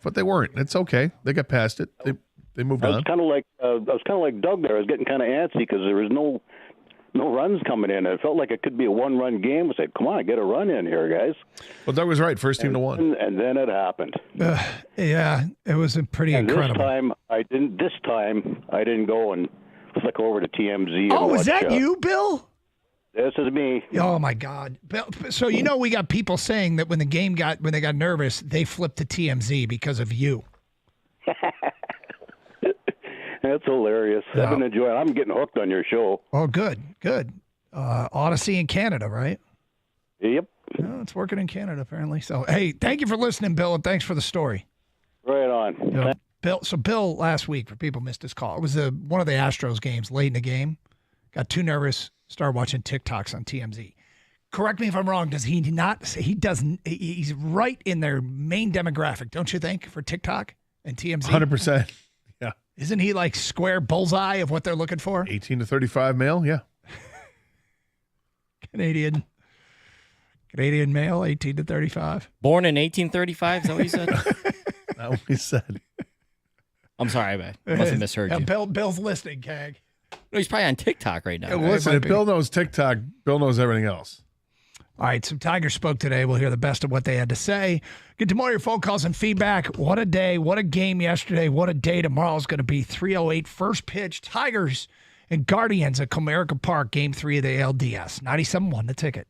but they weren't. It's okay. They got past it. They moved on. I was kind of like Doug there. I was getting kind of antsy because there was no runs coming in. It felt like it could be a one-run game. I said, "Come on, get a run in here, guys." Well, Doug was right. First team to one. And then it happened. Yeah, it was pretty incredible. This time I didn't go and flick over to TMZ. Oh, was that you, Bill? This is me. Oh my God! Bill, so we got people saying that when they got nervous, they flipped to TMZ because of you. That's hilarious. Yeah. I've been enjoying it. I'm getting hooked on your show. Oh, good. Odyssey in Canada, right? Yep. No, it's working in Canada, apparently. So, hey, thank you for listening, Bill, and thanks for the story. Right on. Bill, last week, for people who missed his call, it was one of the Astros games late in the game. Got too nervous, started watching TikToks on TMZ. Correct me if I'm wrong. Does he not? He doesn't. He's right in their main demographic, don't you think, for TikTok and TMZ? 100%. Yeah. Isn't he like square bullseye of what they're looking for? 18 to 35 male, yeah. Canadian male, 18 to 35. Born in 1835, is that what you said? That's what we said. I'm sorry, I must have misheard you. Bill's listening, Kag. No, he's probably on TikTok right now. Yeah, listen, if Bill knows TikTok, Bill knows everything else. All right, some Tigers spoke today. We'll hear the best of what they had to say. Get to more of your phone calls and feedback. What a day. What a game yesterday. What a day tomorrow's going to be. 3:08 first pitch. Tigers and Guardians at Comerica Park, Game 3 of the ALDS. 97-1 the ticket.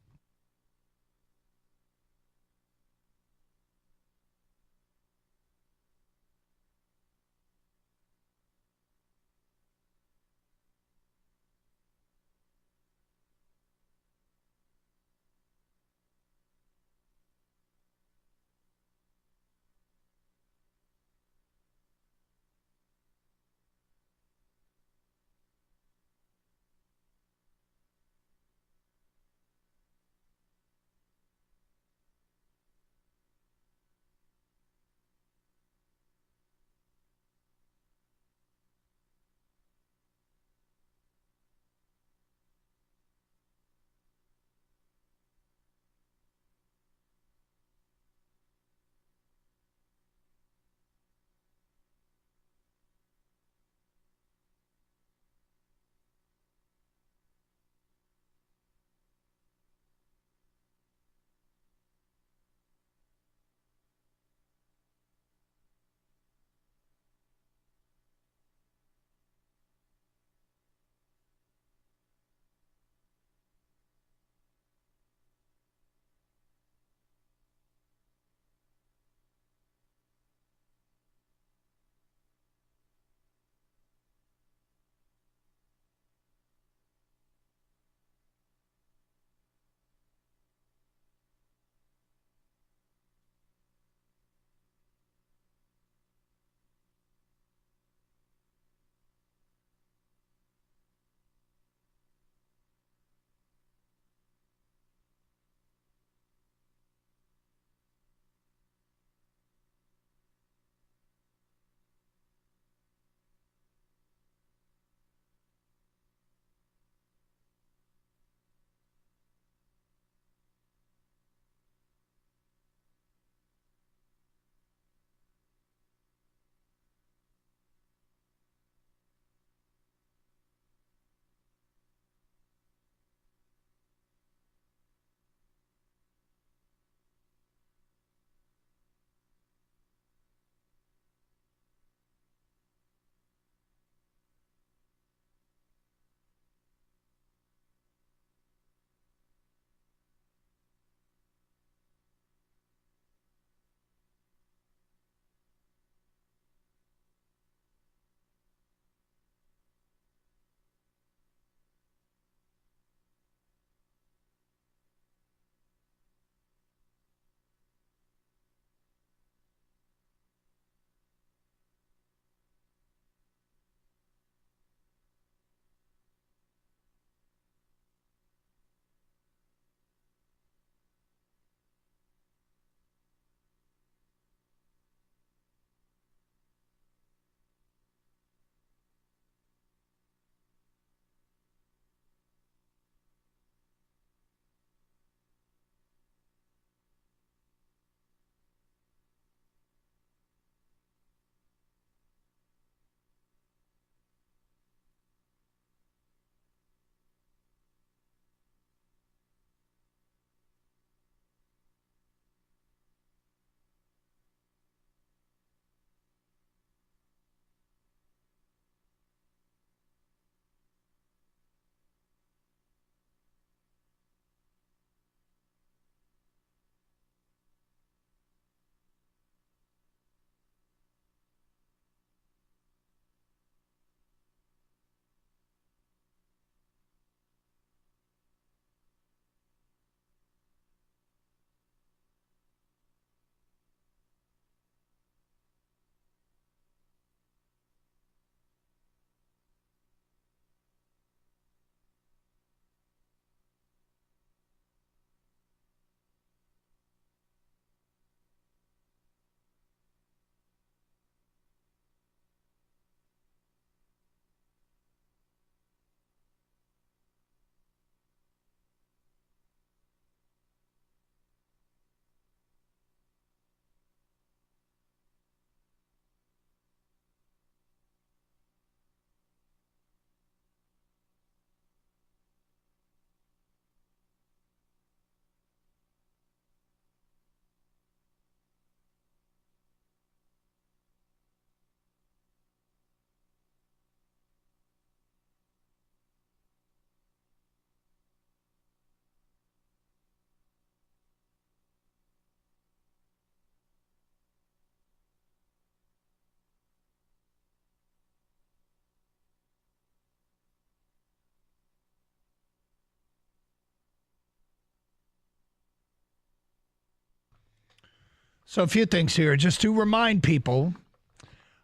So a few things here, just to remind people,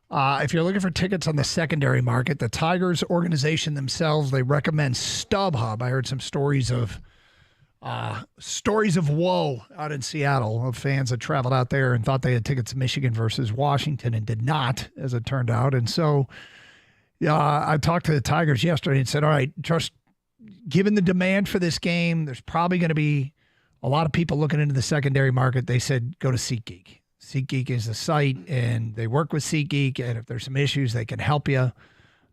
if you're looking for tickets on the secondary market, the Tigers organization themselves, they recommend StubHub. I heard some stories of woe out in Seattle of fans that traveled out there and thought they had tickets to Michigan versus Washington and did not, as it turned out. And so I talked to the Tigers yesterday and said, all right, just given the demand for this game, there's probably going to be a lot of people looking into the secondary market. They said, go to SeatGeek. SeatGeek is the site, and they work with SeatGeek, and if there's some issues, they can help you.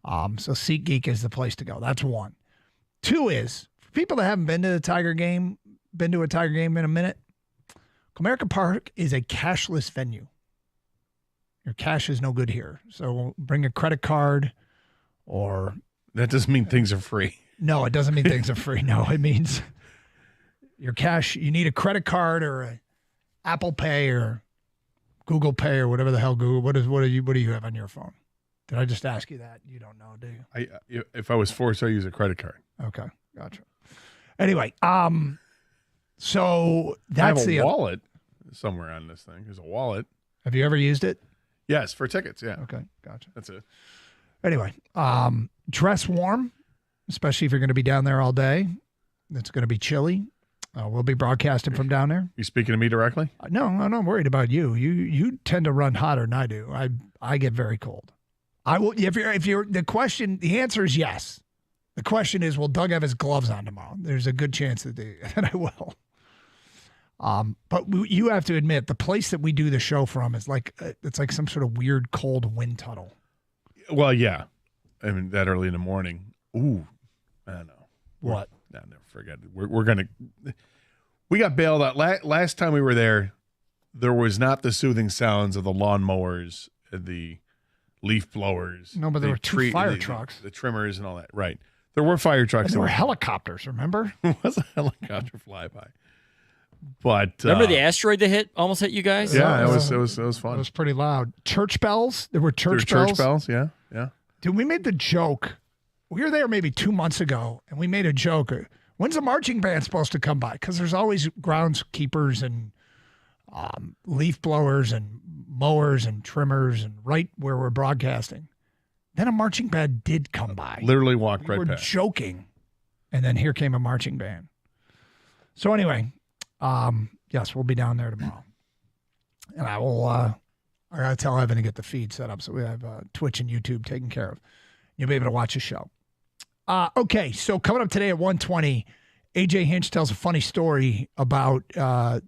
So SeatGeek is the place to go. That's one. Two is, for people that haven't been to a Tiger game in a minute, Comerica Park is a cashless venue. Your cash is no good here. So bring a credit card or... That doesn't mean things are free. No, it doesn't mean things are free. No, it means your cash, you need a credit card or a Apple Pay or Google Pay or whatever the hell what do you have on your phone? Did I just ask you that? You don't know, do you? If I was forced, I'd use a credit card. Okay, gotcha. Anyway, so that's I have a wallet somewhere on this thing. There's a wallet. Have you ever used it? Yes, for tickets, yeah. Okay, gotcha. That's it. Anyway, dress warm, especially if you're going to be down there all day. It's going to be chilly. We'll be broadcasting from down there. You speaking to me directly? No, I'm not worried about you. You tend to run hotter than I do. I get very cold. I will. The answer is yes. The question is, will Doug have his gloves on tomorrow? There's a good chance that I will. But you have to admit, the place that we do the show from is it's like some sort of weird cold wind tunnel. Well, yeah. I mean, that early in the morning. Ooh, I don't know. What? No, forget it. We're gonna. We got bailed out last time we were there. There was not the soothing sounds of the lawnmowers, the leaf blowers. No, but there were two fire trucks, the trimmers, and all that. Right, there were fire trucks. And there were helicopters. Remember? There was a helicopter flyby. But remember the asteroid that almost hit you guys? Yeah, it was fun. It was pretty loud. Church bells. There were church bells. Yeah. Dude, we made the joke. We were there maybe 2 months ago, and we made a joke. When's the marching band supposed to come by? Because there's always groundskeepers and leaf blowers and mowers and trimmers and right where we're broadcasting. Then a marching band did come by. Literally walked right past. We were joking. And then here came a marching band. So anyway, yes, we'll be down there tomorrow. And I will, I got to tell Evan to get the feed set up so we have Twitch and YouTube taken care of. You'll be able to watch the show. Okay, so coming up today at 1:20, AJ Hinch tells a funny story about the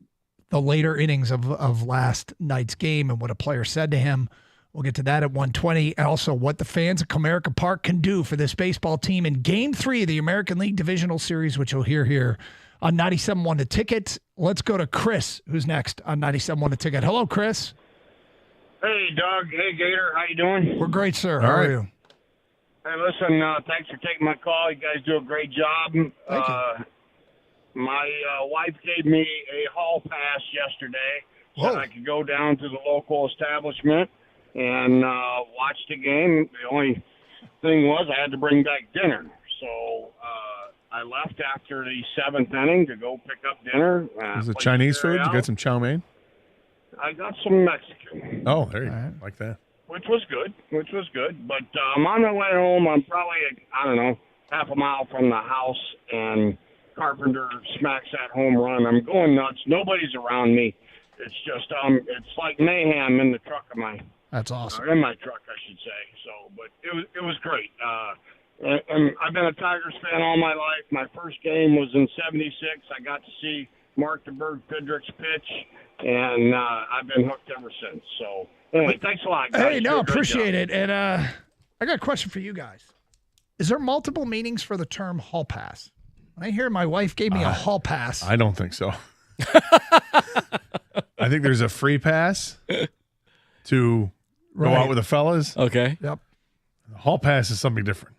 later innings of last night's game and what a player said to him. We'll get to that at 1:20. And also what the fans of Comerica Park can do for this baseball team in Game 3 of the American League Divisional Series, which you'll hear here on 97.1 The Ticket. Let's go to Chris, who's next on 97.1 The Ticket. Hello, Chris. Hey, Doug. Hey, Gator. How you doing? We're great, sir. How are you? Hey, listen, thanks for taking my call. You guys do a great job. Thank you. My wife gave me a hall pass yesterday so I could go down to the local establishment and watch the game. The only thing was I had to bring back dinner. So I left after the 7th inning to go pick up dinner. Was it Chinese food? You got some chow mein? I got some Mexican. Oh, there you go. Like that. Which was good. But I'm on my way home. I'm probably, I don't know, half a mile from the house, and Carpenter smacks that home run. I'm going nuts. Nobody's around me. It's just, it's like mayhem in the truck of my. That's awesome. In my truck, I should say. So, but it was great. And I've been a Tigers fan all my life. My first game was in '76. I got to see Mark DeBerg-Fidrick's pitch, and I've been hooked ever since. So. Anyway, thanks a lot, guys. Hey, no, appreciate it. And I got a question for you guys. Is there multiple meanings for the term hall pass? When I hear my wife gave me a hall pass. I don't think so. I think there's a free pass to go out with the fellas. Okay. Yep. The hall pass is something different.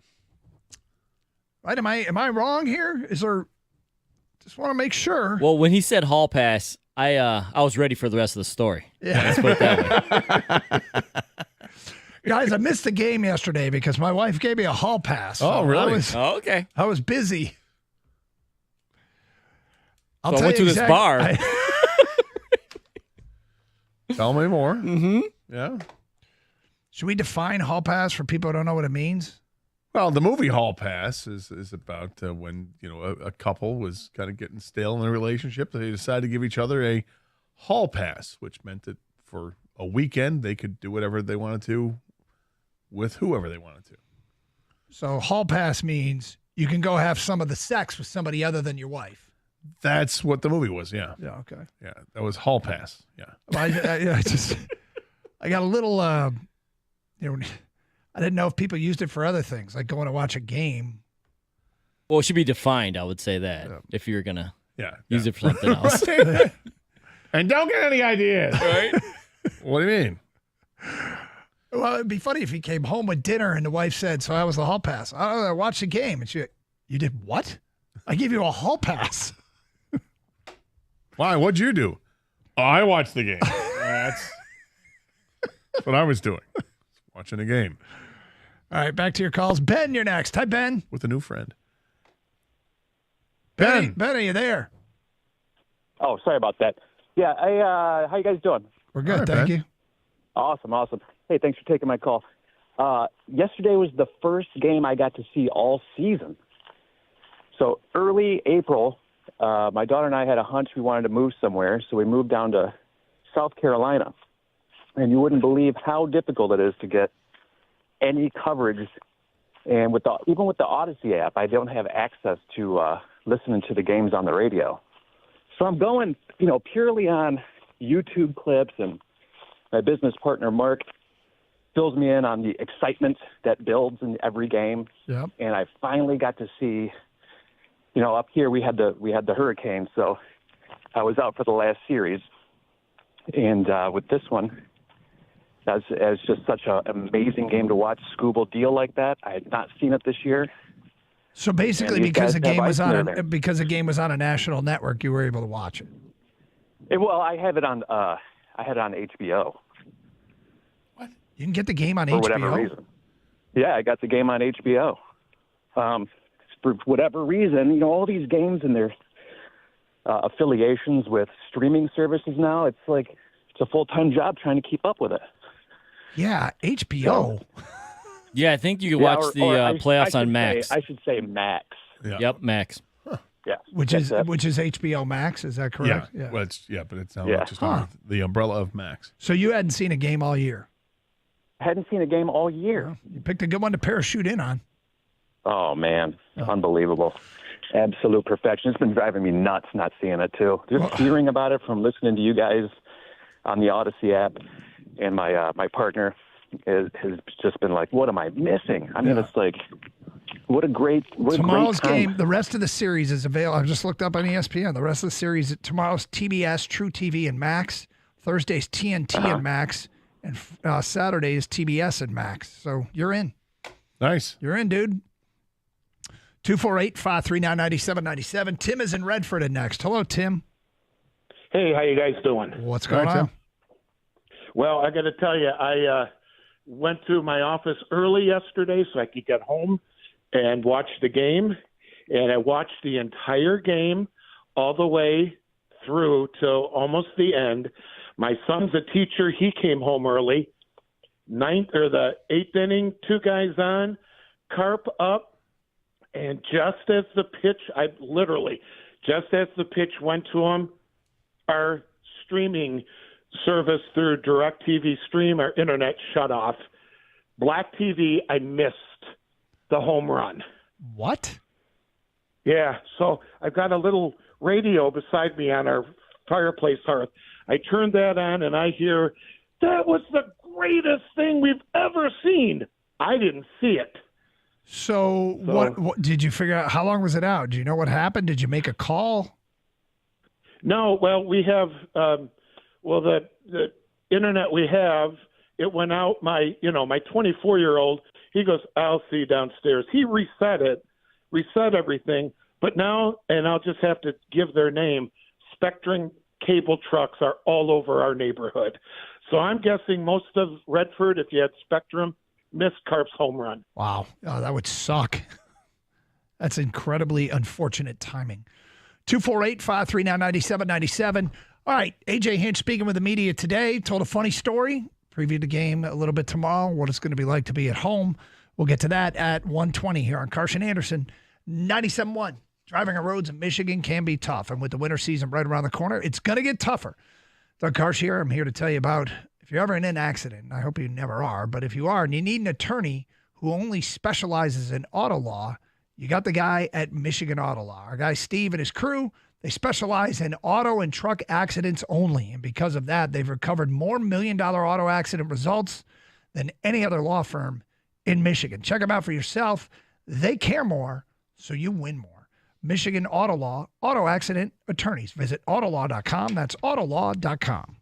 Right? Am I wrong here? Is there? Just want to make sure. Well, when he said hall pass, I was ready for the rest of the story. Yeah. Let's put it that way. Guys, I missed the game yesterday because my wife gave me a hall pass. Oh, really? Okay. I was busy. I went to this bar. Tell me more. Mm-hmm. Yeah. Should we define hall pass for people who don't know what it means? Well, the movie Hall Pass is about when a couple was kind of getting stale in their relationship. They decided to give each other a hall pass, which meant that for a weekend they could do whatever they wanted to with whoever they wanted to. So hall pass means you can go have some of the sex with somebody other than your wife. That's what the movie was. Yeah. Yeah. Okay. Yeah. That was Hall Pass. Yeah. Well, I got a little. I didn't know if people used it for other things, like going to watch a game. Well, it should be defined, I would say that, if you're going to use it for something else. Right. And don't get any ideas. Right? What do you mean? Well, it'd be funny if he came home with dinner and the wife said, "So how was the hall pass?" "Oh, I watched the game." And "You did what?" "I gave you a hall pass." Why? What'd you do? "Oh, I watched the game." That's what I was doing. Watching a game. All right, back to your calls. Ben, you're next. Hi, Ben. With a new friend. Ben, are you there? Oh, sorry about that. Yeah, how you guys doing? We're good, right, thank Ben. you. Awesome. Hey, thanks for taking my call. Yesterday was the first game I got to see all season. So early April, my daughter and I had a hunch we wanted to move somewhere, so we moved down to South Carolina. And you wouldn't believe how difficult it is to get any coverage. And even with the Odyssey app, I don't have access to listening to the games on the radio. So I'm going, purely on YouTube clips, and my business partner, Mark, fills me in on the excitement that builds in every game. Yep. And I finally got to see, up here we had the hurricane, so I was out for the last series. And with this one, as just such an amazing game to watch, Scoble deal like that. I had not seen it this year. So basically, because the game was on a national network, you were able to watch it. Well, I have it on. I had it on HBO. What? You can get the game on for HBO? Whatever reason. Yeah, I got the game on HBO. For whatever reason, all these games and their affiliations with streaming services now, it's like it's a full-time job trying to keep up with it. Yeah, HBO. Yeah, I think you can watch the playoffs on Max. I should say Max. Yeah. Yep, Max. Huh. Yeah, which is HBO Max. Is that correct? Yeah. Well, but it's now just Huh. under the umbrella of Max. So you hadn't seen a game all year. I hadn't seen a game all year. You picked a good one to parachute in on. Oh man, unbelievable. Absolute perfection. It's been driving me nuts not seeing it too. Just hearing about it from listening to you guys on the Odyssey app, and my partner has just been like, what am I missing? I mean, it's like, tomorrow's great game, the rest of the series is available. I just looked up on ESPN. The rest of the series, tomorrow's TBS, True TV, and Max. Thursday's TNT and Max. And Saturday is TBS and Max. So you're in. Nice. You're in, dude. 248-539-9797. Tim is in Redford and next. Hello, Tim. Hey, how you guys doing? What's going on? Tim? Well, I got to tell you, I went to my office early yesterday so I could get home and watch the game. And I watched the entire game all the way through till almost the end. My son's a teacher. He came home early. The eighth inning, 2 guys on, Carp up. And just as the pitch went to him, our streaming service through DirecTV Stream, our internet shut off. Black TV, I missed the home run. What? Yeah, so I've got a little radio beside me on our fireplace hearth. I turned that on, and I hear, that was the greatest thing we've ever seen. I didn't see it. So what did you figure out? How long was it out? Do you know what happened? Did you make a call? No, well, we have the internet we have, it went out. My 24-year-old, he goes, I'll see you downstairs. He reset everything. But now, and I'll just have to give their name, Spectrum cable trucks are all over our neighborhood. So I'm guessing most of Redford, if you had Spectrum, missed Carp's home run. Wow. Oh, that would suck. That's incredibly unfortunate timing. 248-539-9797. All right, A.J. Hinch speaking with the media today, told a funny story, previewed the game a little bit tomorrow, what it's going to be like to be at home. We'll get to that at 1:20 here on Carson Anderson, 97.1. Driving on roads in Michigan can be tough, and with the winter season right around the corner, it's going to get tougher. Doug Karsh here. I'm here to tell you about if you're ever in an accident, and I hope you never are, but if you are and you need an attorney who only specializes in auto law, you got the guy at Michigan Auto Law. Our guy Steve and his crew, they specialize in auto and truck accidents only. And because of that, they've recovered more million-dollar auto accident results than any other law firm in Michigan. Check them out for yourself. They care more, so you win more. Michigan Auto Law, auto accident attorneys. Visit autolaw.com. That's autolaw.com.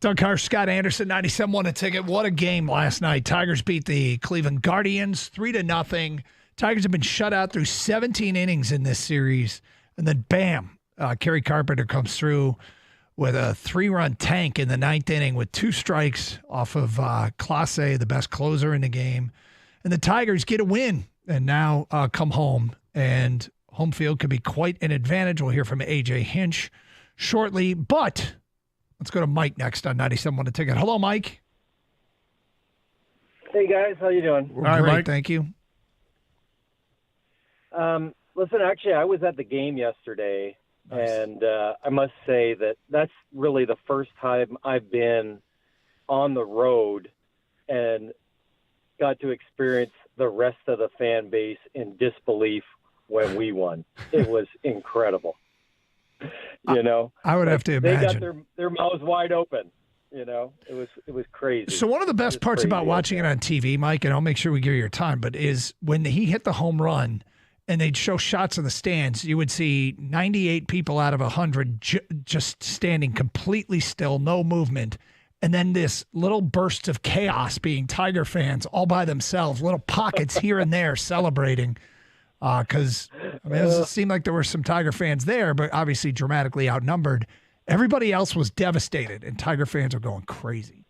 Doug Carr, Scott Anderson, 97-1 a ticket. What a game last night. Tigers beat the Cleveland Guardians 3-0. Tigers have been shut out through 17 innings in this series. And then, bam, Kerry Carpenter comes through with a 3-run tank in the ninth inning with 2 strikes off of Clase, the best closer in the game. And the Tigers get a win and now come home. And home field could be quite an advantage. We'll hear from A.J. Hinch shortly. But let's go to Mike next on 97-1 a ticket. Hello, Mike. Hey, guys. How you doing? We're great, Mike. Thank you. Listen, actually, I was at the game yesterday, nice. And I must say that that's really the first time I've been on the road and got to experience the rest of the fan base in disbelief when we won. It was incredible. You know, I would have to imagine. They got their mouths wide open. You know, it was crazy. So one of the best parts about watching it on TV, Mike, and I'll make sure we give you your time, but is when he hit the home run and they'd show shots in the stands, you would see 98 people out of 100 just standing completely still, no movement. And then this little bursts of chaos being Tiger fans all by themselves, little pockets here and there celebrating. Because it seemed like there were some Tiger fans there, but obviously dramatically outnumbered. Everybody else was devastated, and Tiger fans are going crazy.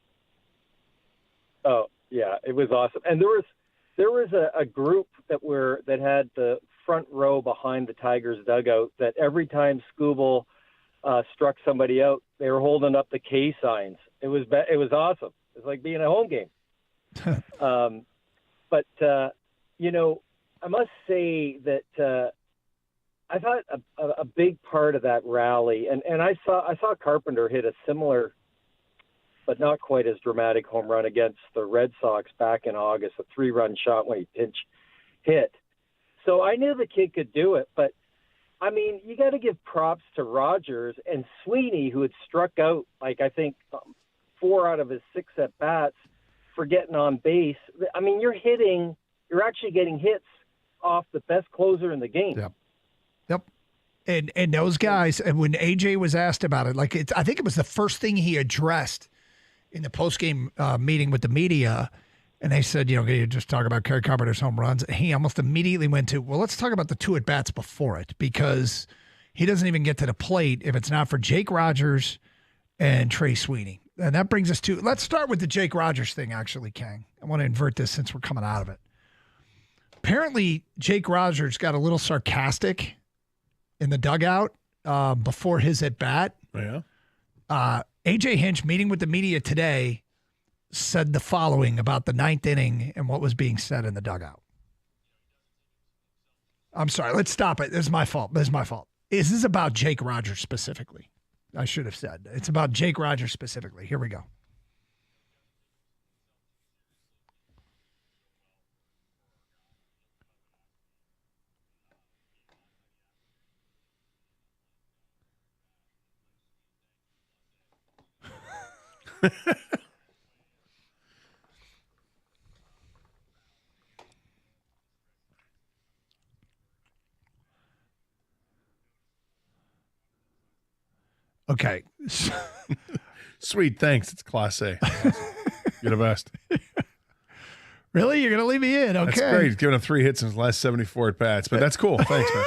Oh yeah, it was awesome. And there was a group that had the front row behind the Tigers dugout that every time Scoble struck somebody out, they were holding up the K signs. It was awesome. It was like being at a home game. But you know, I must say that I thought a big part of that rally, and I saw Carpenter hit a similar, but not quite as dramatic home run against the Red Sox back in August, a 3-run shot when he pinch hit. So I knew the kid could do it, but I mean, you got to give props to Rogers and Sweeney, who had struck out like I think 4 out of his 6 at bats for getting on base. I mean, you're actually getting hits off the best closer in the game. Yep. And those guys, and when AJ was asked about it, I think it was the first thing he addressed in the postgame meeting with the media, and they said, you know, you just talk about Kerry Carpenter's home runs. And he almost immediately went to, well, let's talk about the 2 at-bats before it, because he doesn't even get to the plate if it's not for Jake Rogers and Trey Sweeney. And that brings us to, let's start with the Jake Rogers thing, actually, Kang. I want to invert this since we're coming out of it. Apparently, Jake Rogers got a little sarcastic in the dugout before his at-bat. Yeah. A.J. Hinch, meeting with the media today, said the following about the 9th inning and what was being said in the dugout. I'm sorry. Let's stop it. This is my fault. Is this about Jake Rogers specifically? I should have said. It's about Jake Rogers specifically. Here we go. Okay. Sweet, thanks. It's Class A. Awesome. You're the best. Really? You're going to leave me in? Okay. That's great. He's given him 3 hits in his last 74 at bats, but that's cool. Thanks, man.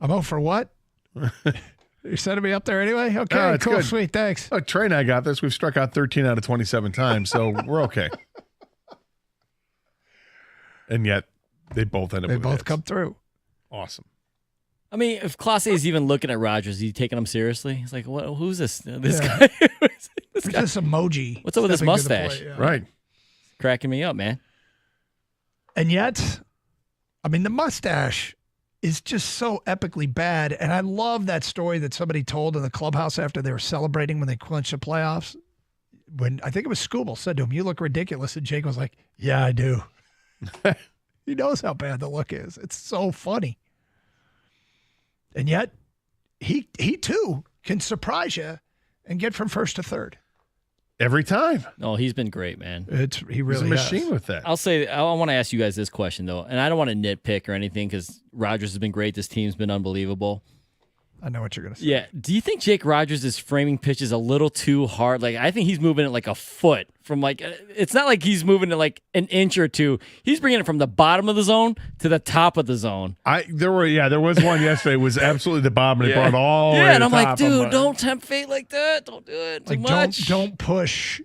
I'm out for what? You're sending me up there anyway? Okay, no, cool, good. sweet, thanks. Oh, Trey and I got this. We've struck out 13 out of 27 times, so we're okay. And yet, they both end up with hits. Come through. Awesome. I mean, if Clase is even looking at Rogers, is he taking him seriously? He's like, "What? Who's this? This guy? This emoji. What's up with this mustache?" Right. It's cracking me up, man. And yet, I mean, the mustache is just so epically bad. And I love that story that somebody told in the clubhouse after they were celebrating when they clinched the playoffs. When I think it was Scoble said to him, "You look ridiculous." And Jake was like, "Yeah, I do." He knows how bad the look is. It's so funny. And yet, he too can surprise you and get from first to third. Every time. No, he's been great, man. He really He's a machine with that. I'll say, I want to ask you guys this question, though, and I don't want to nitpick or anything because Rogers has been great. This team's been unbelievable. I know what you're going to say. Yeah. Do you think Jake Rogers is framing pitches a little too hard? Like, I think he's moving it like a foot from it's not like he's moving it like an inch or two. He's bringing it from the bottom of the zone to the top of the zone. There was one yesterday. It was absolutely the bottom, and it brought all the way to and I'm the like, top. dude, don't tempt fate like that. Don't do it too much. Don't push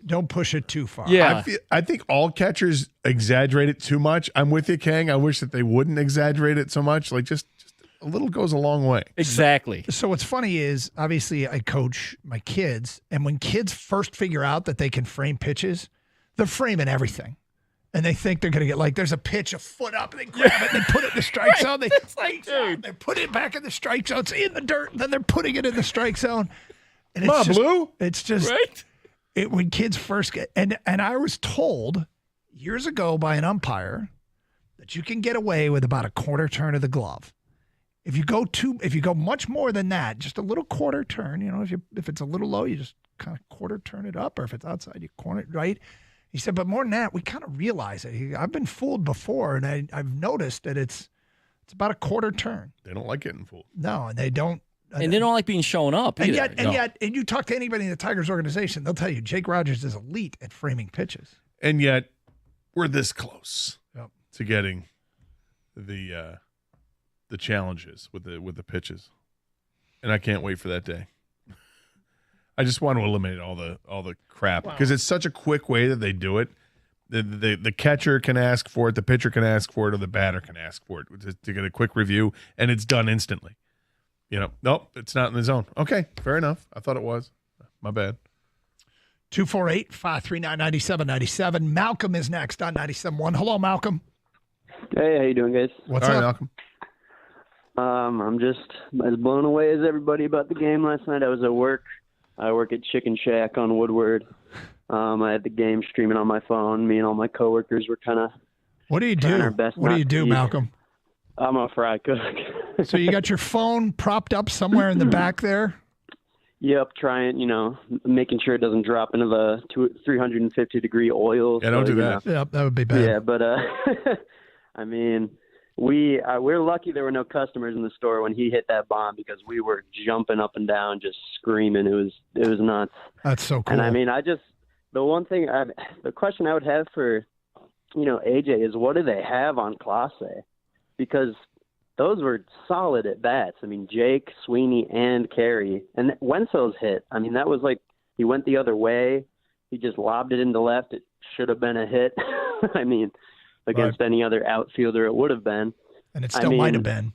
it too far. Yeah. I think all catchers exaggerate it too much. I'm with you, Kang. I wish that they wouldn't exaggerate it so much. Like, just a little goes a long way. Exactly. So what's funny is, obviously, I coach my kids, and when kids first figure out that they can frame pitches, they're framing everything. And they think they're going to get, like, there's a pitch a foot up, and they grab it, and they put it in the strike zone. They put it back in the strike zone. It's in the dirt, and then they're putting it in the strike zone. And Come on, Blue. It's just, when kids first get, and I was told years ago by an umpire that you can get away with about a quarter turn of the glove. If you go much more than that, just a little quarter turn, if it's a little low, you just kind of quarter turn it up, or if it's outside, you corner it right. He said, but more than that, we kind of realize it. I've been fooled before, and I've noticed that it's about a quarter turn. They don't like getting fooled. No, and they don't. And they don't like being shown up either. And yet, you talk to anybody in the Tigers organization, they'll tell you Jake Rogers is elite at framing pitches. And yet, we're this close to getting the challenges with the pitches, and I can't wait for that day. I just want to eliminate all the crap because it's such a quick way that they do it. The catcher can ask for it, the pitcher can ask for it, or the batter can ask for it to get a quick review, and it's done instantly. Nope, it's not in the zone. Okay, fair enough. I thought it was. My bad. 248-539-9797. Malcolm is next on 97.1. Hello, Malcolm. Hey, how you doing, guys? What's up, Malcolm? I'm just as blown away as everybody about the game last night. I was at work. I work at Chicken Shack on Woodward. I had the game streaming on my phone. Me and all my coworkers were kind of. What do you do? What do you do, Malcolm? I'm a fry cook. So you got your phone propped up somewhere in the back there? Yep, trying, making sure it doesn't drop into the 350-degree oil. Yeah, don't do that. Yeah, that would be bad. Yeah, but I mean, we're lucky there were no customers in the store when he hit that bomb because we were jumping up and down, just screaming. It was nuts. That's so cool. And I mean, the question I would have for, AJ is what do they have on Clase? Because those were solid at bats. I mean, Jake, Sweeney, and Carey. And Wenzel's hit, I mean, that was like he went the other way. He just lobbed it into left. It should have been a hit. I mean, against any other outfielder, it would have been. And it still might have been.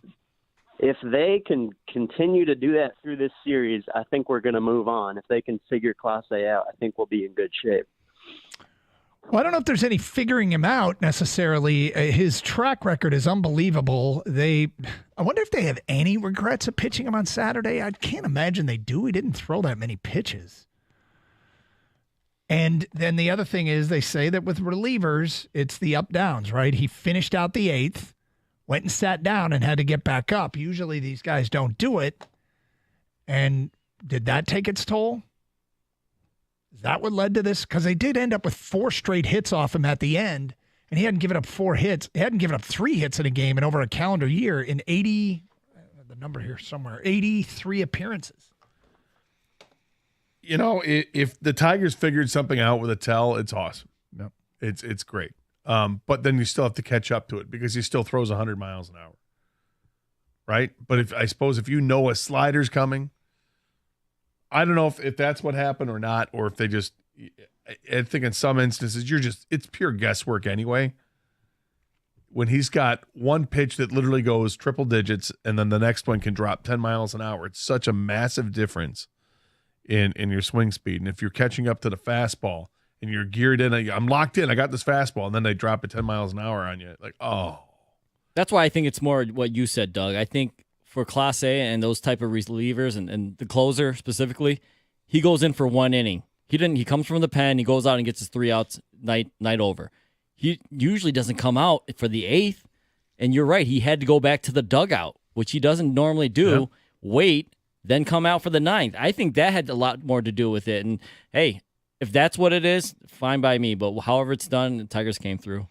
If they can continue to do that through this series, I think we're going to move on. If they can figure Clase out, I think we'll be in good shape. Well, I don't know if there's any figuring him out necessarily. His track record is unbelievable. I wonder if they have any regrets of pitching him on Saturday. I can't imagine they do. He didn't throw that many pitches. And then the other thing is they say that with relievers, it's the up-downs, right? He finished out the eighth, went and sat down and had to get back up. Usually these guys don't do it. And did that take its toll? Is that what led to this? Because they did end up with 4 straight hits off him at the end, and he hadn't given up 4 hits. He hadn't given up 3 hits in a game in over a calendar year in 80, the number here somewhere, 83 appearances. If the Tigers figured something out with a tell, it's awesome. Yep. It's great. But then you still have to catch up to it because he still throws 100 miles an hour. Right? But I suppose if you know a slider's coming, I don't know if that's what happened or not, or if they just – I think in some instances it's pure guesswork anyway. When he's got one pitch that literally goes triple digits and then the next one can drop 10 miles an hour, it's such a massive difference in your swing speed. And if you're catching up to the fastball and you're geared in, I'm locked in, I got this fastball, and then they drop it 10 miles an hour on you, like, oh. That's why I think it's more what you said, Doug. I think for Clase and those type of relievers and the closer specifically, he goes in for 1 inning. He comes from the pen, he goes out and gets his 3 outs night over. He usually doesn't come out for the 8th, and you're right, he had to go back to the dugout, which he doesn't normally do, wait, then come out for the 9th. I think that had a lot more to do with it. And, hey, if that's what it is, fine by me. But however it's done, the Tigers came through.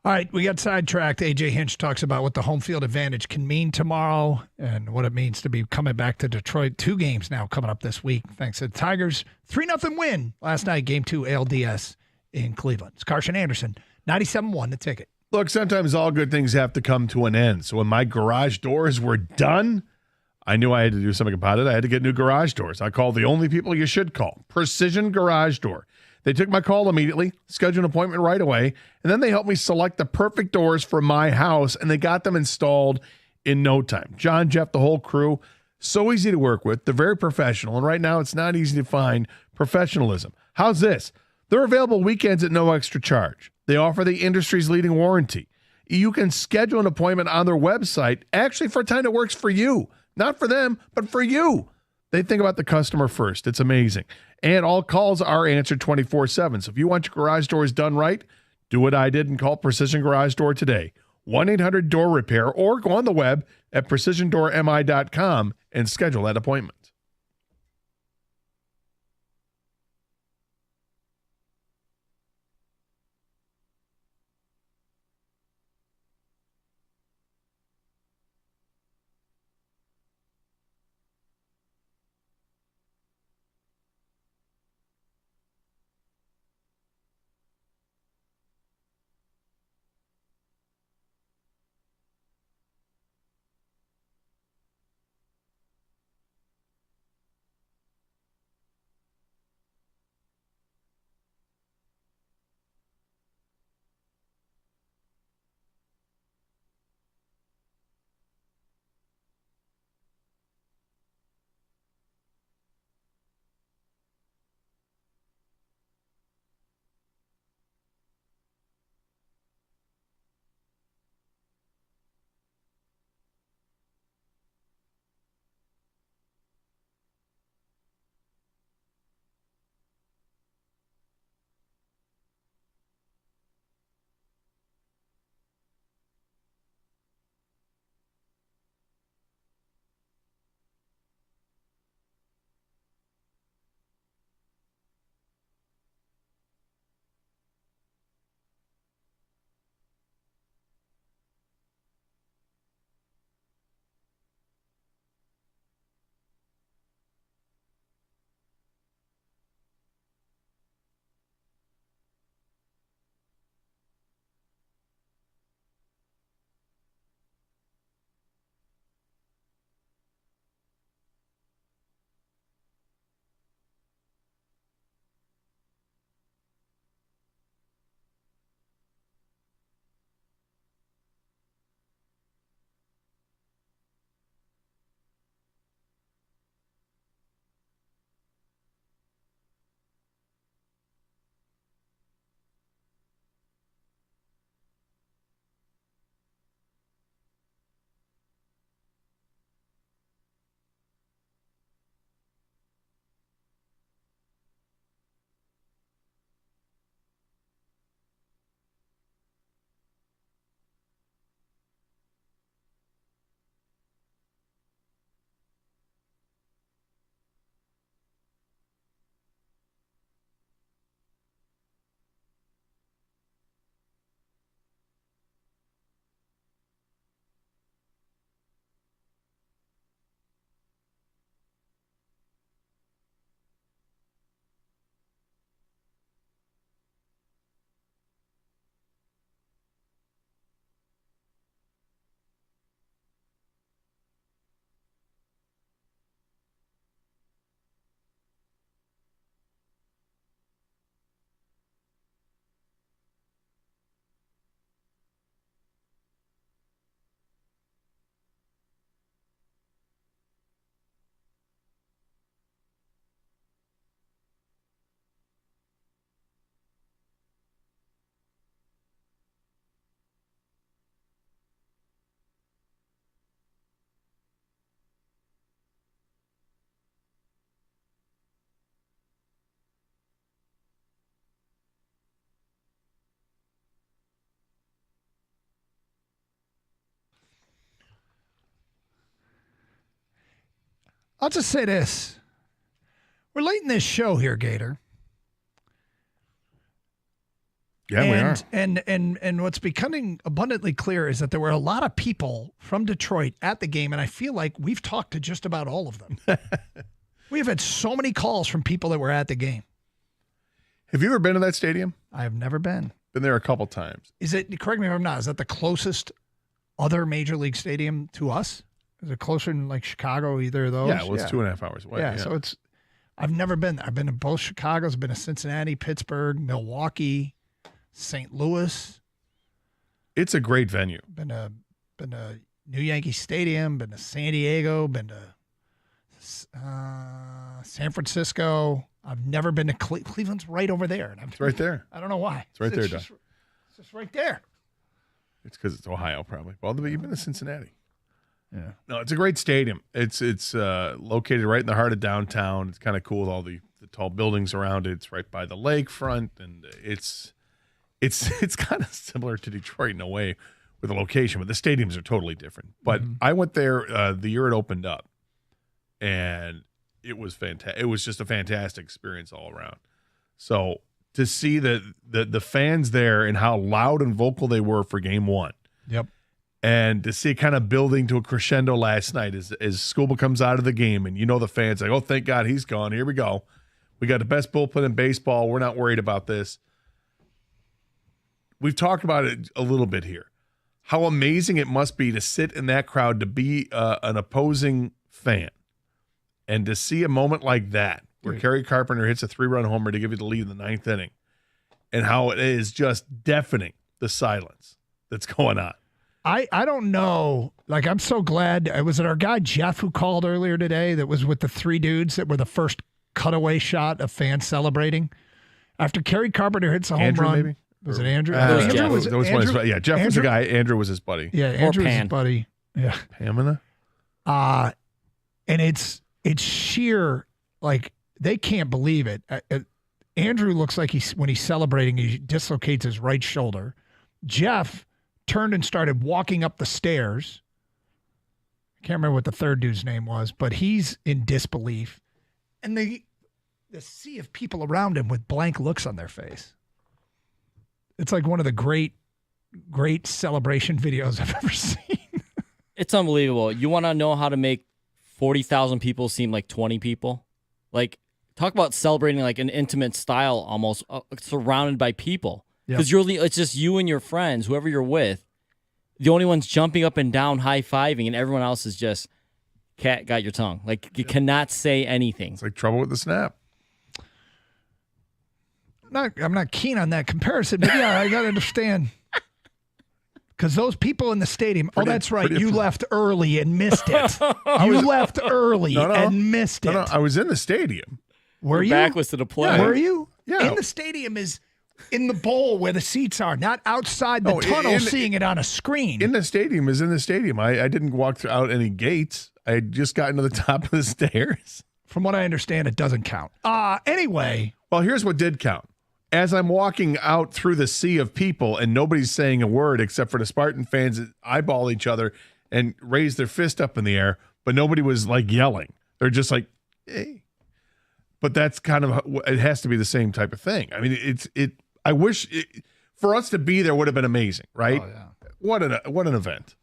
All right, we got sidetracked. AJ Hinch talks about what the home field advantage can mean tomorrow and what it means to be coming back to Detroit. 2 games now coming up this week, thanks to the Tigers. 3-0 win last night, Game 2 ALDS in Cleveland. It's Carson Anderson, 97.1 The Ticket. Look, sometimes all good things have to come to an end. So when my garage doors were done, I knew I had to do something about it. I had to get new garage doors. I called the only people you should call, Precision Garage Door. They took my call immediately, scheduled an appointment right away, and then they helped me select the perfect doors for my house, and they got them installed in no time. John, Jeff, the whole crew, so easy to work with. They're very professional, and right now it's not easy to find professionalism. How's this? They're available weekends at no extra charge. They offer the industry's leading warranty. You can schedule an appointment on their website, actually for a time that works for you. Not for them, but for you. They think about the customer first. It's amazing. And all calls are answered 24/7. So if you want your garage doors done right, do what I did and call Precision Garage Door today. 1-800-DOOR-REPAIR or go on the web at precisiondoormi.com and schedule that appointment. I'll just say this. We're late in this show here, Gator. Yeah, we are. And what's becoming abundantly clear is that there were a lot of people from Detroit at the game, and I feel like we've talked to just about all of them. We have had so many calls from people that were at the game. Have you ever been to that stadium? I have never been. Been there a couple times. Is it, correct me if I'm not, is that the closest other major league stadium to us? Is it closer than like Chicago, either of those? Yeah, well, it's 2.5 hours away. Yeah, so I've never been there. I've been to both Chicago's, been to Cincinnati, Pittsburgh, Milwaukee, St. Louis. It's a great venue. Been to New Yankee Stadium, been to San Diego, been to San Francisco. I've never been to Cleveland's right over there. And It's right there. I don't know why. It's right there, Doug. It's just right there. It's because it's Ohio, probably. Well, but you've been to Cincinnati. Yeah. No, it's a great stadium. It's located right in the heart of downtown. It's kind of cool with all the tall buildings around it. It's right by the lakefront, and it's kind of similar to Detroit in a way with the location, but the stadiums are totally different. But I went there the year it opened up, and it was fantastic. It was just a fantastic experience all around. So to see the fans there and how loud and vocal they were for game one. Yep. And to see it kind of building to a crescendo last night as Scoble comes out of the game, and the fans like, oh, thank God he's gone. Here we go. We got the best bullpen in baseball. We're not worried about this. We've talked about it a little bit here. How amazing it must be to sit in that crowd, to be an opposing fan, and to see a moment like that where Kerry Carpenter hits a 3-run homer to give you the lead in the ninth inning, and how it is just deafening the silence that's going on. I don't know. Like, I'm so glad. Was it our guy Jeff who called earlier today that was with the three dudes that were the first cutaway shot of fans celebrating after Kerry Carpenter hits a home Andrew, run? Maybe? Was it Andrew? Jeff. Andrew Was Jeff Andrew? was the guy. Andrew was his buddy. Yeah, Andrew was his buddy. Yeah. Pamela? And it's sheer, like, they can't believe it. Andrew looks like when he's celebrating, he dislocates his right shoulder. Jeff turned and started walking up the stairs. I can't remember what the third dude's name was, but he's in disbelief. And the sea of people around him with blank looks on their face. It's like one of the great celebration videos I've ever seen. It's unbelievable. You want to know how to make 40,000 people seem like 20 people? Like, talk about celebrating like an intimate style, almost surrounded by people. Because it's just you and your friends, whoever you're with, the only ones jumping up and down, high-fiving, and everyone else is just, cat got your tongue. Like, you cannot say anything. It's like trouble with the snap. I'm not keen on that comparison, but yeah, I got to understand. Because those people in the stadium, that's right, you left early and missed it. You left early and missed it. No, I was in the stadium. Were you? Back was to the play. Were you? Yeah. In the stadium is in the bowl where the seats are, not outside the tunnel seeing it on a screen. In the stadium is in the stadium. I didn't walk out any gates. I had just gotten to the top of the stairs. From what I understand, it doesn't count. Anyway. Well, here's what did count. As I'm walking out through the sea of people and nobody's saying a word except for the Spartan fans that eyeball each other and raise their fist up in the air, but nobody was like yelling. They're just like, hey. But that's kind of, it has to be the same type of thing. I mean, I wish for us to be there would have been amazing, right? Oh, yeah. What an event.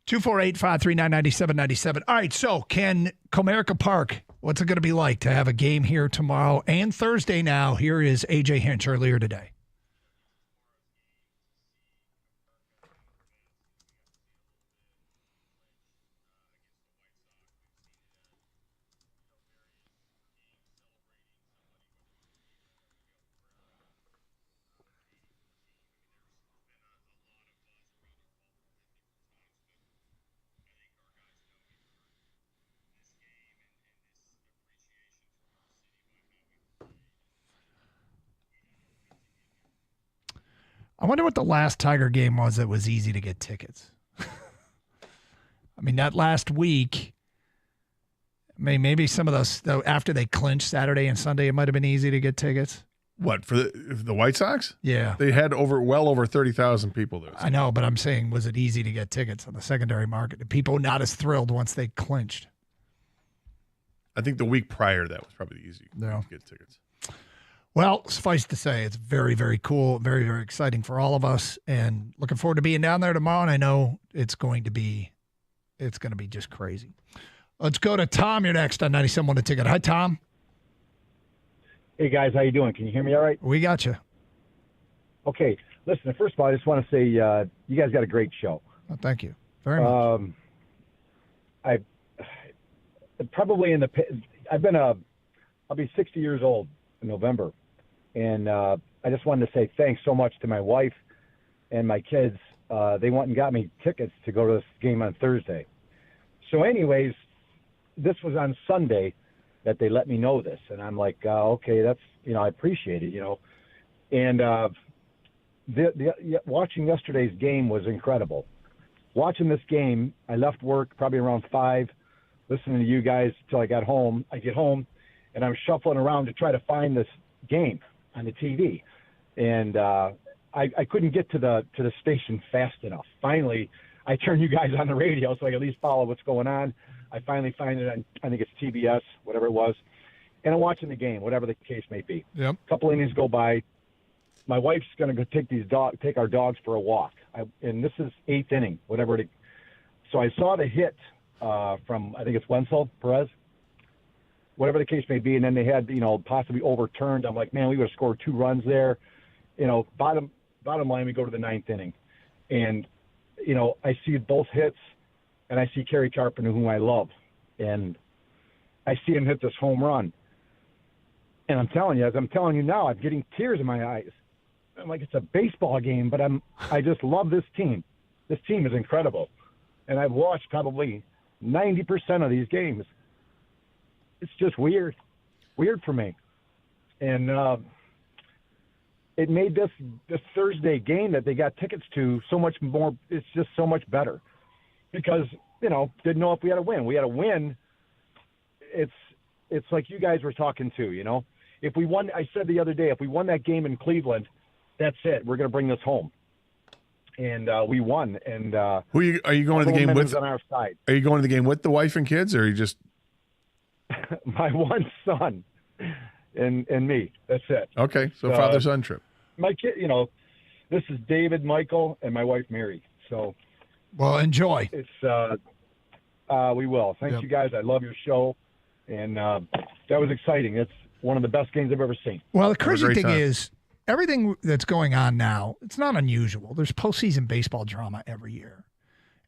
248-539-9797. All right, so can Comerica Park, what's it going to be like to have a game here tomorrow and Thursday now? Here is A.J. Hinch earlier today. I wonder what the last Tiger game was that was easy to get tickets. I mean, that last week, maybe some of those, though, after they clinched Saturday and Sunday, it might have been easy to get tickets. What, for the White Sox? Yeah. They had well over 30,000 people there. I know, but I'm saying, was it easy to get tickets on the secondary market? Did people not as thrilled once they clinched? I think the week prior, that was probably easy Yeah. to get tickets. Well, suffice to say, it's very, very cool, very, very exciting for all of us, and looking forward to being down there tomorrow. And I know it's going to be just crazy. Let's go to Tom. You're next on 97.1 The Ticket. Hi, Tom. Hey, guys. How you doing? Can you hear me all right? We got you. Okay. Listen, first of all, I just want to say you guys got a great show. Oh, thank you very much. I probably I'll be 60 years old in November, and I just wanted to say thanks so much to my wife and my kids. They went and got me tickets to go to this game on Thursday. So anyways, this was on Sunday that they let me know this, and I'm like, okay, that's, I appreciate it, and watching yesterday's game was incredible. Watching this game, I left work probably around 5, listening to you guys till I got home. I get home, and I'm shuffling around to try to find this game on the TV, and I couldn't get to the station fast enough. Finally, I turn you guys on the radio so I can at least follow what's going on. I finally find it on, I think it's TBS, whatever it was, and I'm watching the game, whatever the case may be. Yep. A couple innings go by. My wife's going to go take our dogs for a walk, and this is 8th inning, whatever it is. So I saw the hit from, I think it's Wenzel, Perez, whatever the case may be, and then they had, possibly overturned. I'm like, man, we would have scored 2 runs there. Bottom line, we go to the 9th inning, and I see both hits, and I see Kerry Carpenter, whom I love, and I see him hit this home run. And I'm telling you, as I'm telling you now, I'm getting tears in my eyes. I'm like, it's a baseball game, but I just love this team. This team is incredible. And I've watched probably 90% of these games. It's just weird for me. And it made this Thursday game that they got tickets to so much more. It's just so much better because, didn't know if we had a win. We had a win. It's like you guys were talking to, If we won, I said the other day, if we won that game in Cleveland, that's it. We're going to bring this home. And we won. And are you going to the game with? On our side. Are you going to the game with the wife and kids, or are you just? My one son and me. That's it. Okay, so father-son trip. My kid, this is David, Michael, and my wife Mary. So, well, enjoy. It's we will. Thanks, you guys. I love your show, and that was exciting. It's one of the best games I've ever seen. Well, the crazy thing is, everything that's going on now, it's not unusual. There's postseason baseball drama every year.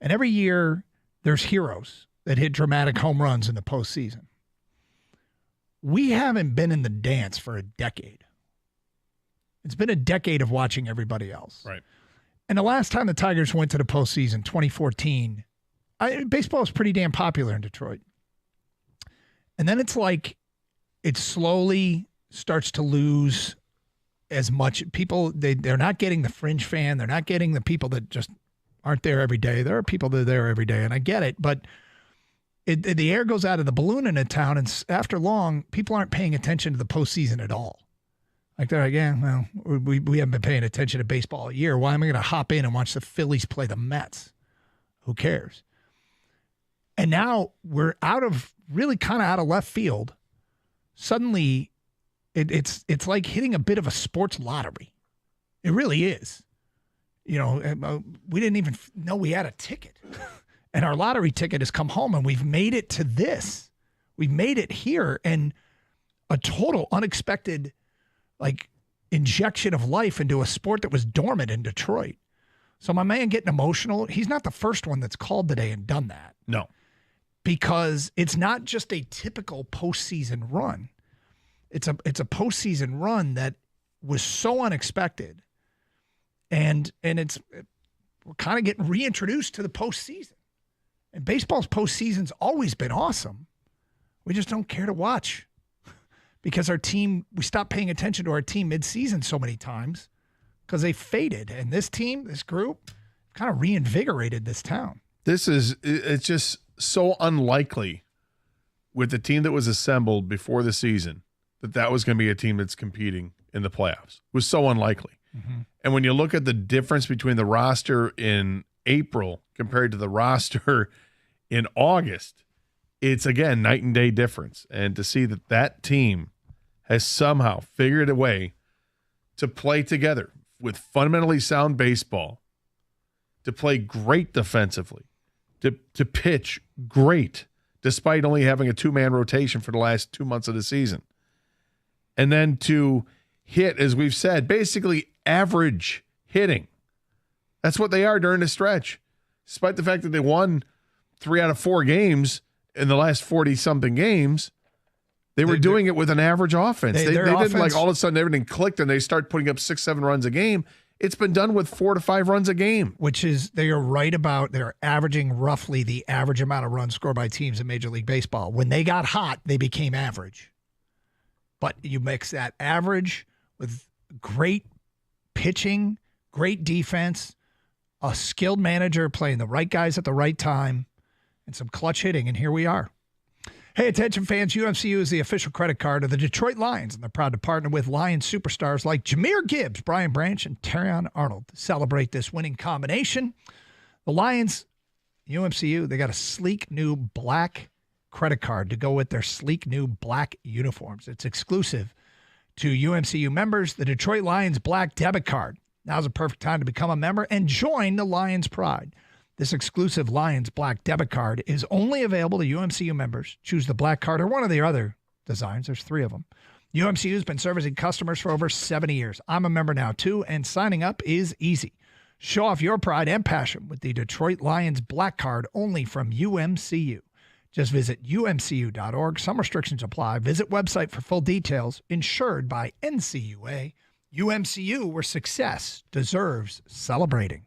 And every year, there's heroes that hit dramatic home runs in the postseason. We haven't been in the dance for a decade. It's been a decade of watching everybody else. Right. And the last time the Tigers went to the postseason, 2014, baseball was pretty damn popular in Detroit. And then it's like it slowly starts to lose as much. People, they're not getting the fringe fan. They're not getting the people that just aren't there every day. There are people that are there every day, and I get it. But the air goes out of the balloon in a town, and after long, people aren't paying attention to the postseason at all. Like they're like, yeah, well, we haven't been paying attention to baseball all year. Why am I going to hop in and watch the Phillies play the Mets? Who cares? And now we're really kind of out of left field. Suddenly, it's like hitting a bit of a sports lottery. It really is. We didn't even know we had a ticket. And our lottery ticket has come home, and we've made it to this. We've made it here, and a total unexpected injection of life into a sport that was dormant in Detroit. So my man getting emotional, he's not the first one that's called today and done that. No. Because it's not just a typical postseason run. It's a postseason run that was so unexpected. And we're kind of getting reintroduced to the postseason. And baseball's postseason's always been awesome. We just don't care to watch because we stopped paying attention to our team mid-season so many times because they faded. And this group, kind of reinvigorated this town. It's just so unlikely with the team that was assembled before the season that was going to be a team that's competing in the playoffs. It was so unlikely. Mm-hmm. And when you look at the difference between the roster in April compared to the roster in August, it's, again, night and day difference. And to see that team has somehow figured a way to play together with fundamentally sound baseball, to play great defensively, to pitch great, despite only having a 2-man rotation for the last 2 months of the season. And then to hit, as we've said, basically average hitting. That's what they are during the stretch. Despite the fact that they won 3 out of 4 games in the last 40-something games, they were doing it with an average offense. They didn't like all of a sudden everything clicked and they start putting up 6-7 runs a game. It's been done with 4 to 5 runs a game. Which is, they are right about, they're averaging roughly the average amount of runs scored by teams in Major League Baseball. When they got hot, they became average. But you mix that average with great pitching, great defense, a skilled manager playing the right guys at the right time, and some clutch hitting, and here we are. Hey, attention fans, UMCU is the official credit card of the Detroit Lions, and they're proud to partner with Lions superstars like Jahmyr Gibbs, Brian Branch, and Terrion Arnold to celebrate this winning combination. The Lions, UMCU, they got a sleek new black credit card to go with their sleek new black uniforms. It's exclusive to UMCU members, the Detroit Lions Black Debit Card. Now's a perfect time to become a member and join the Lions Pride. This exclusive Lions Black Debit Card is only available to UMCU members. Choose the black card or one of the other designs. There's 3 of them. UMCU has been servicing customers for over 70 years. I'm a member now, too, and signing up is easy. Show off your pride and passion with the Detroit Lions Black Card only from UMCU. Just visit umcu.org. Some restrictions apply. Visit website for full details. Insured by NCUA. UMCU, where success deserves celebrating.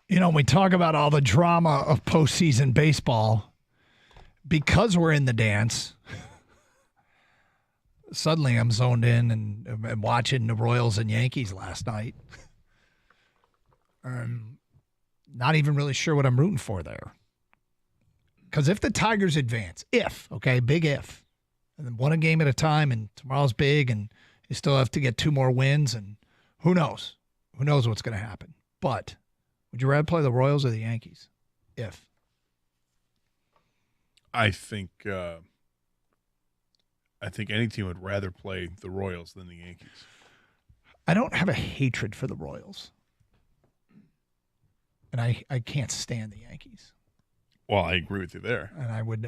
You know, we talk about all the drama of postseason baseball. Because we're in the dance, suddenly I'm zoned in and watching the Royals and Yankees last night. Not even really sure what I'm rooting for there. Because if the Tigers advance, big if, and then one a game at a time, and tomorrow's big, and you still have to get 2 more wins, and who knows? Who knows what's going to happen? But would you rather play the Royals or the Yankees? If. I think any team would rather play the Royals than the Yankees. I don't have a hatred for the Royals. And I can't stand the Yankees. Well, I agree with you there. And I would,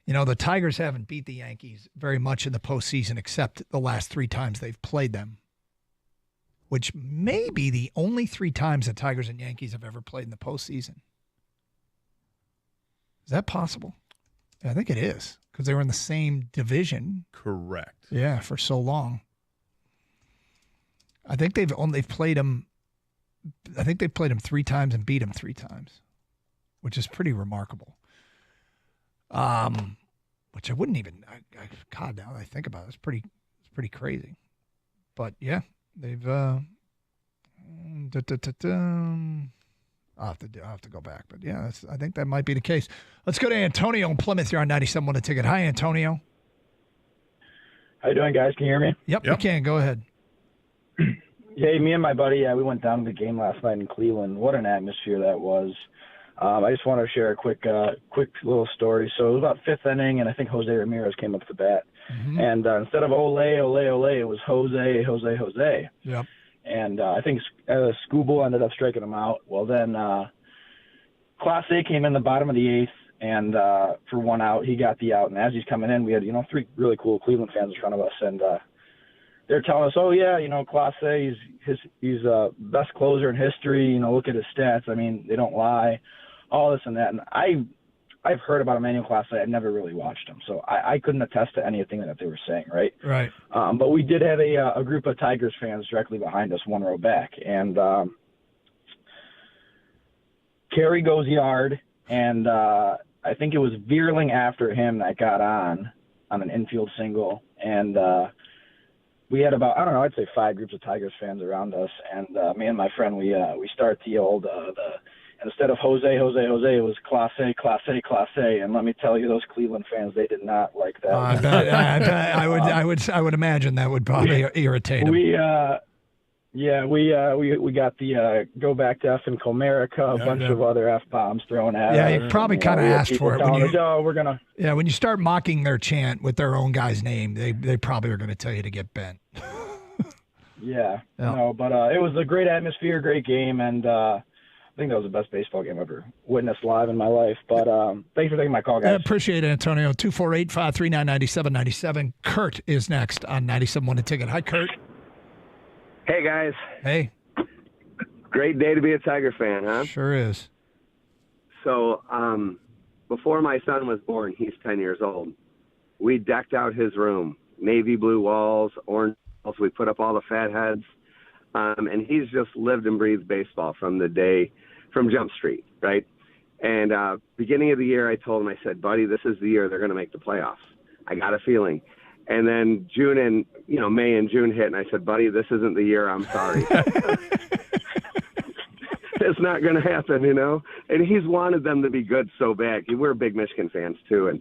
the Tigers haven't beat the Yankees very much in the postseason except the last 3 times they've played them, which may be the only 3 times the Tigers and Yankees have ever played in the postseason. Is that possible? Yeah, I think it is because they were in the same division. Correct. Yeah, for so long. I think they've played them. I think they've played them 3 times and beat them 3 times, which is pretty remarkable. Which I wouldn't even. God, now that I think about it, it's pretty crazy. But yeah, they've. I'll have to go back. But yeah, I think that might be the case. Let's go to Antonio in Plymouth. You're on 97.1 A Ticket. Hi, Antonio. How you doing, guys? Can you hear me? Yep. You can. Go ahead. Hey, me and my buddy, we went down to the game last night in Cleveland. What an atmosphere that was. I just want to share a quick little story. So it was about 5th inning, and I think Jose Ramirez came up to bat. Mm-hmm. And instead of ole, ole, ole, it was Jose, Jose, Jose. Yep. And I think Scoble ended up striking him out. Well, then Class A came in the bottom of the 8th, and for 1 out, he got the out. And as he's coming in, we had 3 really cool Cleveland fans in front of us, and they're telling us, oh yeah, Class A, he's best closer in history. Look at his stats. I mean, they don't lie. All this and that. And I've heard about Emmanuel Class A. I've never really watched him, so I couldn't attest to anything that they were saying, right? Right. But we did have a group of Tigers fans directly behind us, 1 row back, and Kerry goes yard, and I think it was Veerling after him that got on an infield single, and we had about, I'd say 5 groups of Tigers fans around us, and me and my friend, we start the old instead of Jose, Jose, Jose, it was Class A, Class A, Class A. And let me tell you, those Cleveland fans, they did not like that. I would imagine that would probably irritate them. We got the go back to F and Comerica, a bunch of other F-bombs thrown at us. Yeah, you probably kind of asked for it. When you start mocking their chant with their own guy's name, they probably are going to tell you to get bent. Yeah. No, but it was a great atmosphere, great game, and I think that was the best baseball game I've ever witnessed live in my life. But thanks for taking my call, guys. I appreciate it, Antonio. 248-539-9797. Kurt is next on 97.1 A Ticket. Hi, Kurt. Hey, guys. Hey. Great day to be a Tiger fan, huh? Sure is. So before my son was born, he's 10 years old, we decked out his room. Navy blue walls, orange walls. We put up all the fat heads. And he's just lived and breathed baseball from Jump Street, right? And beginning of the year, I told him, I said, buddy, this is the year they're going to make the playoffs. I got a feeling. And then May and June hit, and I said, buddy, this isn't the year. I'm sorry. It's not going to happen, And he's wanted them to be good so bad. We're big Michigan fans, too. And,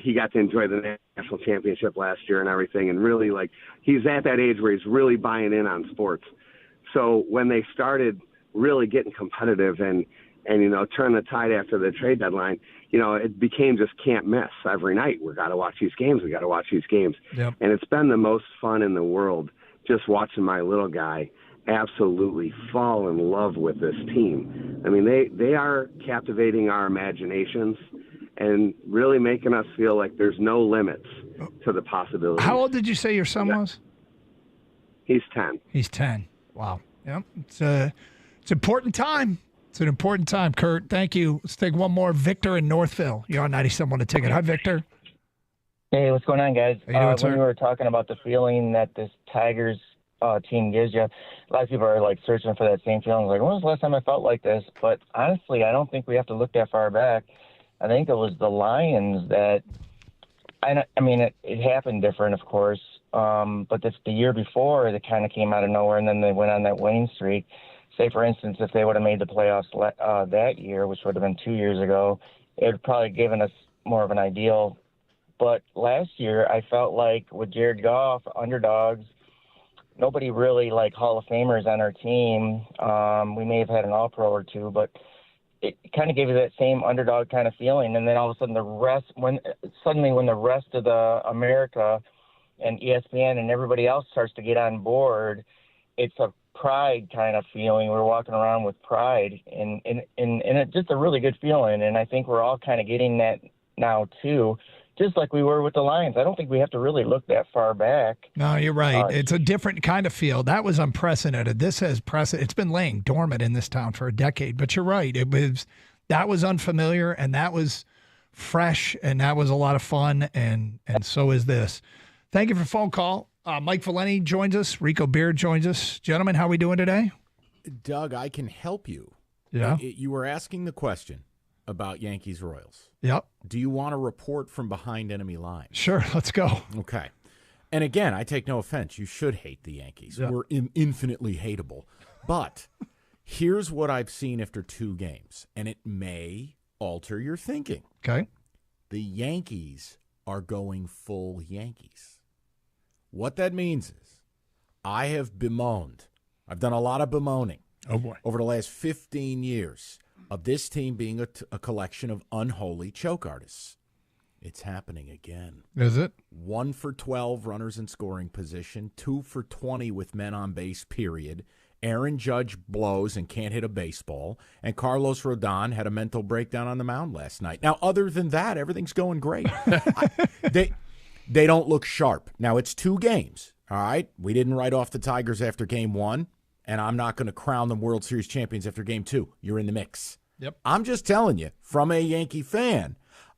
he got to enjoy the national championship last year and everything. And really, he's at that age where he's really buying in on sports. So when they started really getting competitive and turn the tide after the trade deadline, it became just can't miss every night. We got to watch these games. Yep. And it's been the most fun in the world just watching my little guy absolutely fall in love with this team. I mean, they are captivating our imaginations and really making us feel like there's no limits to the possibilities. How old did you say your son was? He's 10. He's 10. Wow. Yep. It's an important time. It's an important time, Kurt. Thank you. Let's take one more. Victor in Northville. You're on 97.1 A Ticket. Hi, Victor. Hey, what's going on, guys? How you doing, sir? When we were talking about the feeling that this Tigers team gives you. A lot of people are like searching for that same feeling. Like, when was the last time I felt like this? But honestly, I don't think we have to look that far back. I think it was the Lions that, I mean, it happened different, of course. But the year before, they kind of came out of nowhere, and then they went on that winning streak. Say, for instance, if they would have made the playoffs that year, which would have been 2 years ago, it would have probably given us more of an ideal. But last year, I felt like with Jared Goff, underdogs, nobody really like Hall of Famers on our team. We may have had an All-Pro or two, but it kind of gave you that same underdog kind of feeling. And then all of a sudden when the rest of the America and ESPN and everybody else starts to get on board, it's a pride kind of feeling. We're walking around with pride, and it's just a really good feeling. And I think we're all kind of getting that now too, just like we were with the Lions. I don't think we have to really look that far back. No, you're right. It's a different kind of feel. That was unprecedented. This has precedent. It's been laying dormant in this town for a decade. But you're right. That was unfamiliar, and that was fresh, and that was a lot of fun, and so is this. Thank you for the phone call. Mike Valeni joins us. Rico Beard joins us. Gentlemen, how are we doing today? Doug, I can help you. Yeah. You were asking the question about Yankees-Royals. Yep. Do you want a report from behind enemy lines? Sure, let's go. Okay. And again, I take no offense. You should hate the Yankees. Yeah. We're infinitely hateable. But here's what I've seen after 2 games, and it may alter your thinking. Okay. The Yankees are going full Yankees. What that means is I have bemoaned. I've done a lot of bemoaning. Oh, boy. Over the last 15 years of this team being a collection of unholy choke artists. It's happening again. Is it? 1 for 12 runners in scoring position, 2 for 20 with men on base, period. Aaron Judge blows and can't hit a baseball, and Carlos Rodon had a mental breakdown on the mound last night. Now, other than that, everything's going great. They don't look sharp. Now, it's 2 games, all right? We didn't write off the Tigers after game 1, and I'm not going to crown them World Series champions after game 2. You're in the mix. Yep. I'm just telling you, from a Yankee fan,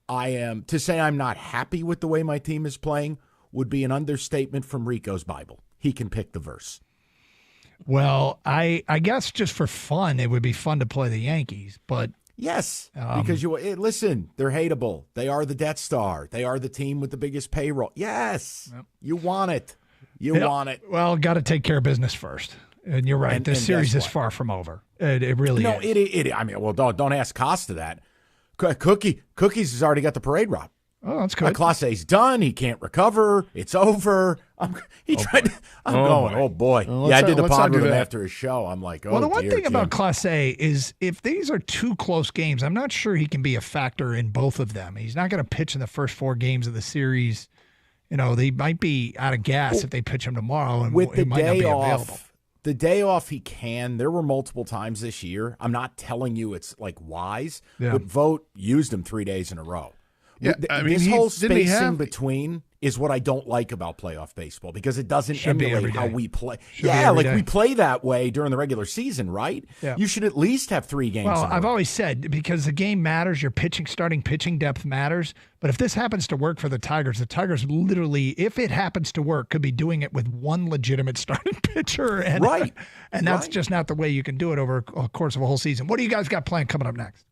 to say I'm not happy with the way my team is playing would be an understatement from Rico's Bible. He can pick the verse. Well, I guess just for fun, it would be fun to play the Yankees, but yes, because listen, they're hateable. They are the Death Star. They are the team with the biggest payroll. Yes, yep. You want it. You want it. Well, got to take care of business first. And you're right. This series is far from over. It really is. I mean, well, don't ask Costa that. Cookies has already got the parade route. Oh, that's good. Clase's done. He can't recover. It's over. Oh boy. I did the pod with him after his show. I'm like, well, the one thing about Clase is if these are 2 close games, I'm not sure he can be a factor in both of them. He's not going to pitch in the first 4 games of the series. You know, they might be out of gas if they pitch him tomorrow, and with he might not be available. The day off he can. There were multiple times this year. I'm not telling you it's like wise, but Vogt used him 3 days in a row. Yeah, I mean, this whole spacing between is what I don't like about playoff baseball because it doesn't emulate how we play. We play that way during the regular season, right? Yeah. You should at least have 3 games. Well, I've always said because the game matters, your starting pitching depth matters. But if this happens to work for the Tigers literally, if it happens to work, could be doing it with 1 legitimate starting pitcher. And, right. And that's just not the way you can do it over a course of a whole season. What do you guys got planned coming up next?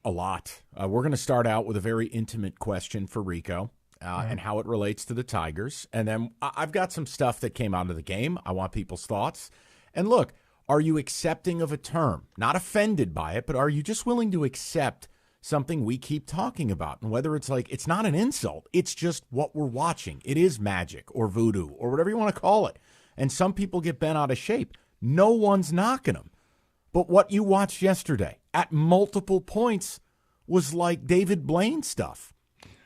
A lot. We're going to start out with a very intimate question for Rico and how it relates to the Tigers. And then I've got some stuff that came out of the game. I want people's thoughts. And look, are you accepting of a term? Not offended by it, but are you just willing to accept something we keep talking about? And whether it's like, it's not an insult. It's just what we're watching. It is magic or voodoo or whatever you want to call it. And some people get bent out of shape. No one's knocking them. But what you watched yesterday at multiple points was like David Blaine stuff.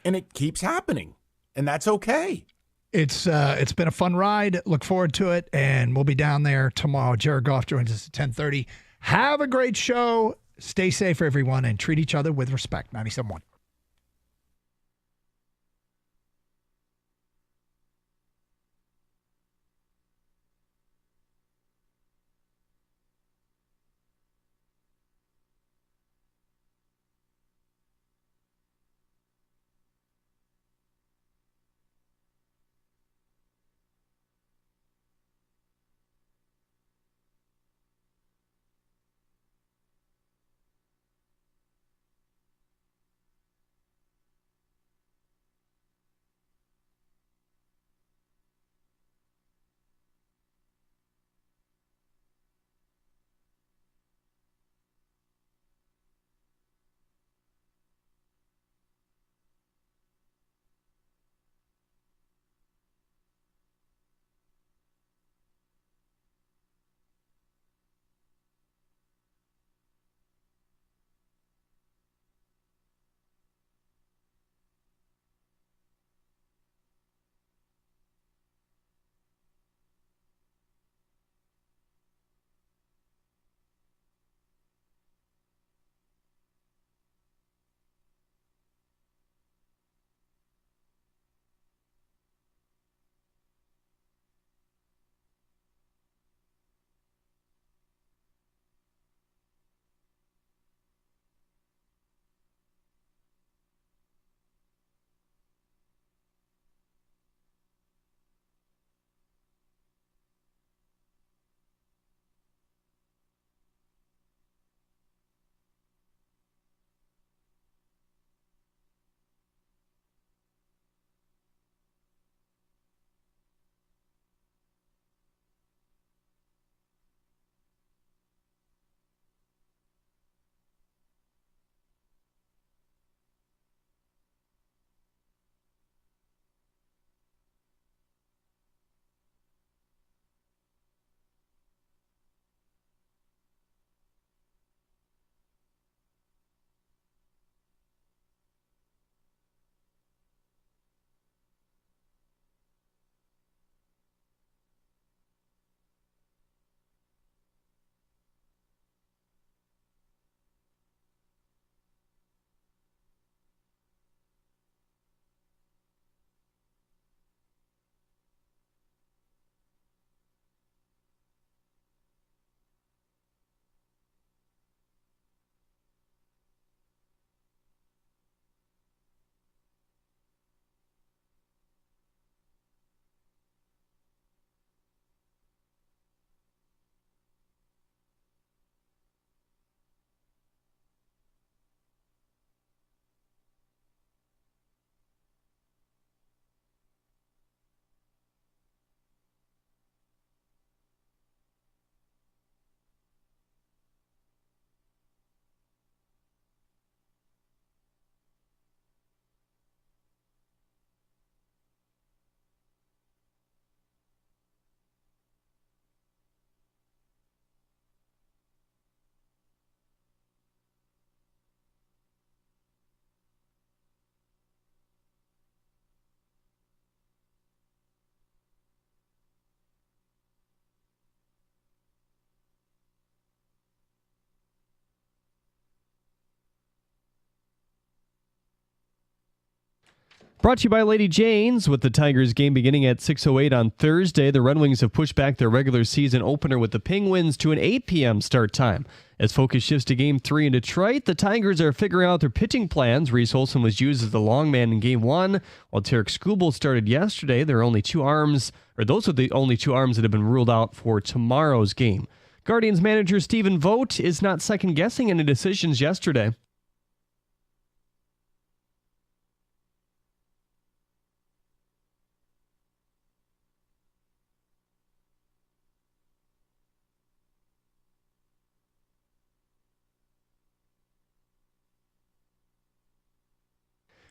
And it keeps happening. And that's okay. It's been a fun ride. Look forward to it. And we'll be down there tomorrow. Jared Goff joins us at 10:30. Have a great show. Stay safe, everyone, and treat each other with respect. 97.1. Brought to you by Lady Jane's. With the Tigers game beginning at 6:08 on Thursday, the Red Wings have pushed back their regular season opener with the Penguins to an 8 p.m. start time. As focus shifts to Game 3 in Detroit, the Tigers are figuring out their pitching plans. Reese Olson was used as the long man in Game 1, while Tarek Scoble started yesterday. Those are the only two arms that have been ruled out for tomorrow's game. Guardians manager Stephen Vogt is not second-guessing any decisions yesterday.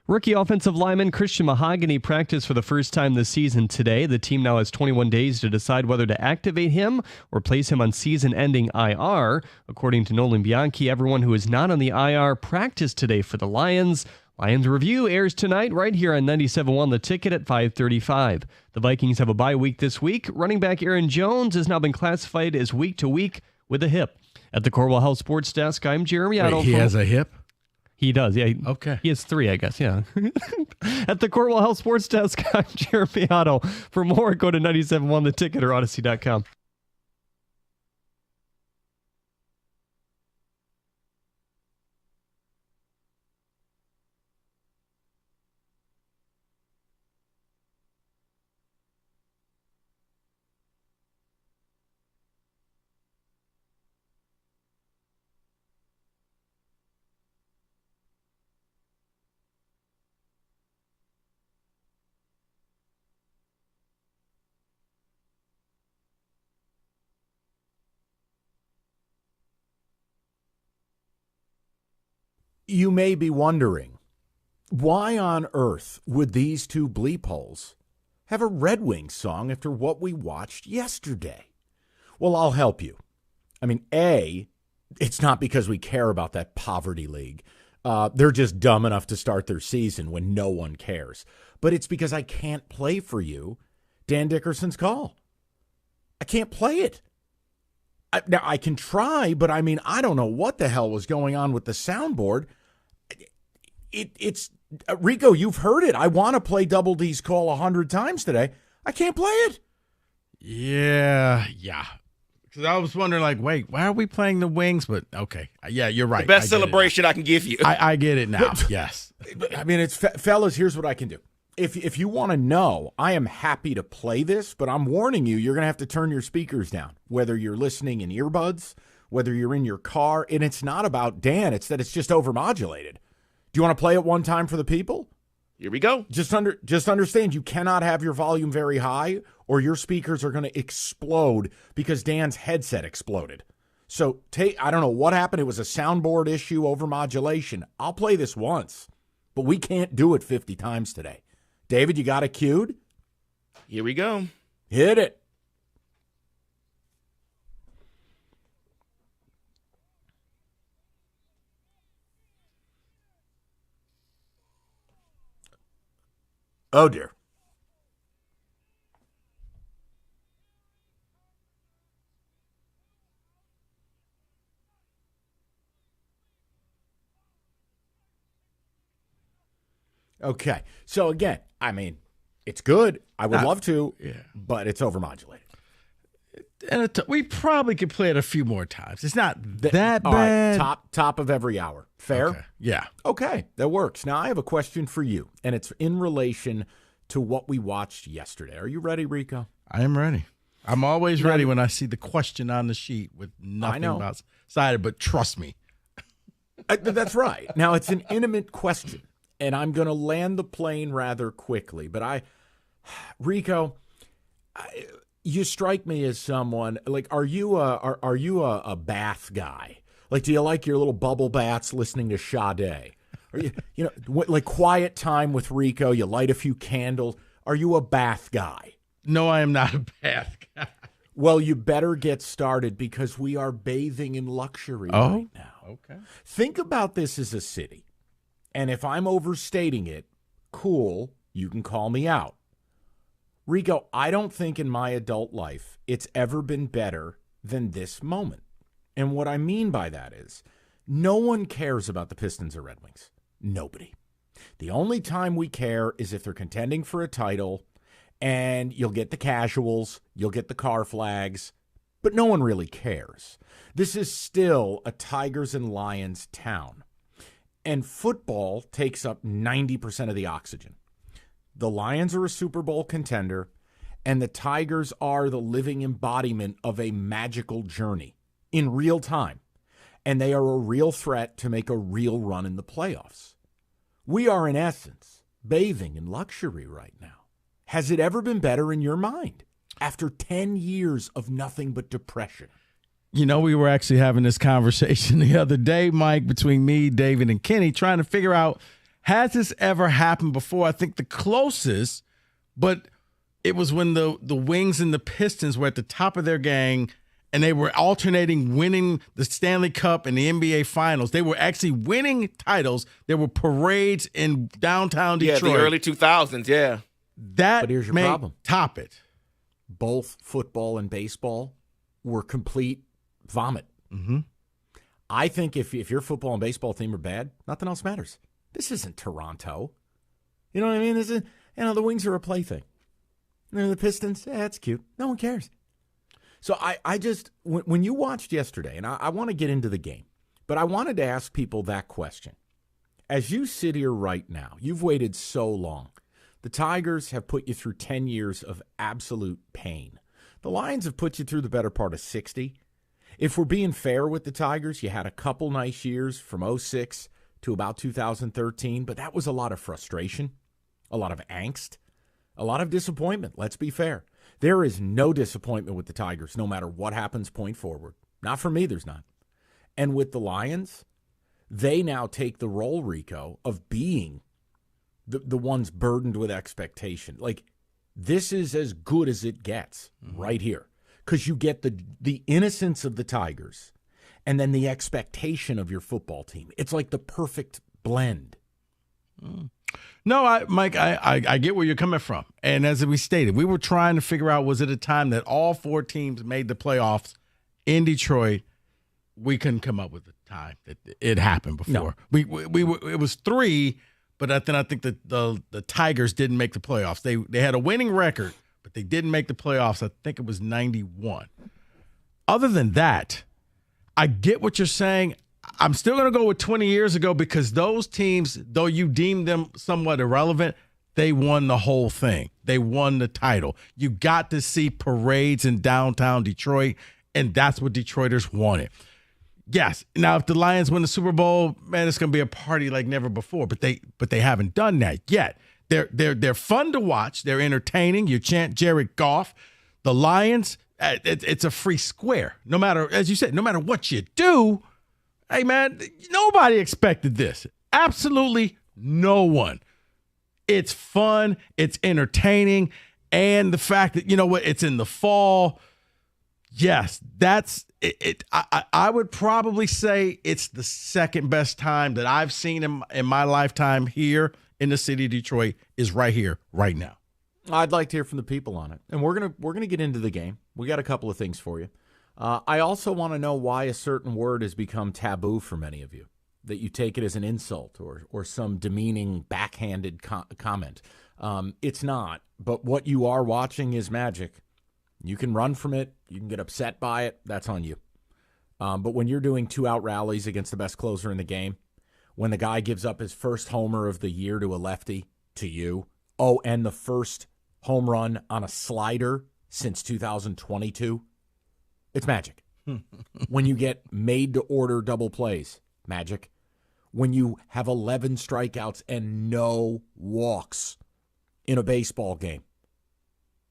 Rookie offensive lineman Christian Mahogany practiced for the first time this season today. The team now has 21 days to decide whether to activate him or place him on season-ending IR. According to Nolan Bianchi, everyone who is not on the IR practiced today for the Lions. Lions Review airs tonight right here on 97.1 The Ticket at 5:35. The Vikings have a bye week this week. Running back Aaron Jones has now been classified as week-to-week with a hip. At the Corwell Health Sports Desk, I'm Jeremy Otto. He has a hip? He does, yeah. Okay. He has 3, I guess, yeah. At the Corwell Health Sports Desk, I'm Jeremy Otto. For more, go to 97.1 The Ticket or Odyssey.com. You may be wondering, why on earth would these two bleep holes have a Red Wings song after what we watched yesterday? Well, I'll help you. I mean, A, it's not because we care about that poverty league. They're just dumb enough to start their season when no one cares. But it's because I can't play for you Dan Dickerson's call. I can't play it. Now, I can try, but I mean, I don't know what the hell was going on with the soundboard. It's Rico, you've heard it. I want to play Double D's call 100 times today. I can't play it. Yeah. Because I was wondering, like, wait, why are we playing the Wings? But, okay. Yeah, you're right. The best celebration I can give you. I get it now. Yes. I mean, it's fellas, here's what I can do. If you want to know, I am happy to play this, but I'm warning you, you're going to have to turn your speakers down, whether you're listening in earbuds, whether you're in your car. And it's not about Dan. It's that it's just overmodulated. Do you want to play it one time for the people? Here we go. Just understand, you cannot have your volume very high or your speakers are going to explode because Dan's headset exploded. So I don't know what happened. It was a soundboard issue, overmodulation. I'll play this once, but we can't do it 50 times today. David, you got it queued? Here we go. Hit it. Oh, dear. Okay. So, again, I mean, it's good. I would love to, but it's overmodulated. And we probably could play it a few more times. It's not that all bad. Right, top of every hour. Fair? Okay. Yeah. Okay, that works. Now, I have a question for you, and it's in relation to what we watched yesterday. Are you ready, Rico? I am ready. I'm always ready when I see the question on the sheet with nothing about cited, but trust me. That's right. Now, it's an intimate question, and I'm going to land the plane rather quickly. But Rico, you strike me as someone like, are you a bath guy? Like, do you like your little bubble baths listening to Sade? Are you like quiet time with Rico? You light a few candles. Are you a bath guy? No, I am not a bath guy. Well, you better get started because we are bathing in luxury right now. Okay. Think about this as a city. And if I'm overstating it, cool, you can call me out. Rico, I don't think in my adult life it's ever been better than this moment. And what I mean by that is no one cares about the Pistons or Red Wings. Nobody. The only time we care is if they're contending for a title, and you'll get the casuals, you'll get the car flags, but no one really cares. This is still a Tigers and Lions town, and football takes up 90% of the oxygen. The Lions are a Super Bowl contender, and the Tigers are the living embodiment of a magical journey in real time, and they are a real threat to make a real run in the playoffs. We are, in essence, bathing in luxury right now. Has it ever been better in your mind after 10 years of nothing but depression? You know, we were actually having this conversation the other day, Mike, between me, David, and Kenny, trying to figure out, has this ever happened before? I think the closest, but it was when the Wings and the Pistons were at the top of their gang, and they were alternating winning the Stanley Cup and the NBA Finals. They were actually winning titles. There were parades in downtown Detroit. Yeah, the early 2000s, yeah. But here's your problem. Top it. Both football and baseball were complete vomit. Mm-hmm. I think if your football and baseball team are bad, nothing else matters. This isn't Toronto. You know what I mean? This is, the Wings are a plaything. The Pistons, that's cute. No one cares. So I just, when you watched yesterday, and I want to get into the game, but I wanted to ask people that question. As you sit here right now, you've waited so long. The Tigers have put you through 10 years of absolute pain. The Lions have put you through the better part of 60. If we're being fair with the Tigers, you had a couple nice years from 06 to about 2013, but that was a lot of frustration, a lot of angst, a lot of disappointment. Let's be fair. There is no disappointment with the Tigers, no matter what happens point forward. Not for me, there's not. And with the Lions, they now take the role, Rico, of being the ones burdened with expectation. Like, this is as good as it gets right here. Because you get the innocence of the Tigers and then the expectation of your football team. It's like the perfect blend. No, Mike, I get where you're coming from. And as we stated, we were trying to figure out, was it a time that all four teams made the playoffs in Detroit? We couldn't come up with a time that it happened before. No. It was three, but then I think that the Tigers didn't make the playoffs. They had a winning record, but they didn't make the playoffs. I think it was 91. Other than that, I get what you're saying. I'm still going to go with 20 years ago because those teams, though you deem them somewhat irrelevant, they won the whole thing. They won the title. You got to see parades in downtown Detroit, and that's what Detroiters wanted. Yes. Now, if the Lions win the Super Bowl, man, it's going to be a party like never before. But they haven't done that yet. They're fun to watch. They're entertaining. You chant Jared Goff. The Lions, it's a free square. No matter, as you said, no matter what you do. Hey, man, nobody expected this. Absolutely no one. It's fun. It's entertaining. And the fact that, you know what, it's in the fall. Yes, that's it. I would probably say it's the second best time that I've seen in my lifetime here in the city of Detroit is right here, right now. I'd like to hear from the people on it. And we're gonna get into the game. We got a couple of things for you. I also want to know why a certain word has become taboo for many of you, that you take it as an insult or some demeaning, backhanded comment. It's not, but what you are watching is magic. You can run from it. You can get upset by it. That's on you. But when you're doing 2-out rallies against the best closer in the game, when the guy gives up his first homer of the year to a lefty, to you, and the first home run on a slider since 2022, it's magic. When you get made-to-order double plays, magic. When you have 11 strikeouts and no walks in a baseball game,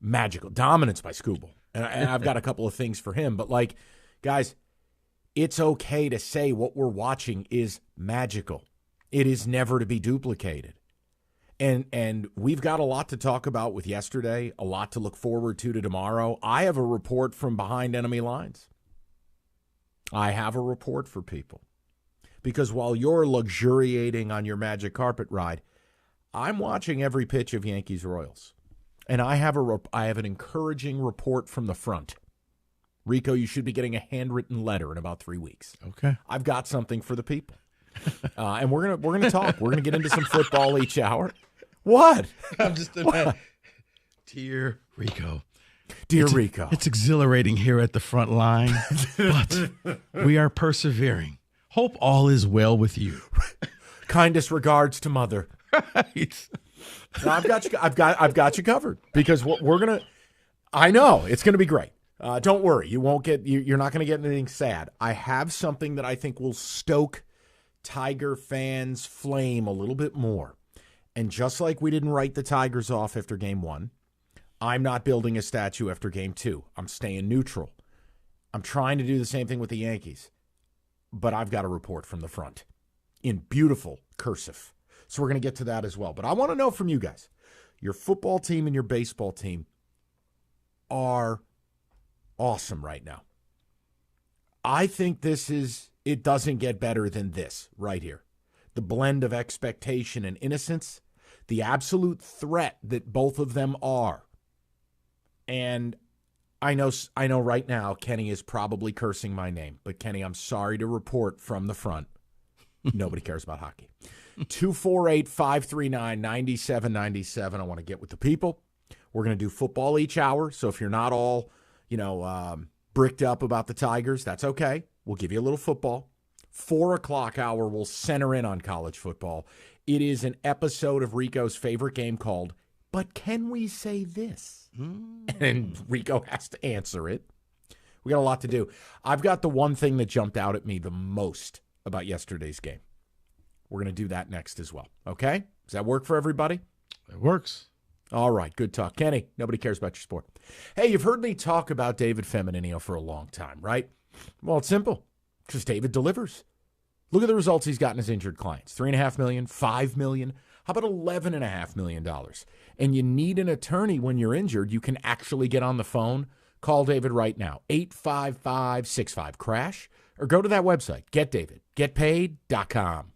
magical. Dominance by Scoble. And I've got a couple of things for him. But, guys, it's okay to say what we're watching is magical. It is never to be duplicated. And we've got a lot to talk about with yesterday, a lot to look forward to tomorrow. I have a report from behind enemy lines. I have a report for people. Because while you're luxuriating on your magic carpet ride, I'm watching every pitch of Yankees-Royals. And I have an encouraging report from the front. Rico, you should be getting a handwritten letter in about 3 weeks. Okay. I've got something for the people. And we're gonna talk. We're gonna get into some football each hour. What? I'm just Dear Rico. Rico. It's exhilarating here at the front line, but we are persevering. Hope all is well with you. Kindest regards to mother. Right. No, I've got you covered because we're gonna. I know it's gonna be great. Don't worry, you're not gonna get anything sad. I have something that I think will stoke Tiger fans' flame a little bit more. And just like we didn't write the Tigers off after game 1, I'm not building a statue after game 2. I'm staying neutral. I'm trying to do the same thing with the Yankees. But I've got a report from the front in beautiful cursive. So we're going to get to that as well. But I want to know from you guys, your football team and your baseball team are awesome right now. I think it doesn't get better than this right here. The blend of expectation and innocence, the absolute threat that both of them are. And I know right now Kenny is probably cursing my name, but Kenny, I'm sorry to report from the front. Nobody cares about hockey. 248-539-9797. I want to get with the people. We're going to do football each hour. So if you're not all, bricked up about the Tigers, that's okay. We'll give you a little football. 4 o'clock hour, we'll center in on college football. It is an episode of Rico's favorite game called But Can We Say This? And Rico has to answer it. We got a lot to do. I've got the one thing that jumped out at me the most about yesterday's game. We're going to do that next as well. Okay? Does that work for everybody? It works. All right. Good talk. Kenny, nobody cares about your sport. Hey, you've heard me talk about David Femininio for a long time, right? Well, it's simple. Because David delivers. Look at the results he's gotten as injured clients. $3.5 million, $5 million. How about $11.5 million? And you need an attorney when you're injured. You can actually get on the phone. Call David right now. 855-65-CRASH. Or go to that website. GetDavid.GetPaid.com.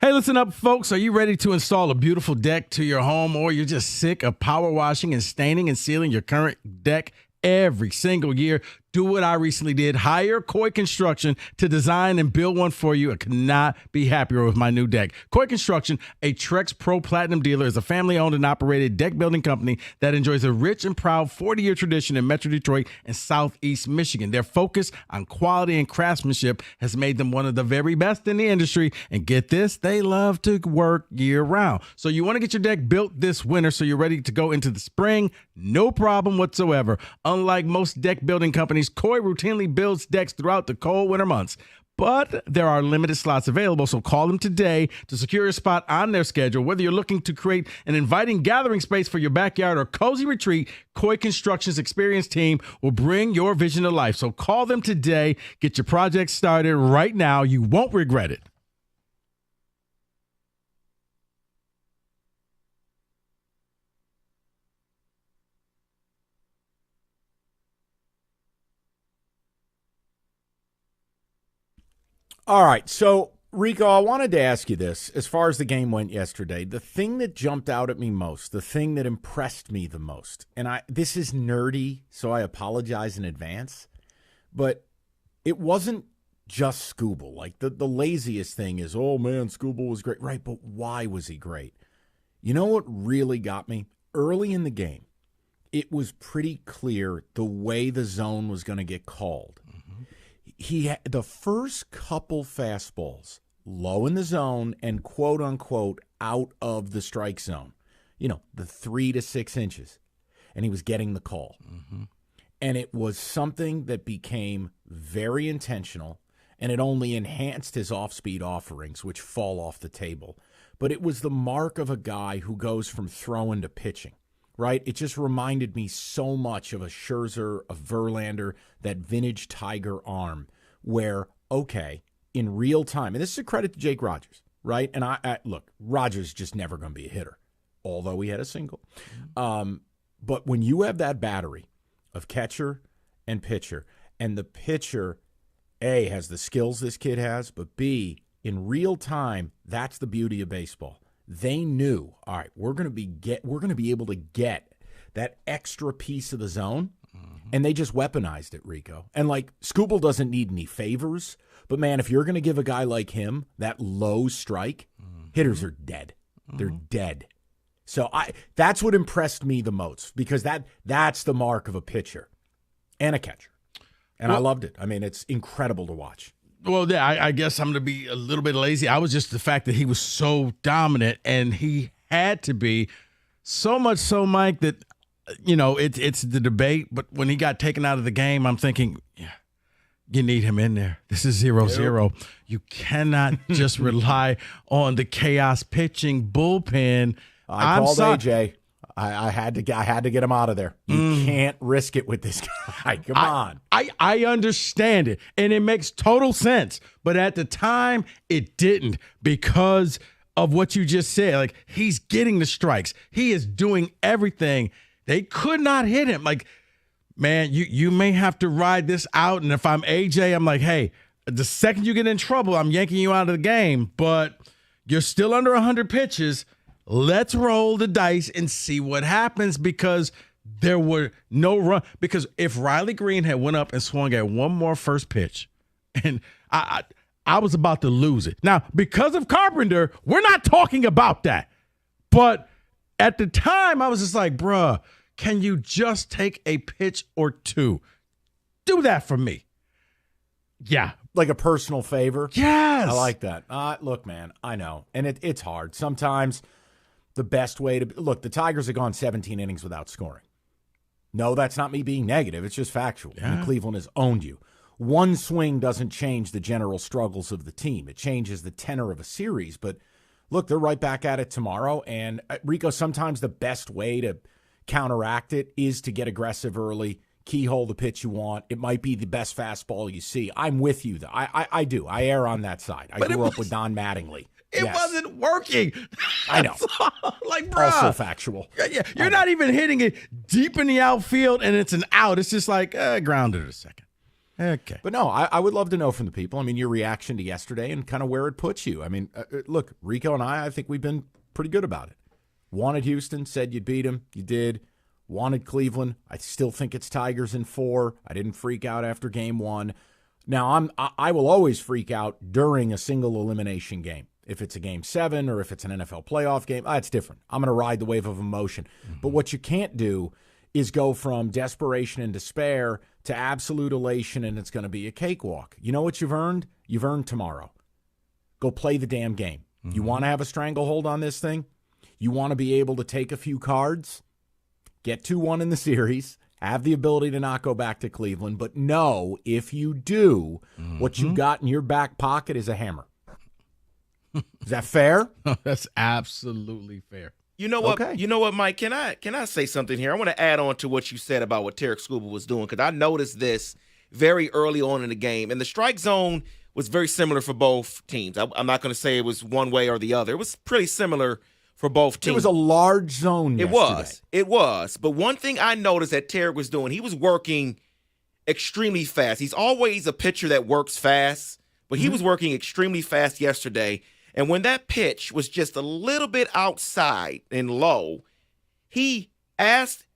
Hey, listen up, folks. Are you ready to install a beautiful deck to your home, or you're just sick of power washing and staining and sealing your current deck every single year? Do what I recently did. Hire Koi Construction to design and build one for you. I could not be happier with my new deck. Koi Construction, a Trex Pro Platinum dealer, is a family-owned and operated deck building company that enjoys a rich and proud 40-year tradition in Metro Detroit and Southeast Michigan. Their focus on quality and craftsmanship has made them one of the very best in the industry. And get this, they love to work year-round. So you want to get your deck built this winter so you're ready to go into the spring? No problem whatsoever. Unlike most deck building companies, Koi routinely builds decks throughout the cold winter months. But there are limited slots available, so call them today to secure a spot on their schedule. Whether you're looking to create an inviting gathering space for your backyard or cozy retreat, Koi Construction's experienced team will bring your vision to life. So call them today. Get your project started right now. You won't regret it. All right, so Rico, I wanted to ask you this. As far as the game went yesterday, the thing that jumped out at me most, the thing that impressed me the most, and this is nerdy, so I apologize in advance, but it wasn't just Scoble. Like the laziest thing is, oh man, Scoble was great. Right, but why was he great? You know what really got me? Early in the game, it was pretty clear the way the zone was going to get called. He had the first couple fastballs low in the zone and quote unquote out of the strike zone, the 3 to 6 inches, and he was getting the call. And it was something that became very intentional, and it only enhanced his off-speed offerings, which fall off the table. But it was the mark of a guy who goes from throwing to pitching. Right? It just reminded me so much of a Scherzer, a Verlander, that vintage Tiger arm where, okay, in real time, and this is a credit to Jake Rogers, right? And I look, Rogers just never going to be a hitter, although he had a single. But when you have that battery of catcher and pitcher, and the pitcher, A, has the skills this kid has, but B, in real time, that's the beauty of baseball. They knew, all right, we're going to be able to get that extra piece of the zone, and they just weaponized it, Rico. And like Scoble doesn't need any favors, but man, if you're going to give a guy like him that low strike, hitters are dead. They're dead. So that's what impressed me the most, because that's the mark of a pitcher and a catcher, and I loved it. I mean, it's incredible to watch. Well, yeah, I guess I'm going to be a little bit lazy. I was just the fact that he was so dominant, and he had to be so much so, Mike, that, it's the debate. But when he got taken out of the game, I'm thinking, yeah, you need him in there. This is 0-0. You cannot just rely on the chaos pitching bullpen. I called AJ. I had to get him out of there. You can't risk it with this guy. Come on. I understand it, and it makes total sense. But at the time, it didn't, because of what you just said. Like, he's getting the strikes. He is doing everything. They could not hit him. Like, man, you may have to ride this out. And if I'm AJ, I'm like, hey, the second you get in trouble, I'm yanking you out of the game. But you're still under 100 pitches. Let's roll the dice and see what happens, because there were no run. Because if Riley Green had went up and swung at one more first pitch, and I was about to lose it. Now, because of Carpenter, we're not talking about that. But at the time, I was just like, bruh, can you just take a pitch or two? Do that for me. Yeah. Like a personal favor? Yes. I like that. Look, man, I know. And it's hard. Sometimes the best way to look, the Tigers have gone 17 innings without scoring. No, that's not me being negative. It's just factual. Yeah. And Cleveland has owned you. One swing doesn't change the general struggles of the team. It changes the tenor of a series. But look, they're right back at it tomorrow. And Rico, sometimes the best way to counteract it is to get aggressive early, keyhole the pitch you want. It might be the best fastball you see. I'm with you, though. I do. I err on that side. I grew up with Don Mattingly. It wasn't working. I know. Like, bro. Also factual. Yeah, you're not even hitting it deep in the outfield, and it's an out. It's just like, grounded a second. Okay. But no, I would love to know from the people. I mean, your reaction to yesterday and kind of where it puts you. I mean, look, Rico and I think we've been pretty good about it. Wanted Houston, said you'd beat them. You did. Wanted Cleveland. I still think it's Tigers in 4. I didn't freak out after game 1. Now, I will always freak out during a single elimination game. If it's a game 7 or if it's an NFL playoff game, that's different. I'm going to ride the wave of emotion. But what you can't do is go from desperation and despair to absolute elation, and it's going to be a cakewalk. You know what you've earned? You've earned tomorrow. Go play the damn game. You want to have a stranglehold on this thing? You want to be able to take a few cards, get 2-1 in the series, have the ability to not go back to Cleveland, but know if you do, what you got in your back pocket is a hammer. Is that fair? That's absolutely fair. You know what? Okay. You know what, Mike? Can I say something here? I want to add on to what you said about what Tarek Scoble was doing, because I noticed this very early on in the game, and the strike zone was very similar for both teams. I'm not going to say it was one way or the other. It was pretty similar for both teams. It was a large zone yesterday. It was. But one thing I noticed that Tarek was doing, he was working extremely fast. He's always a pitcher that works fast, but he was working extremely fast yesterday. And when that pitch was just a little bit outside and low, he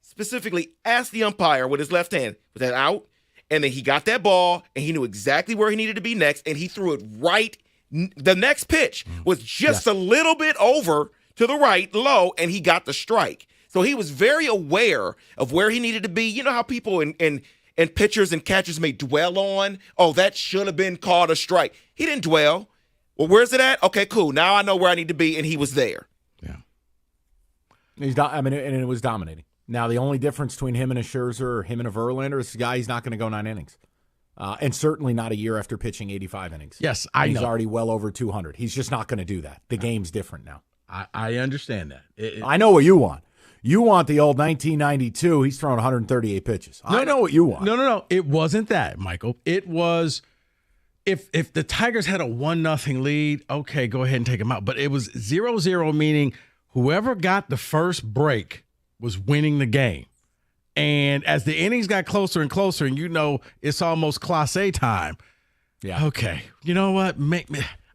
specifically asked the umpire with his left hand, was that out? And then he got that ball, and he knew exactly where he needed to be next, and he threw it right. The next pitch was just a little bit over to the right, low, and he got the strike. So he was very aware of where he needed to be. You know how people and pitchers and catchers may dwell on, oh, that should have been called a strike. He didn't dwell. Well, where's it at? Okay, cool. Now I know where I need to be, and he was there. Yeah. And it was dominating. Now, the only difference between him and a Scherzer or him and a Verlander is this guy, he's not going to go 9 innings. And certainly not a year after pitching 85 innings. Yes, I know. He's already well over 200. He's just not going to do that. The game's different now. I understand that. I know what you want. You want the old 1992, he's throwing 138 pitches. I know what you want. No. It wasn't that, Michael. It was if the Tigers had a 1-0 lead, okay, go ahead and take them out. But it was 0-0, meaning whoever got the first break was winning the game. And as the innings got closer and closer, and it's almost Class A time. Yeah. Okay, you know what?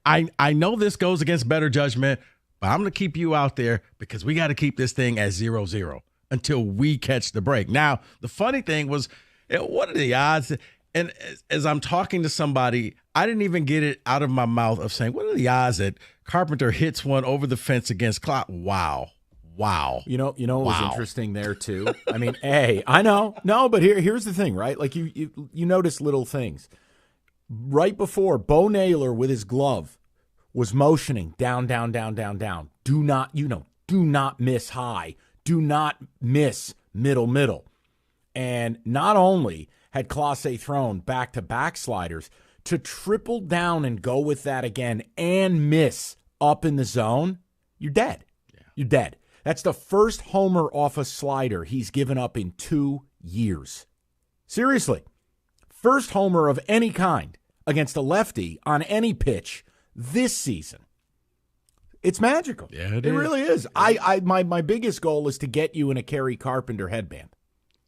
I know this goes against better judgment, but I'm going to keep you out there because we got to keep this thing at 0-0 until we catch the break. Now, the funny thing was, what are the odds? And as I'm talking to somebody, I didn't even get it out of my mouth of saying, what are the odds that Carpenter hits one over the fence against Clock? Wow. You know what was interesting there too? I mean, I know. No, but here's the thing, right? Like you notice little things. Right before, Bo Naylor with his glove was motioning down. Do not miss high. Do not miss middle. And not only had Clase thrown back-to-back sliders, to triple down and go with that again and miss up in the zone, you're dead. Yeah. You're dead. That's the first homer off a slider he's given up in 2 years. Seriously. First homer of any kind against a lefty on any pitch this season. It's magical. Yeah, it really is. My biggest goal is to get you in a Kerry Carpenter headband.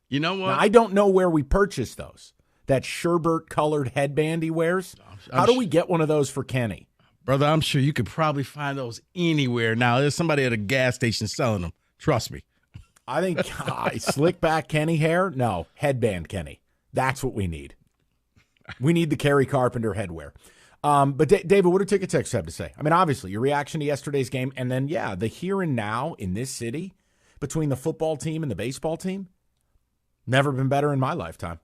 You know what? Now, I don't know where we purchased those. That Sherbert-colored headband he wears. How do we get one of those for Kenny? Brother, I'm sure you could probably find those anywhere. Now, there's somebody at a gas station selling them. Trust me. I think slick back Kenny hair? No, headband Kenny. That's what we need. We need the Kerry Carpenter headwear. But David, what do Ticket Text have to say? I mean, obviously, your reaction to yesterday's game, and then, the here and now in this city between the football team and the baseball team, never been better in my lifetime.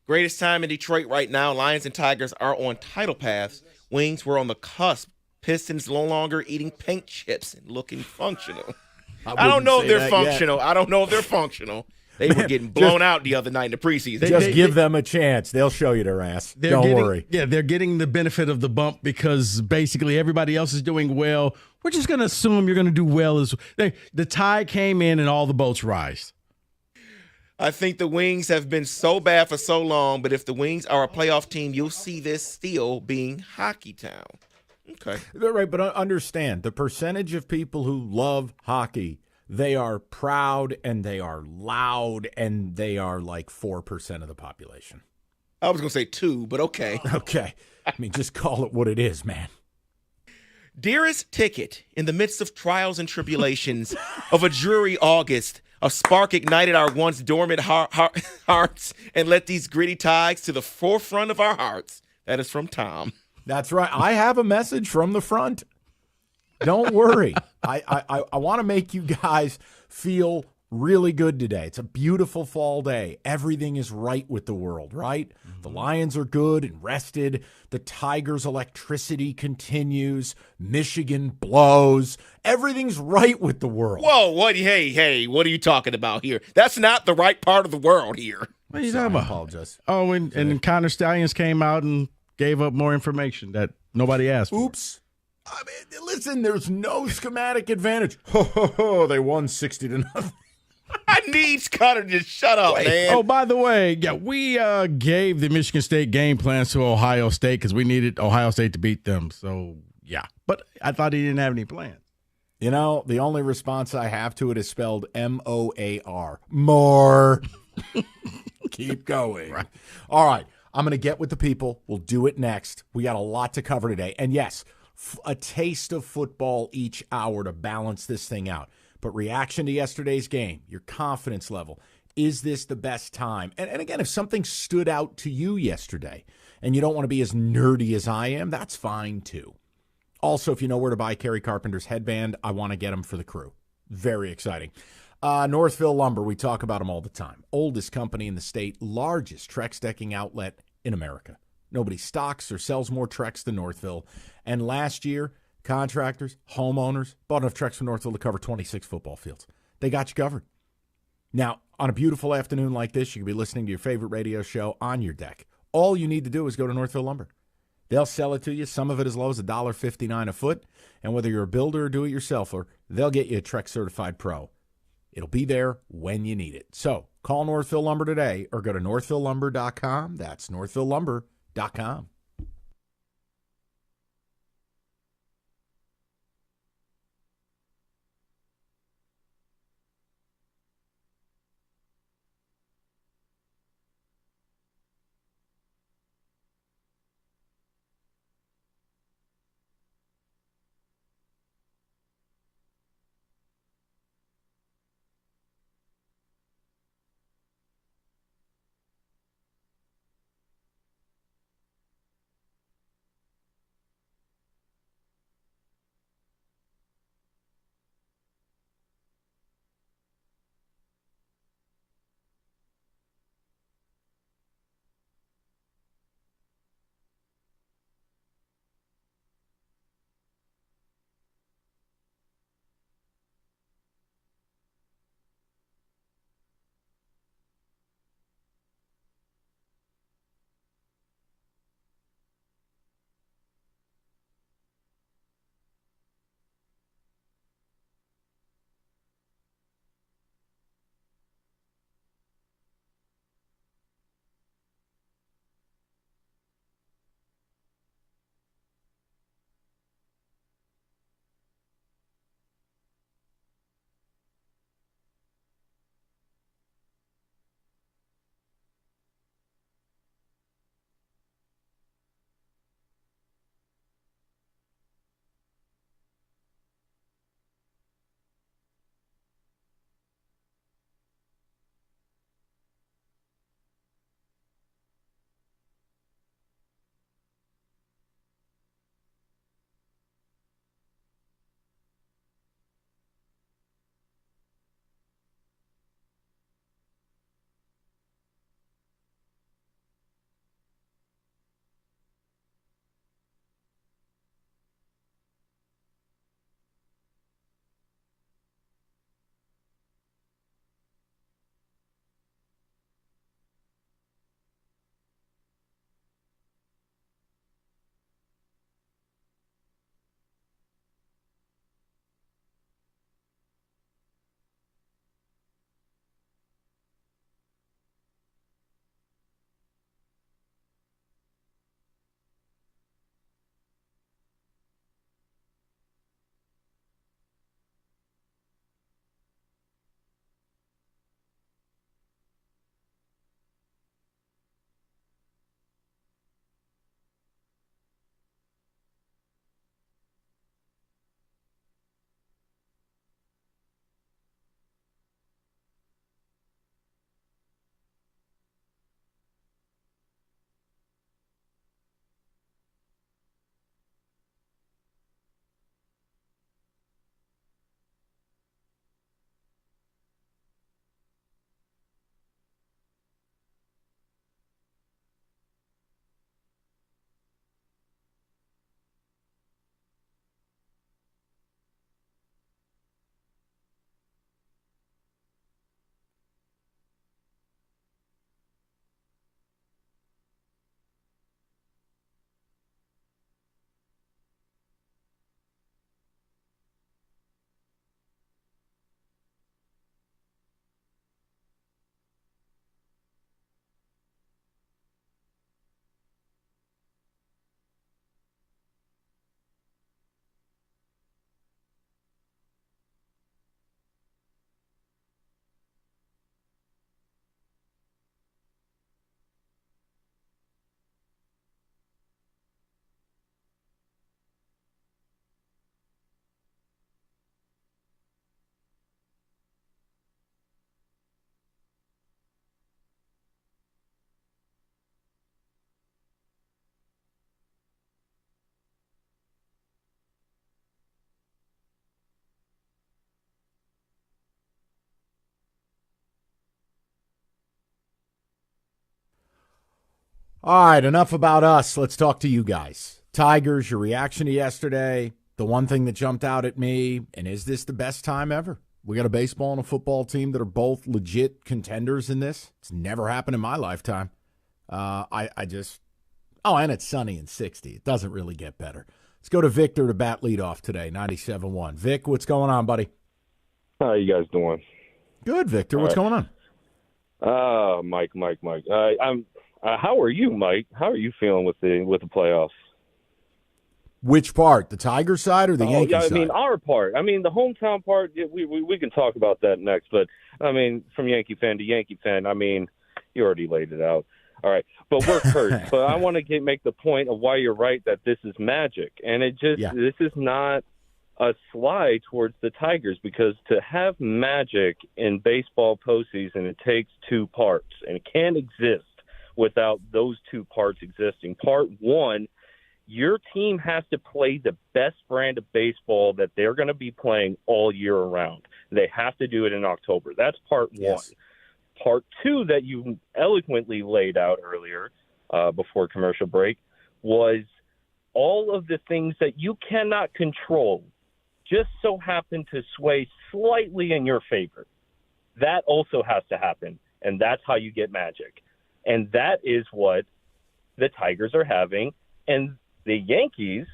Greatest time in Detroit right now. Lions and Tigers are on title paths. Wings were on the cusp. Pistons no longer eating paint chips and looking functional. I don't know if they're functional. I don't know if they're functional. They were getting blown out the other night in the preseason. Just give them a chance. They'll show you their ass. Don't worry. Yeah, they're getting the benefit of the bump because basically everybody else is doing well. We're just going to assume you're going to do well. The tide came in and all the boats rise. I think the Wings have been so bad for so long, but if the Wings are a playoff team, you'll see this still being Hockey Town. Okay. Right, but understand, the percentage of people who love hockey They are proud and they are loud and they are like 4% of the population. I was going to say 2, but okay. Okay. I mean, just call it what it is, man. Dearest Ticket, in the midst of trials and tribulations of a dreary August, a spark ignited our once dormant hearts and let these gritty tides to the forefront of our hearts. That is from Tom. That's right. I have a message from the front. Don't worry. I want to make you guys feel really good today. It's a beautiful fall day. Everything is right with the world, right? Mm-hmm. The Lions are good and rested. The Tigers' electricity continues. Michigan blows. Everything's right with the world. Whoa, what? Hey, what are you talking about here? That's not the right part of the world here. What are you talking about? I apologize. Oh, and Connor Stallions came out and gave up more information that nobody asked for. Oops. I mean, listen, there's no schematic advantage. They won 60-0. I need Connor to just shut up, man. Oh, by the way, yeah, we gave the Michigan State game plans to Ohio State because we needed Ohio State to beat them. So, yeah. But I thought he didn't have any plans. You know, the only response I have to it is spelled M-O-A-R. More. Keep going. Right. All right. I'm going to get with the people. We'll do it next. We got a lot to cover today. And, yes, a taste of football each hour to balance this thing out. But reaction to yesterday's game, your confidence level, is this the best time? And again, if something stood out to you yesterday and you don't want to be as nerdy as I am, that's fine too. Also, if you know where to buy Kerry Carpenter's headband, I want to get them for the crew. Very exciting. Northville Lumber, we talk about them all the time. Oldest company in the state, largest Trex decking outlet in America. Nobody stocks or sells more Trex than Northville. And last year, contractors, homeowners, bought enough Trex from Northville to cover 26 football fields. They got you covered. Now, on a beautiful afternoon like this, you can be listening to your favorite radio show on your deck. All you need to do is go to Northville Lumber. They'll sell it to you, some of it as low as $1.59 a foot. And whether you're a builder or do-it-yourselfer, they'll get you a Trex Certified Pro. It'll be there when you need it. So call Northville Lumber today or go to northvillelumber.com. That's northvillelumber.com. All right, enough about us. Let's talk to you guys. Tigers, your reaction to yesterday, the one thing that jumped out at me, and is this the best time ever? We got a baseball and a football team that are both legit contenders in this. It's never happened in my lifetime. And it's sunny and 60. It doesn't really get better. Let's go to Victor to bat leadoff today, 97.1. Vic, what's going on, buddy? How you guys doing? Good, Victor. What's going on? Mike. How are you, Mike? How are you feeling with the playoffs? Which part, the Tiger side or the Yankee side? I mean, our part. I mean, the hometown part, we can talk about that next. But, I mean, from Yankee fan to Yankee fan, I mean, you already laid it out. All right. But we're hurt. But I want to make the point of why you're right that this is magic. And this is not a slide towards the Tigers, because to have magic in baseball postseason, it takes two parts. And it can't exist without those two parts existing. Part one, your team has to play the best brand of baseball that they're going to be playing all year around. They have to do it in October. That's part one. Part two that you eloquently laid out earlier before commercial break was all of the things that you cannot control just so happen to sway slightly in your favor. That also has to happen, and that's how you get magic. And that is what the Tigers are having, and the Yankees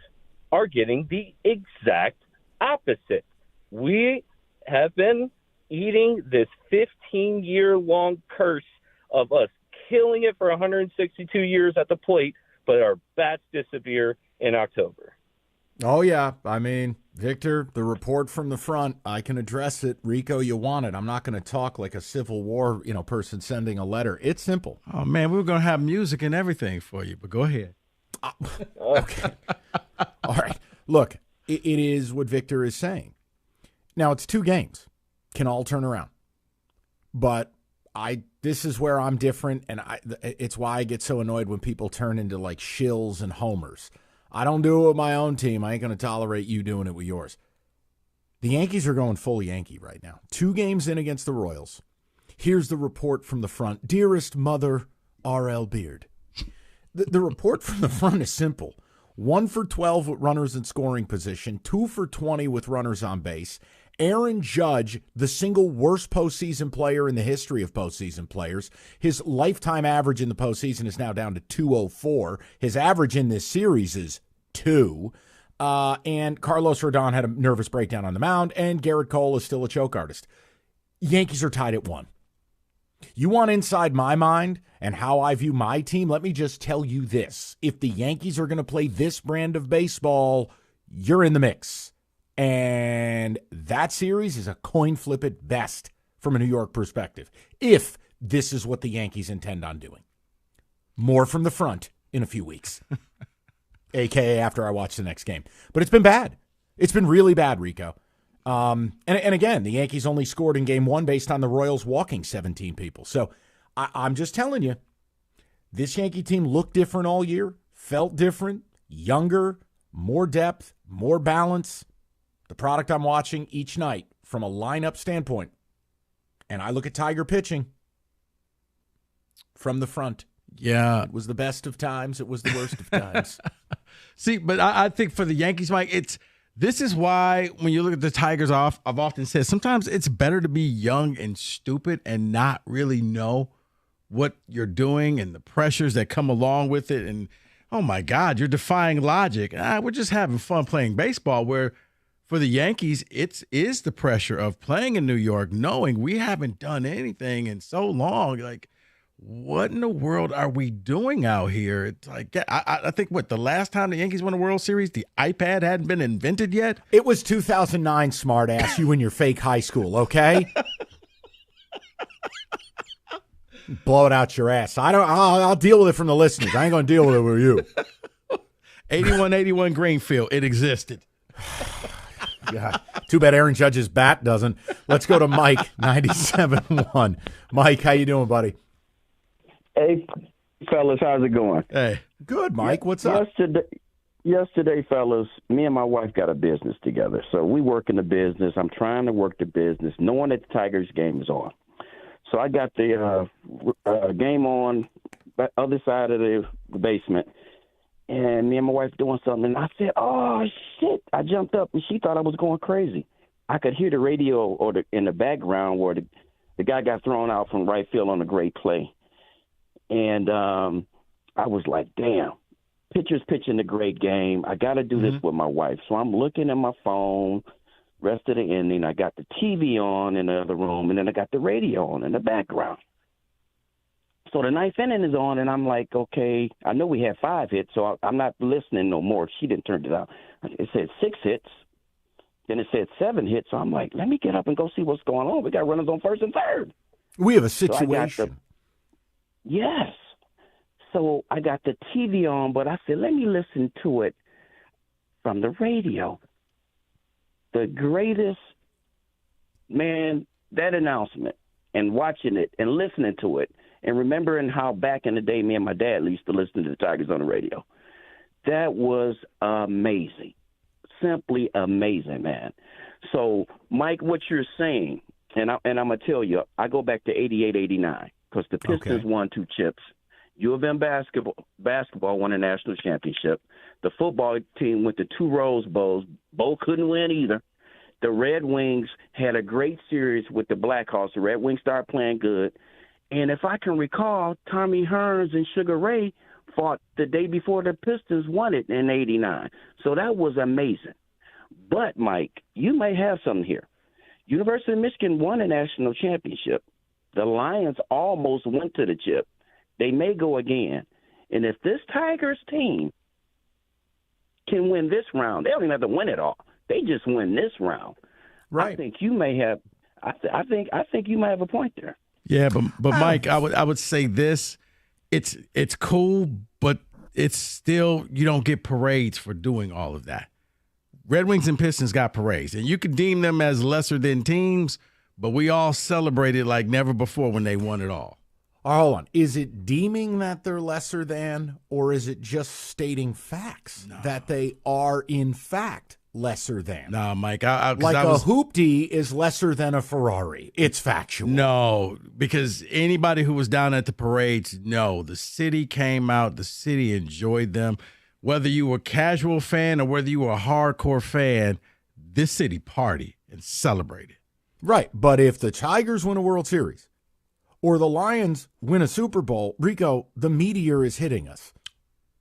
are getting the exact opposite. We have been eating this 15-year-long curse of us killing it for 162 years at the plate, but our bats disappear in October. Oh, yeah. I mean, Victor, the report from the front, I can address it. Rico, you want it. I'm not going to talk like a Civil War, person sending a letter. It's simple. Oh, man, we were going to have music and everything for you, but go ahead. Okay. All right. Look, it is what Victor is saying. Now, it's 2 games. Can all turn around. But this is where I'm different, and it's why I get so annoyed when people turn into like shills and homers. I don't do it with my own team. I ain't going to tolerate you doing it with yours. The Yankees are going full Yankee right now. 2 games in against the Royals. Here's the report from the front. Dearest mother, R.L. Beard. The report from the front is simple. 1 for 12 with runners in scoring position, 2 for 20 with runners on base. Aaron Judge, the single worst postseason player in the history of postseason players. His lifetime average in the postseason is now down to 204. His average in this series is 2. And Carlos Rodon had a nervous breakdown on the mound, and Garrett Cole is still a choke artist. Yankees are tied at 1. You want inside my mind and how I view my team? Let me just tell you this. If the Yankees are going to play this brand of baseball, you're in the mix. And that series is a coin flip at best from a New York perspective, if this is what the Yankees intend on doing. More from the front in a few weeks, a.k.a. after I watch the next game. But it's been bad. It's been really bad, Rico. And again, the Yankees only scored in game 1 based on the Royals walking 17 people. So I'm just telling you, this Yankee team looked different all year, felt different, younger, more depth, more balance. The product I'm watching each night from a lineup standpoint, and I look at Tiger pitching from the front. Yeah. It was the best of times. It was the worst of times. See, but I think for the Yankees, Mike, this is why when you look at the Tigers I've often said, sometimes it's better to be young and stupid and not really know what you're doing and the pressures that come along with it. And, oh, my God, you're defying logic. We're just having fun playing baseball, where for the Yankees, it is the pressure of playing in New York, knowing we haven't done anything in so long. Like, what in the world are we doing out here? It's like, I think, the last time the Yankees won a World Series, the iPad hadn't been invented yet? It was 2009, smartass, you and your fake high school, okay? Blow it out your ass. I'll deal with it from the listeners. I ain't going to deal with it with you. 8181 Greenfield, it existed. God. Too bad Aaron Judge's bat doesn't. Let's go to Mike, 97.1. Mike, how you doing, buddy? Hey, fellas, how's it going? Hey. Good, Mike. What's up? Yesterday, fellas, me and my wife got a business together. So we work in the business. I'm trying to work the business, knowing that the Tigers game is on. So I got the game on, the other side of the the basement, and me and my wife doing something, and I said, "Oh shit!" I jumped up, and she thought I was going crazy. I could hear the radio in the background where the guy got thrown out from right field on a great play, and I was like, "Damn, pitcher's pitching a great game. I got to do this with my wife." So I'm looking at my phone. Rest of the inning, I got the TV on in the other room, and then I got the radio on in the background. So the ninth inning is on, and I'm like, okay, I know we had 5 hits, so I'm not listening no more. She didn't turn it out. It said 6 hits. Then it said 7 hits. So I'm like, let me get up and go see what's going on. We got runners on first and third. We have a So situation. yes. So I got the TV on, but I said, let me listen to it from the radio. The greatest, man, that announcement and watching it and listening to it and remembering how back in the day me and my dad used to listen to the Tigers on the radio. That was amazing. Simply amazing, man. So, Mike, what you're saying, and I'm going to tell you, I go back to 88, 89 because the Pistons won 2 chips. U of M basketball won a national championship. The football team went to 2 Rose Bowls. Both couldn't win either. The Red Wings had a great series with the Blackhawks. The Red Wings started playing good. And if I can recall, Tommy Hearns and Sugar Ray fought the day before the Pistons won it in 89. So that was amazing. But, Mike, you may have something here. University of Michigan won a national championship. The Lions almost went to the chip. They may go again. And if this Tigers team can win this round, they don't even have to win it all. They just win this round. Right. I think you may have. I think you might have a point there. Yeah, but Mike, I would say this. It's cool, but it's still, you don't get parades for doing all of that. Red Wings and Pistons got parades, and you could deem them as lesser than teams, but we all celebrated like never before when they won it all. Hold on. Is it deeming that they're lesser than, or is it just stating facts that they are, in fact, lesser than? No, Mike. A hoopty is lesser than a Ferrari. It's factual. No, because anybody who was down at the parades, the city came out. The city enjoyed them. Whether you were a casual fan or whether you were a hardcore fan, this city partied and celebrated. Right, but if the Tigers win a World Series or the Lions win a Super Bowl, Rico, the meteor is hitting us.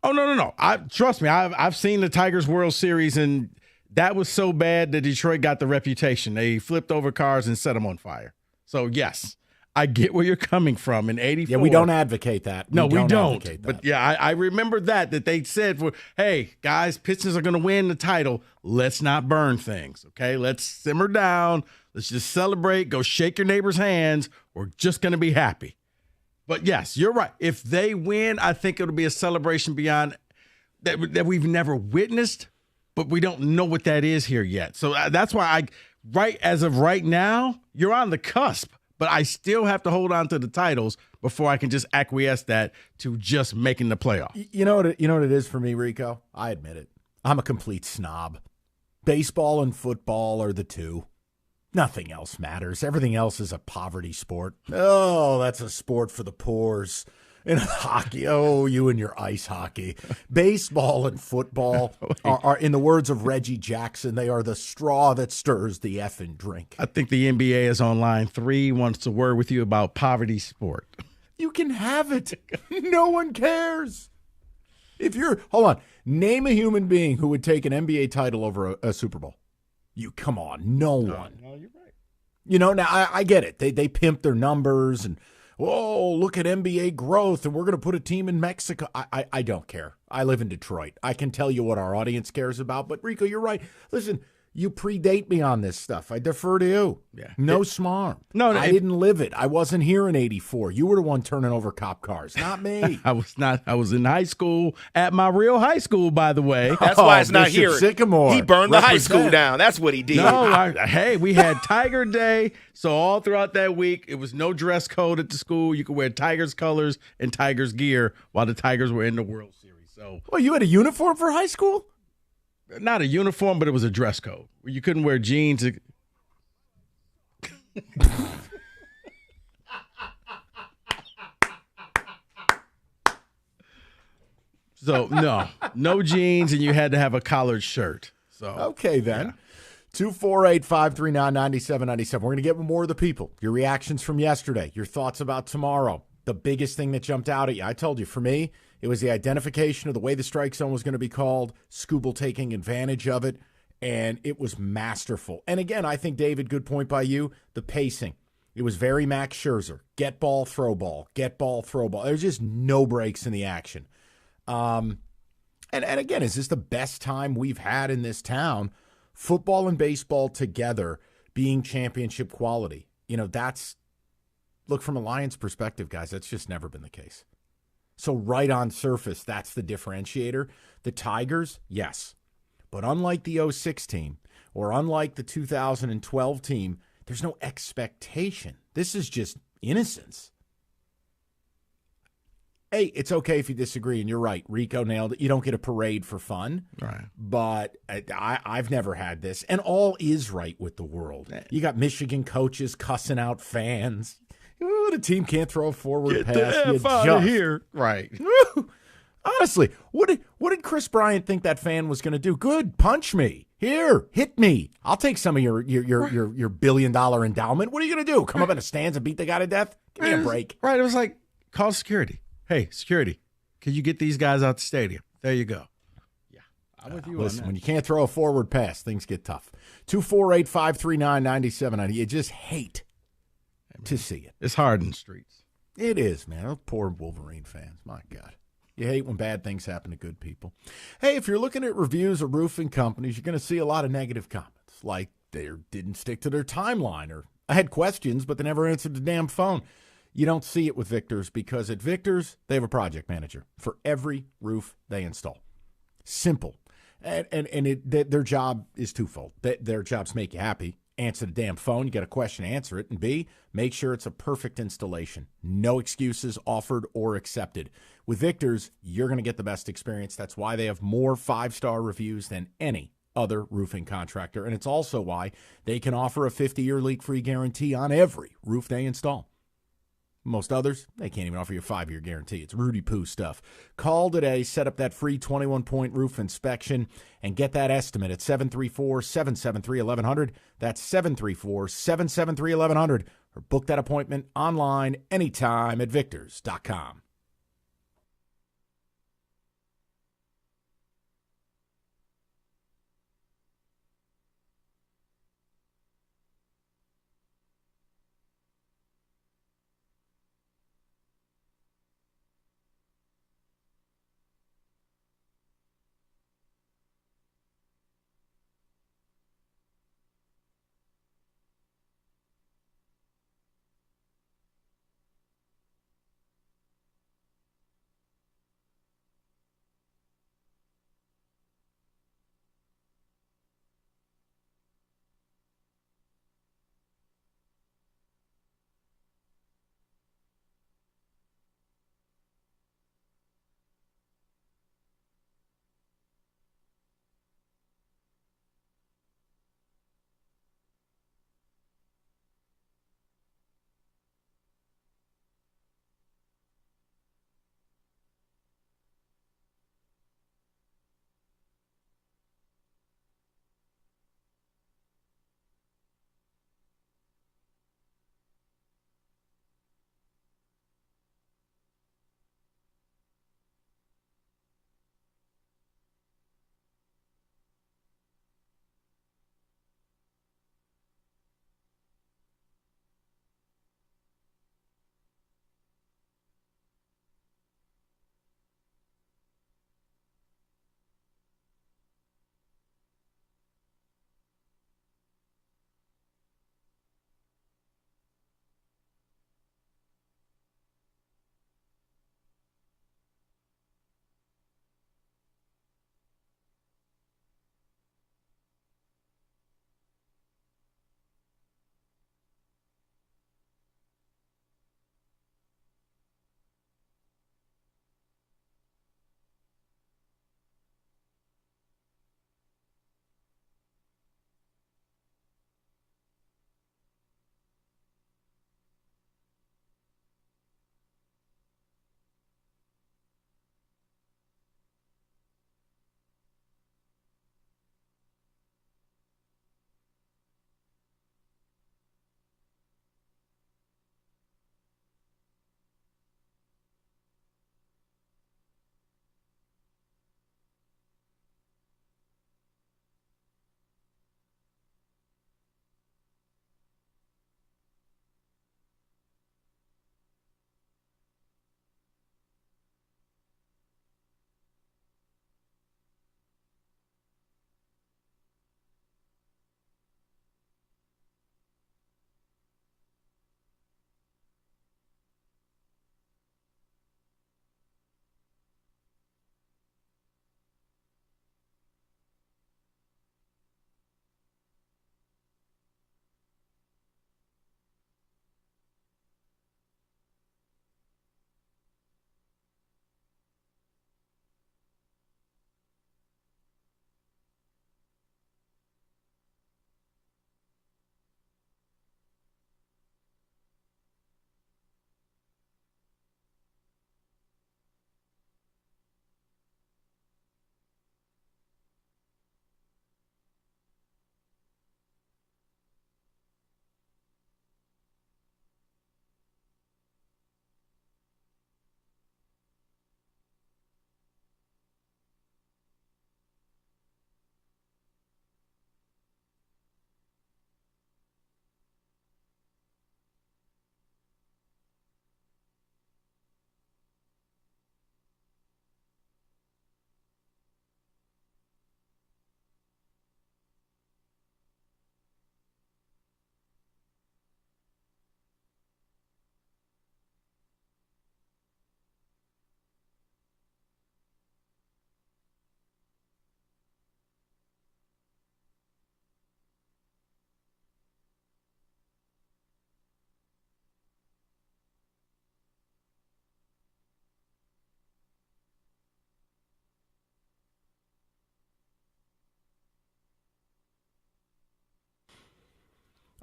Oh, no. Trust me, I've seen the Tigers World Series, and that was so bad that Detroit got the reputation. They flipped over cars and set them on fire. So, yes, I get where you're coming from in 84. Yeah, we don't advocate that. No, we don't. But, yeah, I remember that they said, hey, guys, Pistons are going to win the title. Let's not burn things, okay? Let's simmer down. Let's just celebrate. Go shake your neighbor's hands. We're just going to be happy. But, yes, you're right. If they win, I think it'll be a celebration beyond that we've never witnessed, but we don't know what that is here yet. So that's why as of right now, you're on the cusp. But I still have to hold on to the titles before I can just acquiesce that to just making the playoff. You know what it is for me, Rico? I admit it. I'm a complete snob. Baseball and football are the two. Nothing else matters. Everything else is a poverty sport. Oh, that's a sport for the poors. And hockey, you and your ice hockey. Baseball and football are, in the words of Reggie Jackson, they are the straw that stirs the effing drink. I think the NBA is on line 3, wants to word with you about poverty sport. You can have it. No one cares. Hold on, name a human being who would take an NBA title over a Super Bowl. Come on, no one. No, you're right. Now I get it. They pimp their numbers and, look at NBA growth, and we're going to put a team in Mexico. I don't care. I live in Detroit. I can tell you what our audience cares about. But, Rico, you're right. Listen, you predate me on this stuff. I defer to you. Yeah. No smarm. No, I didn't live it. I wasn't here in 84. You were the one turning over cop cars, not me. I was not. I was in high school, at my real high school, by the way. That's why it's not Bishop here. Sycamore. He burned the high school down. That's what he did. No, hey, we had Tiger Day. So all throughout that week, it was no dress code at the school. You could wear Tigers colors and Tigers gear while the Tigers were in the World Series. So, you had a uniform for high school? Not a uniform, but it was a dress code. You couldn't wear jeans. So no jeans, and you had to have a collared shirt. So okay then. 248-539-9797. We're going to get more of the people. Your reactions from yesterday, your thoughts about tomorrow. The biggest thing that jumped out at you. I told you, for me, it was the identification of the way the strike zone was going to be called, Scoble taking advantage of it, and it was masterful. And again, I think, David, good point by you, the pacing. It was very Max Scherzer. Get ball, throw ball. Get ball, throw ball. There's just no breaks in the action. And again, is this the best time we've had in this town? Football and baseball together being championship quality. Look, from a Lions perspective, guys, that's just never been the case. So right on surface, that's the differentiator. The Tigers, yes. But unlike the 06 team or unlike the 2012 team, there's no expectation. This is just innocence. Hey, it's okay if you disagree, and you're right. Rico nailed it. You don't get a parade for fun. Right. But I've never had this. And all is right with the world. You got Michigan coaches cussing out fans. Ooh, the team can't throw a forward pass. Get the F out of here. Right. Honestly, what did Chris Bryant think that fan was going to do? Good, punch me. Here, hit me. I'll take some of your $1 billion endowment. What are you going to do? Come up in the stands and beat the guy to death? Give me a break. Right. It was like, call security. Hey, security, can you get these guys out the stadium? There you go. Yeah, I'm with you on Listen, that. when you can't throw a forward pass, things get tough. 248-539-9790. You just hate to see it. It's hard in the streets. It is, man. Those poor Wolverine fans. My God. You hate when bad things happen to good people. Hey, if you're looking at reviews of roofing companies, you're going to see a lot of negative comments, like they didn't stick to their timeline, or I had questions, but they never answered the damn phone. You don't see it with Victor's, because at Victor's, they have a project manager for every roof they install. Simple. And their job is twofold. Their job's make you happy. Answer the damn phone. You got a question, answer it. And B, make sure it's a perfect installation. No excuses offered or accepted. With Victor's, you're going to get the best experience. That's why they have more 5-star reviews than any other roofing contractor. And it's also why they can offer a 50-year leak-free guarantee on every roof they install. Most others, they can't even offer you a 5-year guarantee. It's Rudy Poo stuff. Call today, set up that free 21-point roof inspection, and get that estimate at 734-773-1100. That's 734-773-1100. Or book that appointment online anytime at victors.com.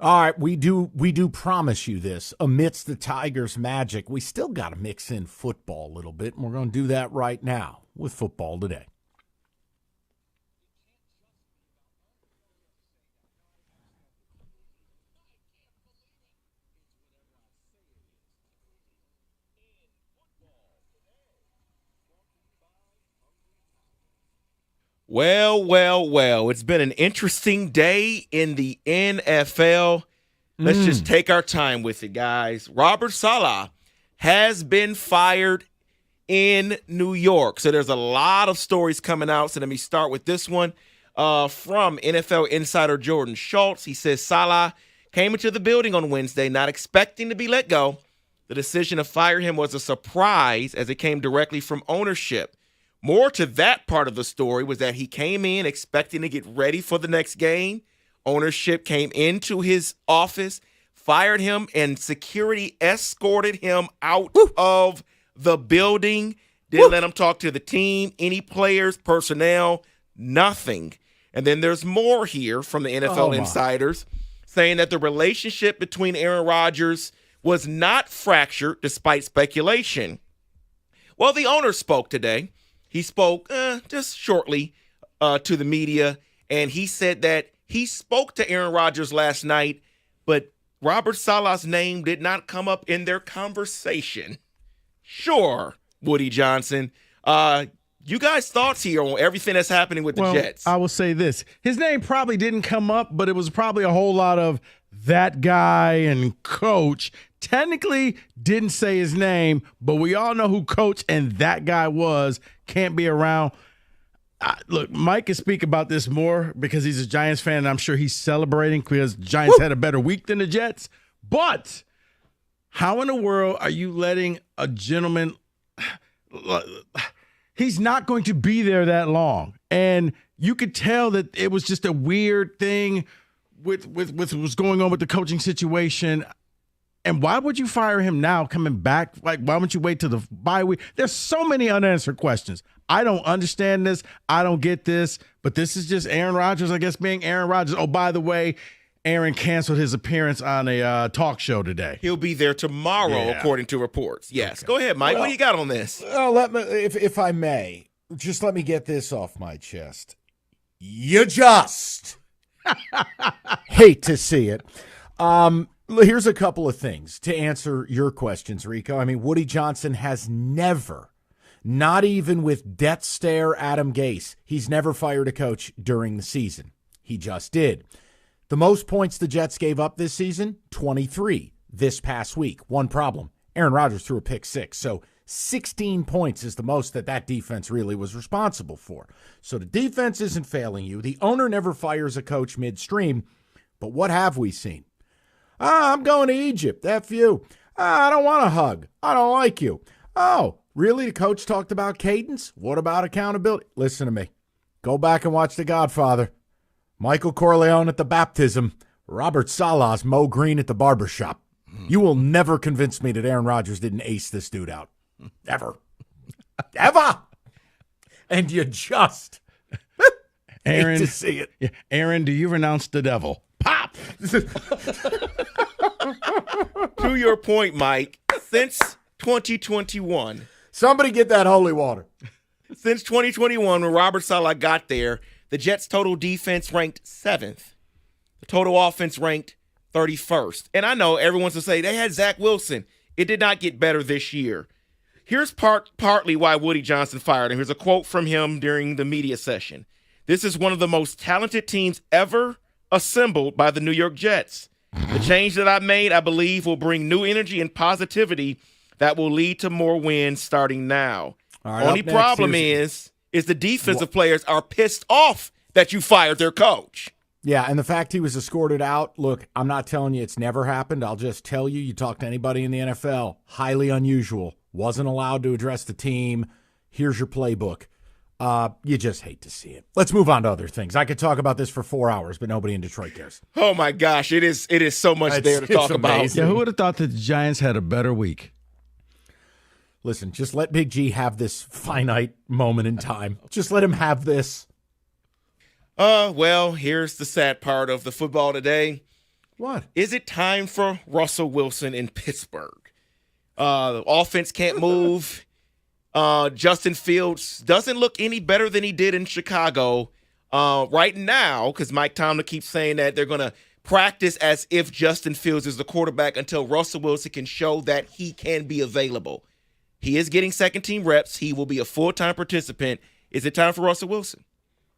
All right, we do promise you this. Amidst the Tigers' magic, we still got to mix in football a little bit, and we're going to do that right now with Football Today. Well. It's been an interesting day in the NFL. Let's just take our time with it, guys. Robert Saleh has been fired in New York. So there's a lot of stories coming out. So let me start with this one from NFL insider Jordan Schultz. He says Saleh came into the building on Wednesday not expecting to be let go. The decision to fire him was a surprise as it came directly from ownership. More to that part of the story was that he came in expecting to get ready for the next game. Ownership came into his office, fired him, and security escorted him out of the building. Didn't let him talk to the team, any players, personnel, nothing. And then there's more here from the NFL insiders saying that the relationship between Aaron Rodgers was not fractured despite speculation. Well, the owner spoke today. He spoke just shortly to the media, and he said that he spoke to Aaron Rodgers last night, but Robert Saleh's name did not come up in their conversation. Sure, Woody Johnson. You guys' thoughts here on everything that's happening with the Jets? I will say this. His name probably didn't come up, but it was probably a whole lot of that guy and coach. Technically didn't say his name, but we all know who coach and that guy was. Can't be around. Look, Mike can speak about this more because he's a Giants fan, and I'm sure he's celebrating because Giants had a better week than the Jets. But how in the world are you letting a gentleman – he's not going to be there that long. And you could tell that it was just a weird thing with what was going on with the coaching situation. And why would you fire him now coming back? Like, why wouldn't you wait till the bye week? There's so many unanswered questions. I don't understand this. I don't get this. But this is just Aaron Rodgers, I guess, being Aaron Rodgers. Oh, by the way, Aaron canceled his appearance on a talk show today. He'll be there tomorrow, according to reports. Yes. Okay. Go ahead, Mike. What do you got on this? Let me, if I may, just let me get this off my chest. You just hate to see it. Here's a couple of things to answer your questions, Rico. I mean, Woody Johnson has never, not even with death stare Adam Gase, he's never fired a coach during the season. He just did. The most points the Jets gave up this season, 23 this past week. One problem, Aaron Rodgers threw a pick six, so 16 points is the most that defense really was responsible for. So the defense isn't failing you. The owner never fires a coach midstream, but what have we seen? I'm going to Egypt. F you. I don't want a hug. I don't like you. Oh, really? The coach talked about cadence? What about accountability? Listen to me. Go back and watch The Godfather. Michael Corleone at the baptism. Robert Saleh's Mo Green at the barbershop. You will never convince me that Aaron Rodgers didn't ace this dude out. Ever. Ever. And you just Aaron, hate to see it. Yeah, Aaron, do you renounce the devil? Pop! To your point, Mike, since 2021. Somebody get that holy water. Since 2021, when Robert Saleh got there, the Jets' total defense ranked 7th. The total offense ranked 31st. And I know everyone's to say they had Zach Wilson. It did not get better this year. Here's partly why Woody Johnson fired him. Here's a quote from him during the media session. This is one of the most talented teams ever assembled by the New York Jets. The change that I made, I believe, will bring new energy and positivity that will lead to more wins starting now. Right, only problem is the defensive players are pissed off that you fired their coach. Yeah, and the fact he was escorted out, look, I'm not telling you it's never happened. I'll just tell you, you talk to anybody in the NFL, highly unusual. Wasn't allowed to address the team. Here's your playbook. You just hate to see it. Let's move on to other things. I could talk about this for 4 hours, but nobody in Detroit cares. Oh, my gosh. It is so much there to talk about. Yeah, who would have thought that the Giants had a better week? Listen, just let Big G have this finite moment in time. Just let him have this. Well, here's the sad part of the football today. What? Is it time for Russell Wilson in Pittsburgh? The offense can't move. Justin Fields doesn't look any better than he did in Chicago right now, because Mike Tomlin keeps saying that they're going to practice as if Justin Fields is the quarterback until Russell Wilson can show that he can be available. He is getting second-team reps. He will be a full-time participant. Is it time for Russell Wilson?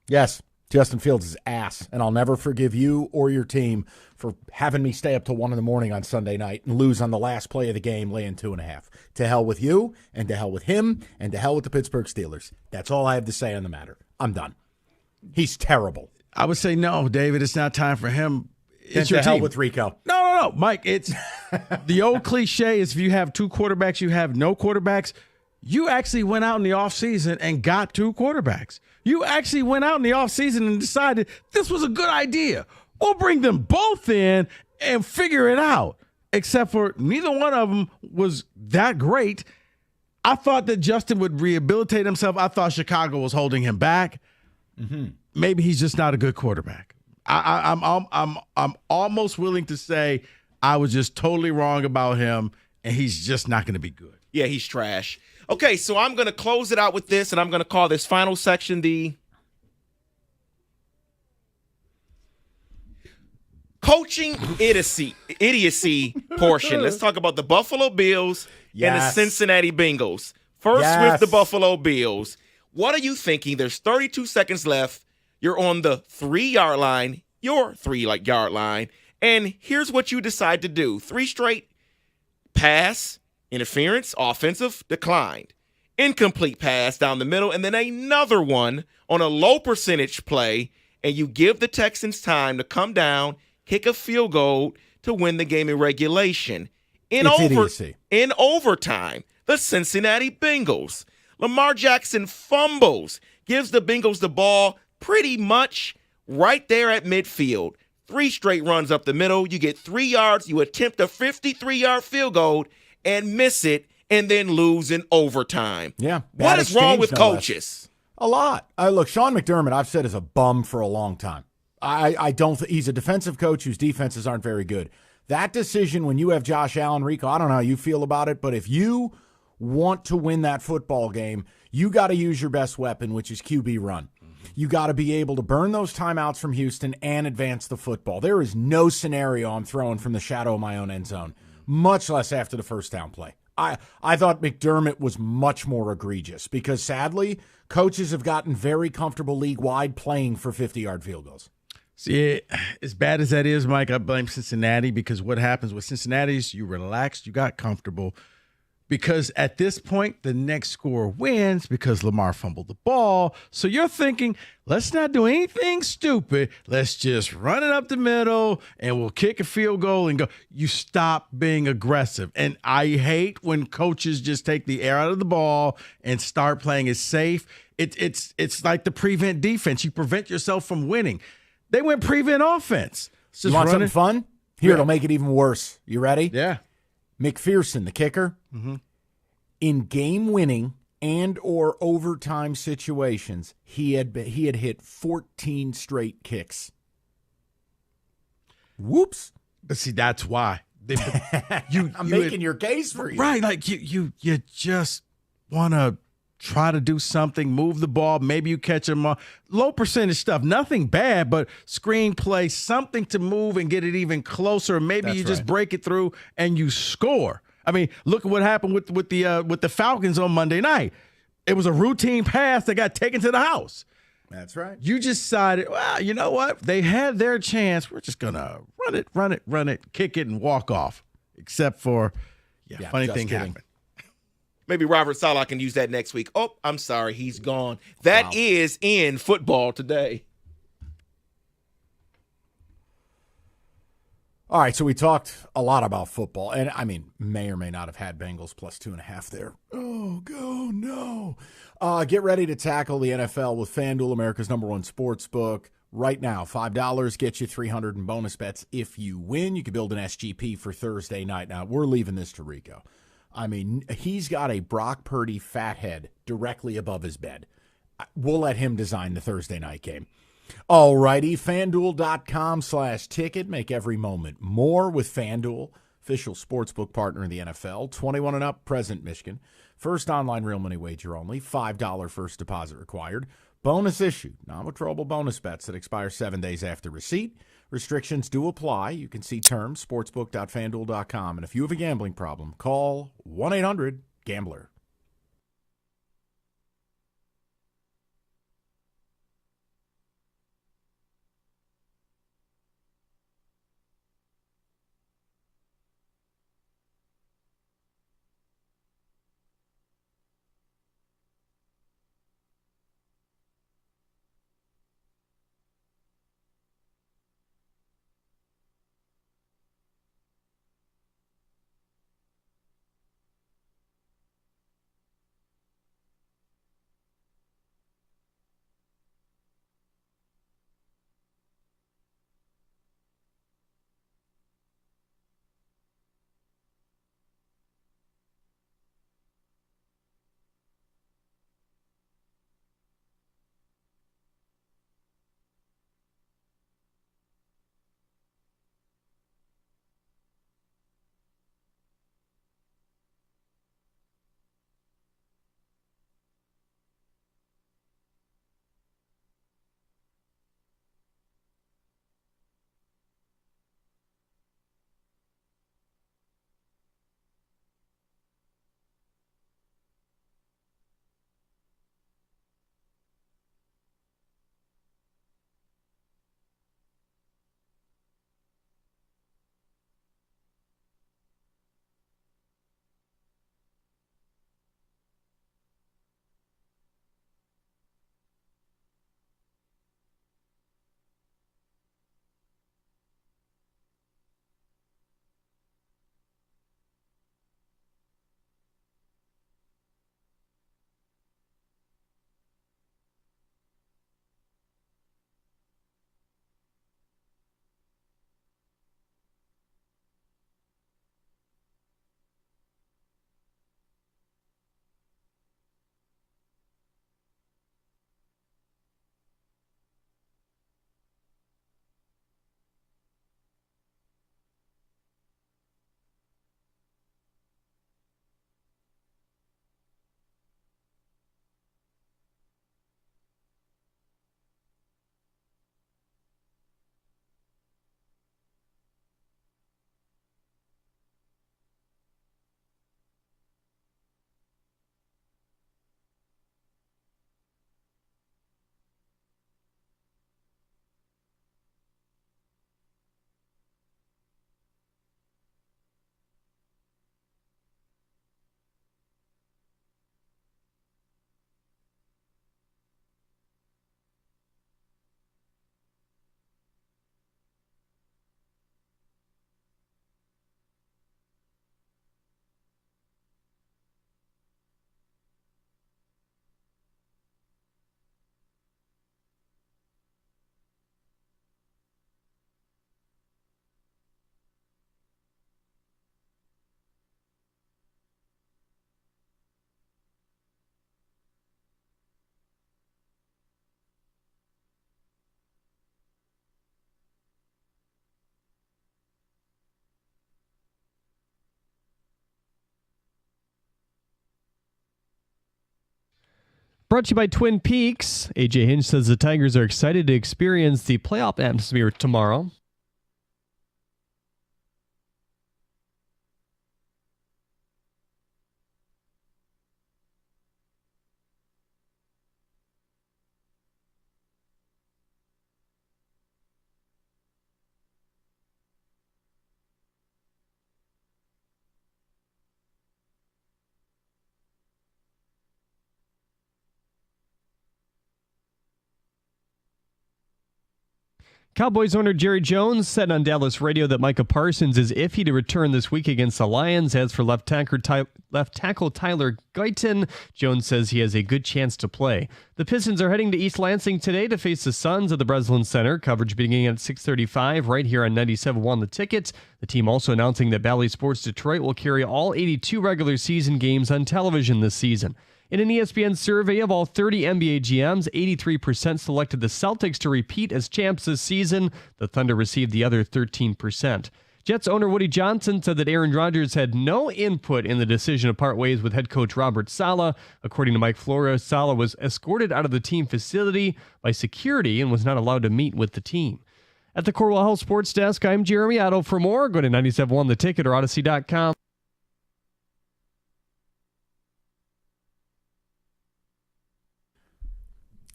Yes. Justin Fields is ass, and I'll never forgive you or your team for having me stay up till 1 a.m. on Sunday night and lose on the last play of the game, laying 2.5. To hell with you, and to hell with him, and to hell with the Pittsburgh Steelers. That's all I have to say on the matter. I'm done. He's terrible. I would say no, David. It's not time for him. It's your hell with Rico. No, Mike. It's the old cliche is if you have 2 quarterbacks, you have no quarterbacks. You actually went out in the offseason and got 2 quarterbacks. You actually went out in the offseason and decided this was a good idea. We'll bring them both in and figure it out. Except for neither one of them was that great. I thought that Justin would rehabilitate himself. I thought Chicago was holding him back. Mm-hmm. Maybe he's just not a good quarterback. I'm almost willing to say I was just totally wrong about him, and he's just not going to be good. Yeah, he's trash. Okay, so I'm going to close it out with this, and I'm going to call this final section the coaching idiocy portion. Let's talk about the Buffalo Bills and the Cincinnati Bengals. First with the Buffalo Bills. What are you thinking? There's 32 seconds left. You're on the 3-yard line, your 3-yard line, and here's what you decide to do. 3 straight pass, interference, offensive, declined. Incomplete pass down the middle, and then another one on a low percentage play, and you give the Texans time to come down, kick a field goal to win the game in regulation. In overtime, the Cincinnati Bengals. Lamar Jackson fumbles, gives the Bengals the ball pretty much right there at midfield. 3 straight runs up the middle. You get 3 yards. You attempt a 53-yard field goal and miss it and then lose in overtime. Yeah. What is wrong with coaches? A lot. Look, Sean McDermott, I've said, is a bum for a long time. I don't. He's a defensive coach whose defenses aren't very good. That decision when you have Josh Allen, Rico, I don't know how you feel about it, but if you want to win that football game, you got to use your best weapon, which is QB run. You got to be able to burn those timeouts from Houston and advance the football. There is no scenario I'm throwing from the shadow of my own end zone, much less after the first down play. I thought McDermott was much more egregious because, sadly, coaches have gotten very comfortable league-wide playing for 50-yard field goals. See, as bad as that is, Mike, I blame Cincinnati because what happens with Cincinnati is you relaxed, you got comfortable. Because at this point, the next score wins because Lamar fumbled the ball. So you're thinking, let's not do anything stupid. Let's just run it up the middle and we'll kick a field goal and go. You stop being aggressive. And I hate when coaches just take the air out of the ball and start playing it safe. It's like the prevent defense. You prevent yourself from winning. They went prevent offense. You want something fun? Here, it'll make it even worse. You ready? Yeah. McPherson, the kicker, in game-winning and or overtime situations, he had hit 14 straight kicks. Whoops! But see, that's why I'm making your case for you, right? Like you just want to try to do something, move the ball. Maybe you catch them on low percentage stuff, nothing bad, but screenplay, something to move and get it even closer. Maybe That's you just right. break it through and you score. I mean, look at what happened with the Falcons on Monday night. It was a routine pass that got taken to the house. That's right. You just decided, well, you know what? They had their chance. We're just gonna run it, kick it, and walk off. Except for, funny thing happened. Maybe Robert Saleh can use that next week. Oh, I'm sorry, he's gone. That is in football today. All right, so we talked a lot about football, and I mean, may or may not have had Bengals plus 2.5 there. Oh, no. Get ready to tackle the NFL with FanDuel, America's #1 sports book. Right now, $5 gets you $300 in bonus bets if you win. You can build an SGP for Thursday night. Now, we're leaving this to Rico. I mean, he's got a Brock Purdy fat head directly above his bed. We'll let him design the Thursday night game. All righty, FanDuel.com/ticket. Make every moment more with FanDuel, official sportsbook partner in the NFL. 21 and up, present Michigan. First online real money wager only. $5 first deposit required. Bonus issued. Non-withdrawable bonus bets that expire 7 days after receipt. Restrictions do apply. You can see terms, sportsbook.fanduel.com. And if you have a gambling problem, call 1-800-GAMBLER. Brought to you by Twin Peaks. AJ Hinch says the Tigers are excited to experience the playoff atmosphere tomorrow. Cowboys owner Jerry Jones said on Dallas radio that Micah Parsons is iffy to return this week against the Lions. As for left tackle Tyler Guyton, Jones says he has a good chance to play. The Pistons are heading to East Lansing today to face the Suns at the Breslin Center. Coverage beginning at 6:35 right here on 97.1 The Ticket. The team also announcing that Bally Sports Detroit will carry all 82 regular season games on television this season. In an ESPN survey of all 30 NBA GMs, 83% selected the Celtics to repeat as champs this season. The Thunder received the other 13%. Jets owner Woody Johnson said that Aaron Rodgers had no input in the decision to part ways with head coach Robert Saleh. According to Mike Flores, Saleh was escorted out of the team facility by security and was not allowed to meet with the team. At the Corwell Health Sports Desk, I'm Jeremy Otto. For more, go to 97.1 The Ticket or Odyssey.com.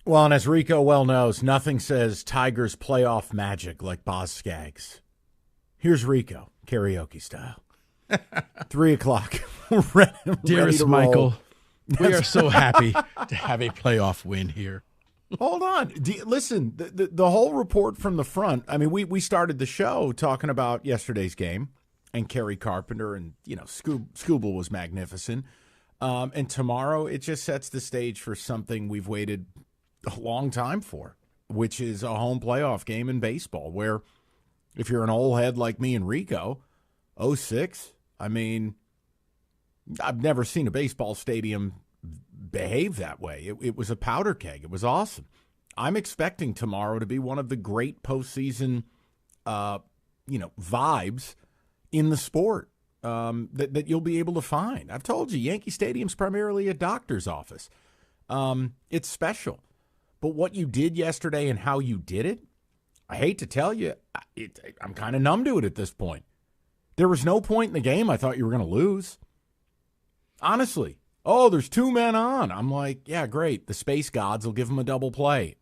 Well, and as Rico well knows, nothing says Tigers playoff magic like Boz Skaggs. Here's Rico, karaoke style. 3 o'clock. Dearest Michael, we are so happy to have a playoff win here. Hold on. Listen, the whole report from the front, I mean, we started the show talking about yesterday's game and Kerry Carpenter and, Scoble was magnificent. And tomorrow it just sets the stage for something we've waited a long time for, which is a home playoff game in baseball where if you're an old head like me and Rico, 06, I mean, I've never seen a baseball stadium behave that way. It was a powder keg. It was awesome. I'm expecting tomorrow to be one of the great postseason, vibes in the sport that you'll be able to find. I've told you, Yankee Stadium's primarily a doctor's office. It's special. But what you did yesterday and how you did it, I hate to tell you, I'm kind of numb to it at this point. There was no point in the game I thought you were going to lose. Honestly. Oh, there's 2 men on. I'm like, yeah, great. The space gods will give them a double play.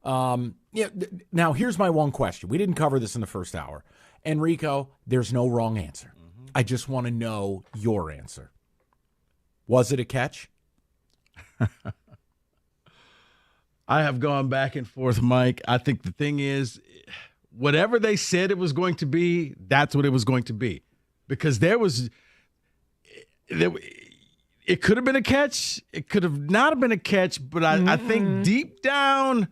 Now, here's my one question. We didn't cover this in the first hour. Enrico, there's no wrong answer. I just want to know your answer. Was it a catch? I have gone back and forth, Mike. I think the thing is, whatever they said it was going to be, that's what it was going to be. Because it could have been a catch. It could have not been a catch, but I think deep down,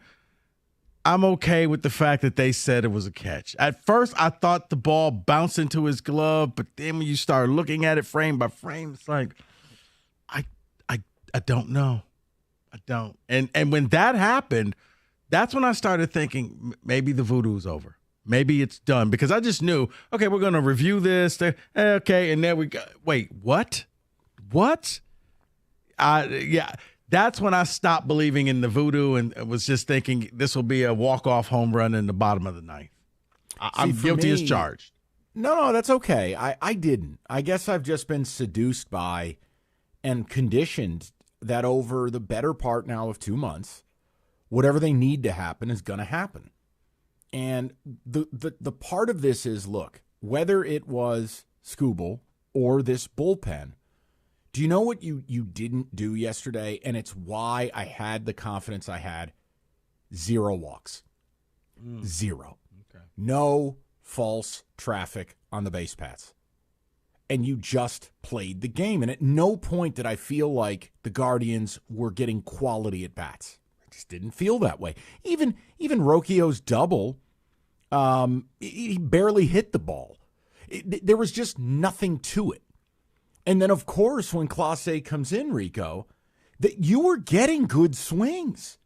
I'm okay with the fact that they said it was a catch. At first, I thought the ball bounced into his glove, but then when you start looking at it frame by frame, it's like, I don't know. I don't. And when that happened, that's when I started thinking maybe the voodoo's over. Maybe it's done because I just knew, okay, we're going to review this. Okay, and there we go. Wait, what? That's when I stopped believing in the voodoo and was just thinking this will be a walk-off home run in the bottom of the ninth. I'm guilty as charged. No, that's okay. I didn't. I guess I've just been seduced by and conditioned that over the better part now of 2 months, whatever they need to happen is going to happen. And the part of this is, look, whether it was Scoble or this bullpen, do you know what you didn't do yesterday? And it's why I had the confidence I had. 0 walks. 0. Okay. No false traffic on the base paths. And you just played the game. And at no point did I feel like the Guardians were getting quality at bats. I just didn't feel that way. Even Rocchio's double, he barely hit the ball. There was just nothing to it. And then, of course, when Clase comes in, Rico, that you were getting good swings.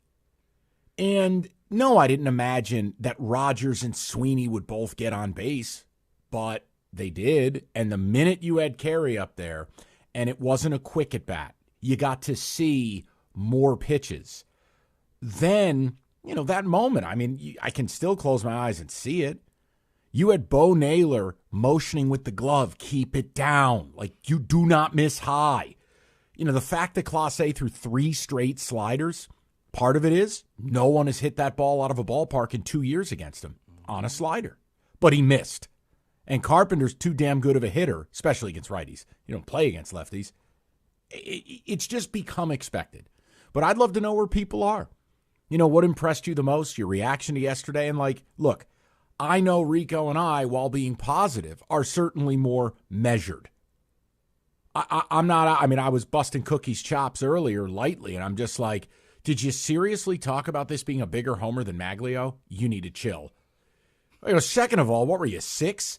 And no, I didn't imagine that Rodgers and Sweeney would both get on base, but they did. And the minute you had Carey up there, and it wasn't a quick at bat, you got to see more pitches. Then, that moment, I mean, I can still close my eyes and see it. You had Bo Naylor motioning with the glove, keep it down. Like, you do not miss high. The fact that Clase threw 3 straight sliders, part of it is no one has hit that ball out of a ballpark in 2 years against him on a slider. But he missed. And Carpenter's too damn good of a hitter, especially against righties. You don't play against lefties. It's just become expected. But I'd love to know where people are. What impressed you the most? Your reaction to yesterday? And look, I know Rico and I, while being positive, are certainly more measured. I'm not, I was busting Cookie's chops earlier lightly, and I'm just like, did you seriously talk about this being a bigger homer than Maglio? You need to chill. Second of all, what were you, 6?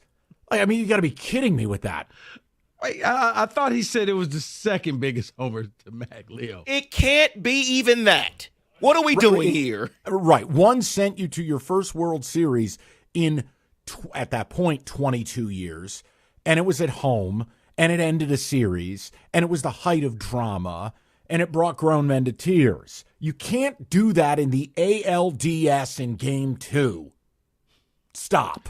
You got to be kidding me with that. Wait, I thought he said it was the second biggest homer to Maglio. It can't be even that. What are we doing here? Right. One sent you to your first World Series in, at that point, 22 years, and it was at home, and it ended a series, and it was the height of drama, and it brought grown men to tears. You can't do that in the ALDS in Game 2. Stop.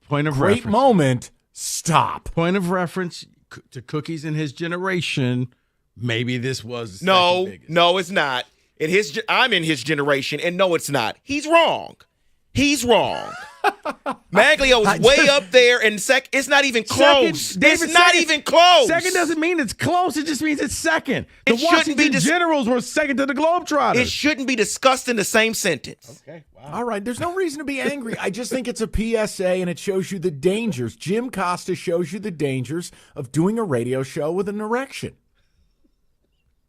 Point of Great reference. moment. Stop. Point of reference to Cookies in his generation. Maybe this was the No, second biggest. no, it's not. I'm in his generation, and no, it's not. He's wrong. He's wrong. Maglio is way up there, and it's not even close. It's not even close. Second doesn't mean it's close. It just means it's second. The It shouldn't Washington be Generals were second to the Globetrotters. It shouldn't be discussed in the same sentence. Okay, wow. All right, there's no reason to be angry. I just think it's a PSA, and it shows you the dangers. Jim Costa shows you the dangers of doing a radio show with an erection.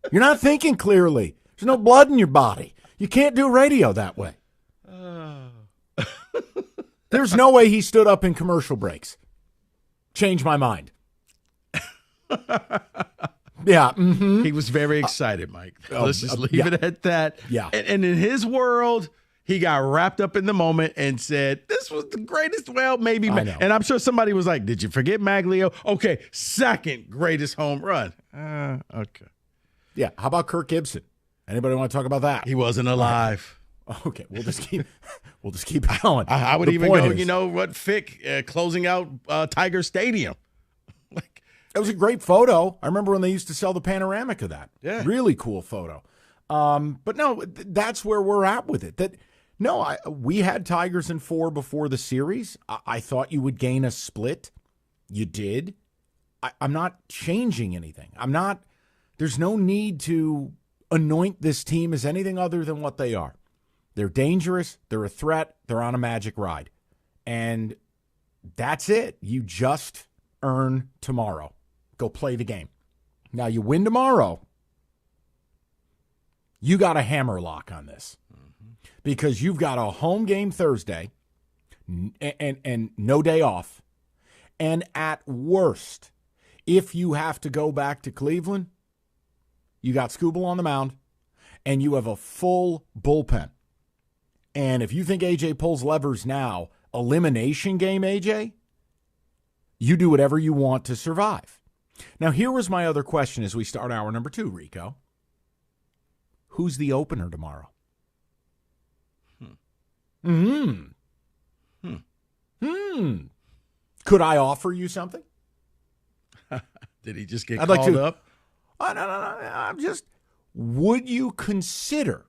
You're not thinking clearly. There's no blood in your body. You can't do radio that way. There's no way he stood up in commercial breaks. Change my mind. Yeah. Mm-hmm. He was very excited, Mike. Let's just leave yeah. it at that. Yeah. And in his world, he got wrapped up in the moment and said, this was the greatest. Well, maybe. I know. And I'm sure somebody was like, did you forget Maglio? Okay, second greatest home run. Okay. Yeah. How about Kirk Gibson? Anybody want to talk about that? He wasn't alive. Okay, we'll just keep going. I would The even point go, is- you know what, Fick closing out Tiger Stadium. It was a great photo. I remember when they used to sell the panoramic of that. Yeah. Really cool photo. But no, that's where we're at with it. We had Tigers in 4 before the series. I thought you would gain a split. You did. I'm not changing anything. There's no need to anoint this team as anything other than what they are. They're dangerous. They're a threat. They're on a magic ride. And that's it. You just earn tomorrow. Go play the game. Now, you win tomorrow, you got a hammer lock on this. Because you've got a home game Thursday and no day off. And at worst, if you have to go back to Cleveland, you got Scoble on the mound, and you have a full bullpen. And if you think AJ pulls levers now, elimination game, AJ, you do whatever you want to survive. Now, here was my other question as we start hour number 2, Rico. Who's the opener tomorrow? Could I offer you something? Did he just get I'd called like to, up? No. Would you consider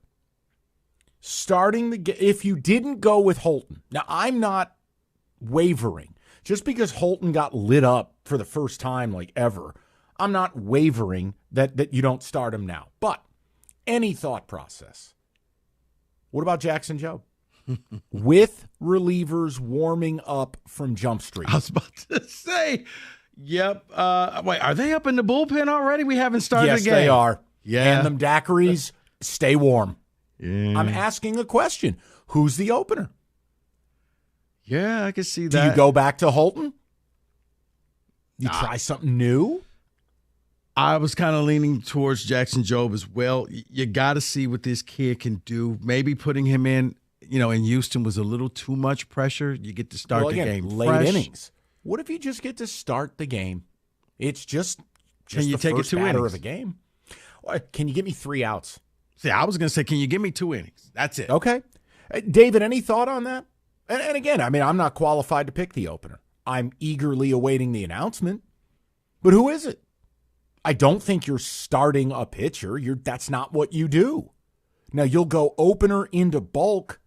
starting the game if you didn't go with Holton? Now, I'm not wavering. Just because Holton got lit up for the first time like ever, I'm not wavering that you don't start him now. But any thought process. What about Jackson Jobe? With relievers warming up from Jump Street. I was about to say, yep. Wait, are they up in the bullpen already? We haven't started Yes, the game. they are. Yeah. And them daiquiris, stay warm. Yeah. I'm asking a question. Who's the opener? Yeah, I can see Do that. you go back to Holton? You try something new? I was kind of leaning towards Jackson Jobe as well. You got to see what this kid can do. Maybe putting him in Houston was a little too much pressure. You get to start the game late fresh. innings. What if you just get to start the game? It's just Can you the take it first 2 batter innings? of the game. Can you give me 3 outs? See, I was going to say, can you give me 2 innings? That's it. Okay. David, any thought on that? And again, I'm not qualified to pick the opener. I'm eagerly awaiting the announcement. But who is it? I don't think you're starting a pitcher. That's not what you do. Now, you'll go opener into bulk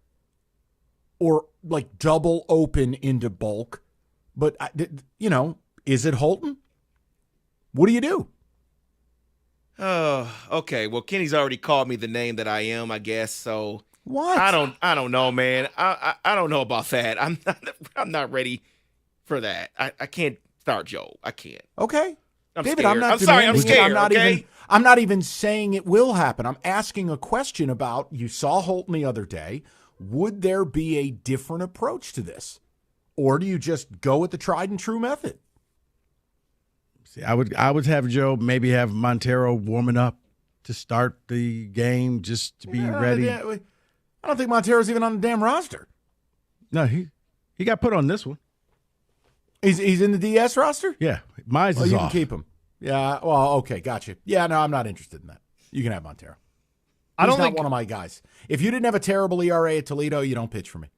or like double open into bulk. But, is it Holton? What do you do? Oh, okay. Well, Kenny's already called me the name that I am, I guess. So what? I don't know, man. I don't know about that. I'm not ready for that. I can't start Joe. I can't. Okay. I'm David, scared. I'm sorry. I'm scared. I'm not even saying it will happen. I'm asking a question about, you saw Holton the other day. Would there be a different approach to this? Or do you just go with the tried and true method? See, I would have Joe maybe have Montero warming up to start the game just to be ready. I don't think Montero's even on the damn roster. No, he got put on this one. He's in the DS roster? Yeah, mine's is you off. can keep him. Yeah, well, okay, gotcha. Yeah, no, I'm not interested in that. You can have Montero. I don't He's not think one of my guys. If you didn't have a terrible ERA at Toledo, you don't pitch for me.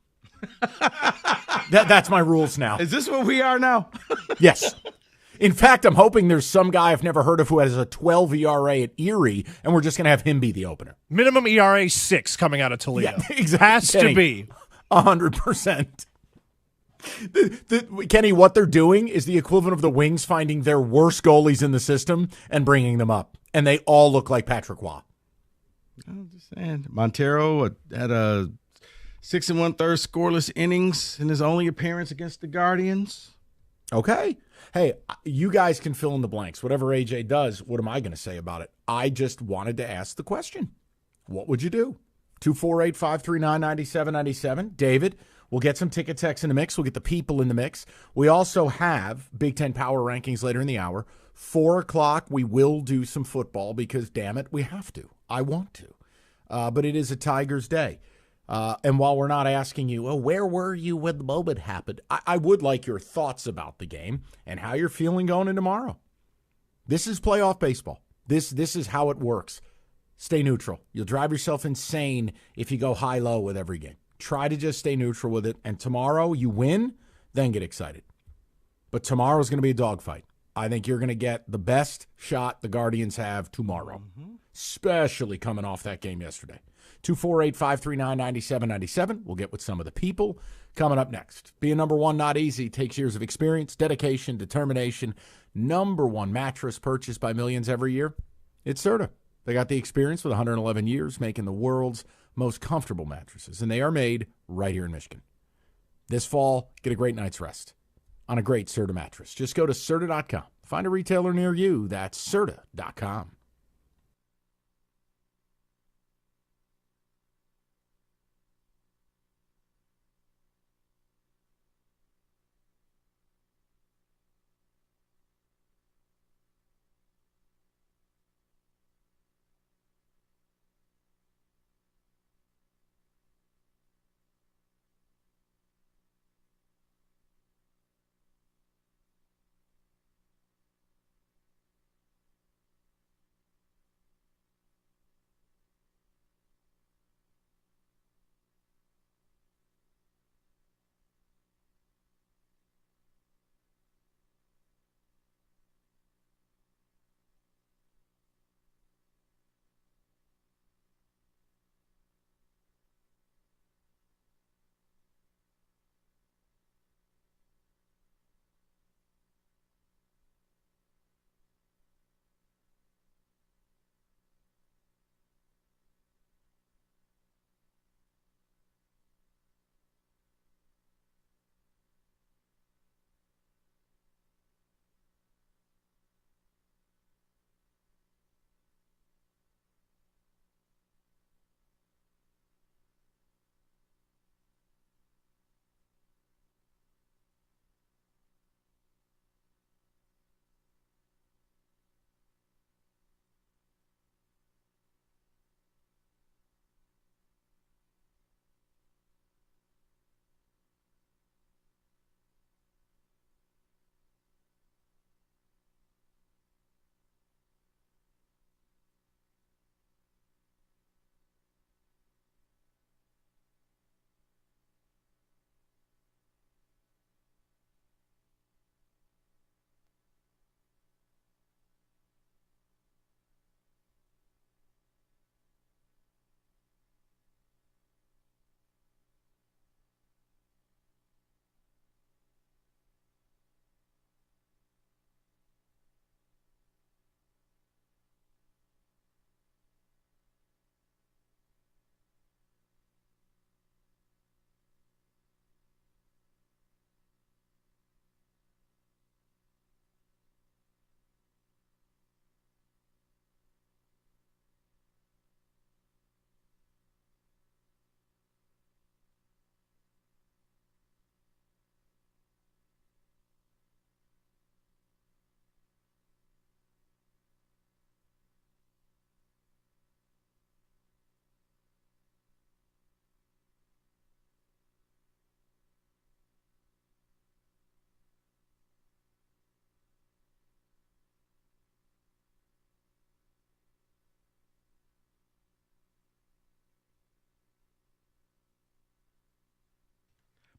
That's my rules now. Is this what we are now? Yes. In fact, I'm hoping there's some guy I've never heard of who has a 12 ERA at Erie, and we're just going to have him be the opener. minimum ERA 6 coming out of Toledo. Yeah, exactly. Has to be 100%. Kenny, what they're doing is the equivalent of the Wings finding their worst goalies in the system and bringing them up, and they all look like Patrick Waugh. I'm just saying, Montero had a 6 1/3 scoreless innings in his only appearance against the Guardians. Okay. Hey, you guys can fill in the blanks. Whatever AJ does, what am I going to say about it? I just wanted to ask the question. What would you do? 248-539-9797. David, we'll get some ticket techs in the mix. We'll get the people in the mix. We also have Big Ten Power Rankings later in the hour. 4 o'clock, we will do some football because, damn it, we have to. I want to. But it is a Tigers day. And while we're not asking you, well, where were you when the moment happened? I would like your thoughts about the game and how you're feeling going into tomorrow. This is playoff baseball. This is how it works. Stay neutral. You'll drive yourself insane if you go high-low with every game. Try to just stay neutral with it. And tomorrow you win, then get excited. But tomorrow's going to be a dogfight. I think you're going to get the best shot the Guardians have tomorrow, especially coming off that game yesterday. 248-539-9797. We'll get with some of the people coming up next. Being number one, not easy. Takes years of experience, dedication, determination. Number one mattress purchased by millions every year. It's Serta. They got the experience with 111 years making the world's most comfortable mattresses, and they are made right here in Michigan. This fall, get a great night's rest on a great Serta mattress. Just go to Serta.com. Find a retailer near you. That's Serta.com.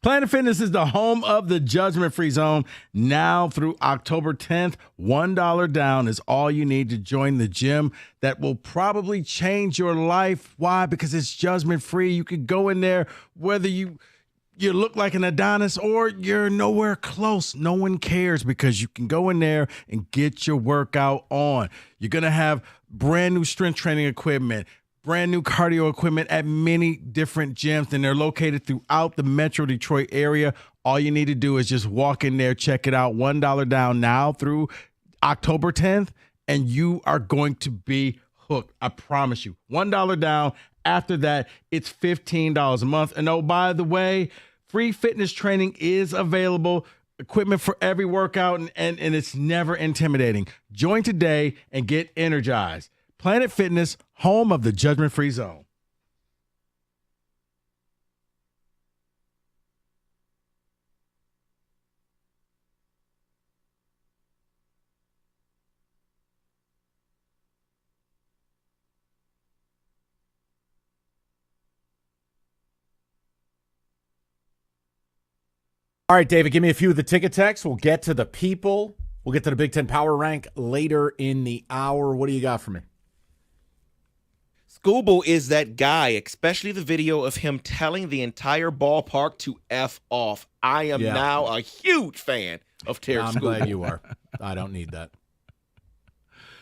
Planet Fitness is the home of the judgment-free zone. Now through October 10th, $1 down is all you need to join the gym that will probably change your life. Why? Because it's judgment-free. You can go in there whether you look like an Adonis or you're nowhere close. No one cares because you can go in there and get your workout on. You're going to have brand new strength training equipment, brand new cardio equipment at many different gyms, and they're located throughout the Metro Detroit area. All you need to do is just walk in there, check it out. $1 down now through October 10th, and you are going to be hooked. I promise you. $1 down. After that, it's $15 a month. And oh, by the way, free fitness training is available. Equipment for every workout, and it's never intimidating. Join today and get energized. Planet Fitness, home of the judgment-free zone. All right, David, give me a few of the ticket texts. We'll get to the people. We'll get to the Big Ten Power Rank later in the hour. What do you got for me? Scoble is that guy, especially the video of him telling the entire ballpark to F off. I am now a huge fan of Terry Scoble. I'm glad you are. I don't need that.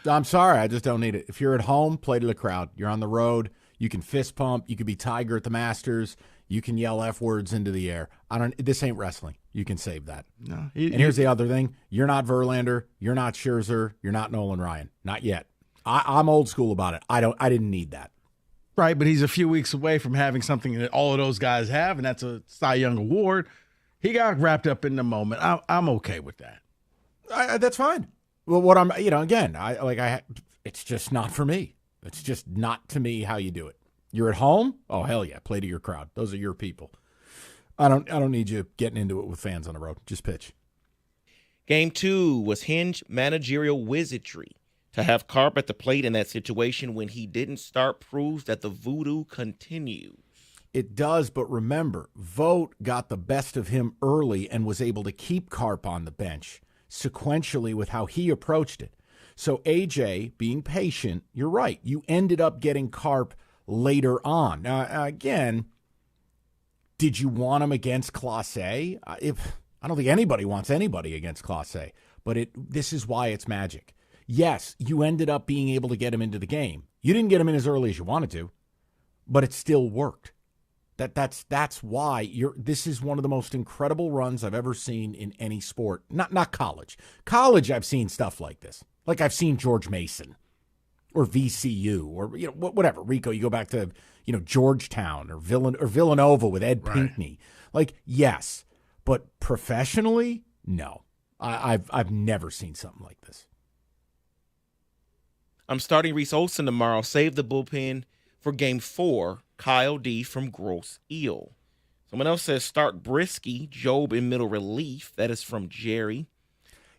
I'm sorry. I just don't need it. If you're at home, play to the crowd. You're on the road. You can fist pump. You can be Tiger at the Masters. You can yell F words into the air. This ain't wrestling. You can save that. No. And here's the other thing. You're not Verlander. You're not Scherzer. You're not Nolan Ryan. Not yet. I'm old school about it. I didn't need that. Right, but he's a few weeks away from having something that all of those guys have, and that's a Cy Young Award. He got wrapped up in the moment. I'm okay with that. That's fine. Well, what I'm, again, it's just not for me. It's just not to me how you do it. You're at home? Oh, hell yeah. Play to your crowd. Those are your people. I don't need you getting into it with fans on the road. Just pitch. Game 2 was Hinge managerial wizardry. To have Carp at the plate in that situation when he didn't start proves that the voodoo continues. It does, but remember, Vogt got the best of him early and was able to keep Carp on the bench sequentially with how he approached it. So AJ, being patient, you're right. You ended up getting Carp later on. Now, again, did you want him against Class A? I don't think anybody wants anybody against Class A, but this is why it's magic. Yes, you ended up being able to get him into the game. You didn't get him in as early as you wanted to, but it still worked. That's why this is one of the most incredible runs I've ever seen in any sport. Not college. College, I've seen stuff like this. Like I've seen George Mason or VCU or whatever. Rico, you go back to Georgetown or Villanova with Ed Pinckney. Like yes, but professionally, no. I've never seen something like this. I'm starting Reese Olson tomorrow. Save the bullpen for Game 4. Kyle D. from Gross Eel. Someone else says start Brisky, Job in middle relief. That is from Jerry.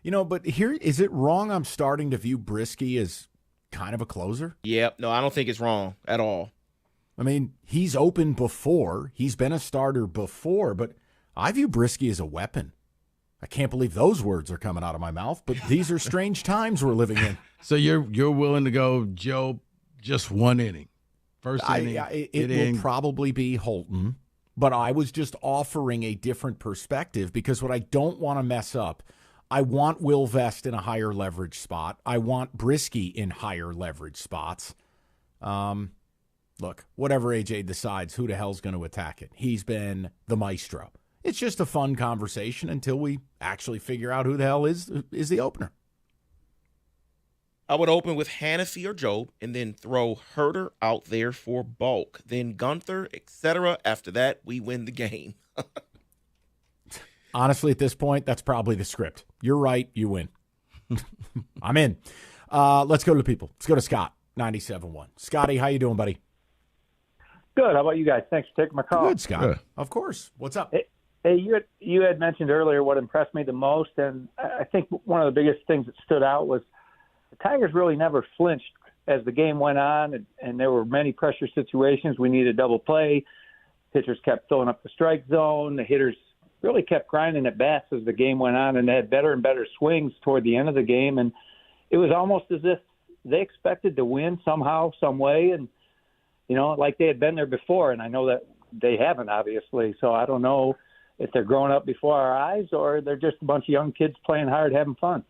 But here, is it wrong I'm starting to view Brisky as kind of a closer? Yep. No, I don't think it's wrong at all. I mean, he's opened before. He's been a starter before, but I view Brisky as a weapon. I can't believe those words are coming out of my mouth, but these are strange times we're living in. So you're willing to go, Joe, just one inning? First inning? It will probably be Holton, but I was just offering a different perspective because what I don't want to mess up, I want Will Vest in a higher leverage spot. I want Brisky in higher leverage spots. Look, whatever AJ decides, who the hell's going to attack it? He's been the maestro. It's just a fun conversation until we actually figure out who the hell is the opener. I would open with Hannafy or Job and then throw Herter out there for bulk. Then Gunther, etc. After that, we win the game. Honestly, at this point, that's probably the script. You're right. You win. I'm in. Let's go to the people. Let's go to Scott, 97.1. Scotty, how you doing, buddy? Good. How about you guys? Thanks for taking my call. Good, Scott. Good. Of course. What's up? Hey, you had mentioned earlier what impressed me the most, and I think one of the biggest things that stood out was the Tigers really never flinched as the game went on, and there were many pressure situations. We needed double play. Pitchers kept filling up the strike zone. The hitters really kept grinding at bats as the game went on, and they had better and better swings toward the end of the game. And it was almost as if they expected to win somehow, some way, and like they had been there before. And I know that they haven't, obviously. So I don't know if they're growing up before our eyes or they're just a bunch of young kids playing hard, having fun.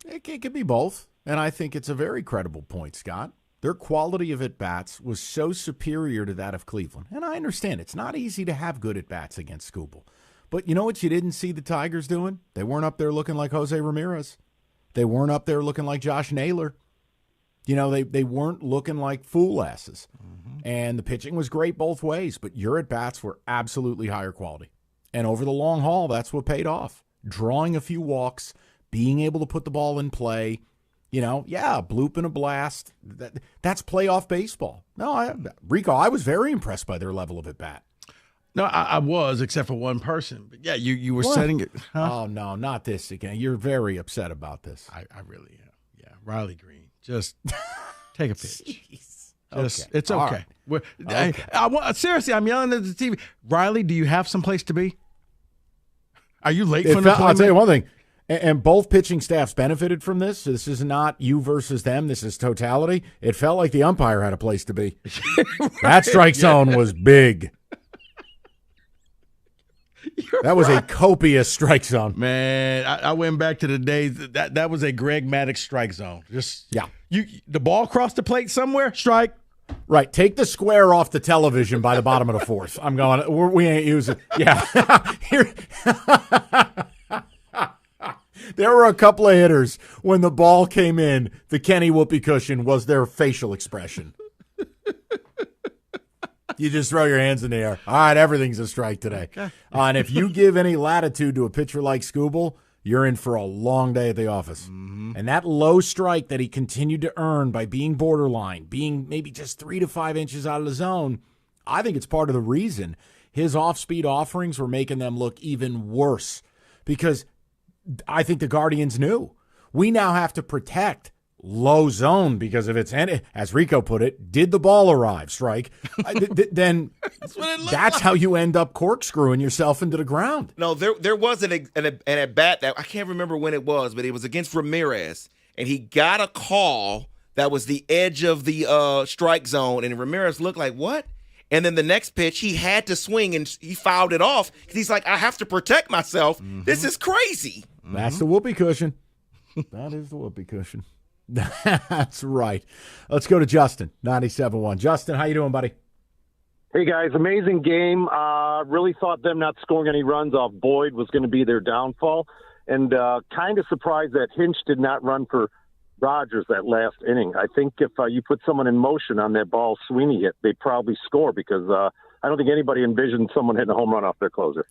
It could be both, and I think it's a very credible point, Scott. Their quality of at-bats was so superior to that of Cleveland. And I understand it's not easy to have good at-bats against Scoble. But you know what you didn't see the Tigers doing? They weren't up there looking like Jose Ramirez. They weren't up there looking like Josh Naylor. They weren't looking like fool asses. Mm-hmm. And the pitching was great both ways, but your at-bats were absolutely higher quality. And over the long haul, that's what paid off. Drawing a few walks, being able to put the ball in play, bloop and a blast. That's playoff baseball. No, Rico, I was very impressed by their level of at-bat. No, I was, except for one person. But yeah, you were setting it. Huh? Oh, no, not this again. You're very upset about this. I really am. Yeah, Riley Green. Just take a pitch. Okay. It's okay. Right. Okay. Seriously, I'm yelling at the TV. Riley, do you have someplace to be? Are you late for an appointment? I'll tell you one thing. And both pitching staffs benefited from this. This is not you versus them. This is totality. It felt like the umpire had a place to be. Right. That strike zone was big. That was a copious strike zone. Man, I went back to the days that was a Greg Maddux strike zone. The ball crossed the plate somewhere, strike. Right, take the square off the television by the bottom of the fourth. I'm going. We ain't using. Yeah, here. There were a couple of hitters when the ball came in. The Kenny whoopee cushion was their facial expression. You just throw your hands in the air. All right, everything's a strike today. Okay. And if you give any latitude to a pitcher like Scoble, you're in for a long day at the office. Mm-hmm. And that low strike that he continued to earn by being borderline, being maybe just 3 to 5 inches out of the zone, I think it's part of the reason his off-speed offerings were making them look even worse. Because I think the Guardians knew. We now have to protect low zone because if it's, as Rico put it, did the ball arrive, strike, then that's how you end up corkscrewing yourself into the ground. No, there was an at-bat that I can't remember when it was, but it was against Ramirez, and he got a call that was the edge of the strike zone, and Ramirez looked like, what? And then the next pitch, he had to swing, and he fouled it off. He's like, I have to protect myself. Mm-hmm. This is crazy. Mm-hmm. That's the whoopee cushion. That is the whoopee cushion. That's right. Let's go to Justin, 97.1. Justin, how you doing, buddy? Hey, guys. Amazing game. Really thought them not scoring any runs off Boyd was going to be their downfall. And kind of surprised that Hinch did not run for Rogers that last inning. I think if you put someone in motion on that ball Sweeney hit, they'd probably score because I don't think anybody envisioned someone hitting a home run off their closer.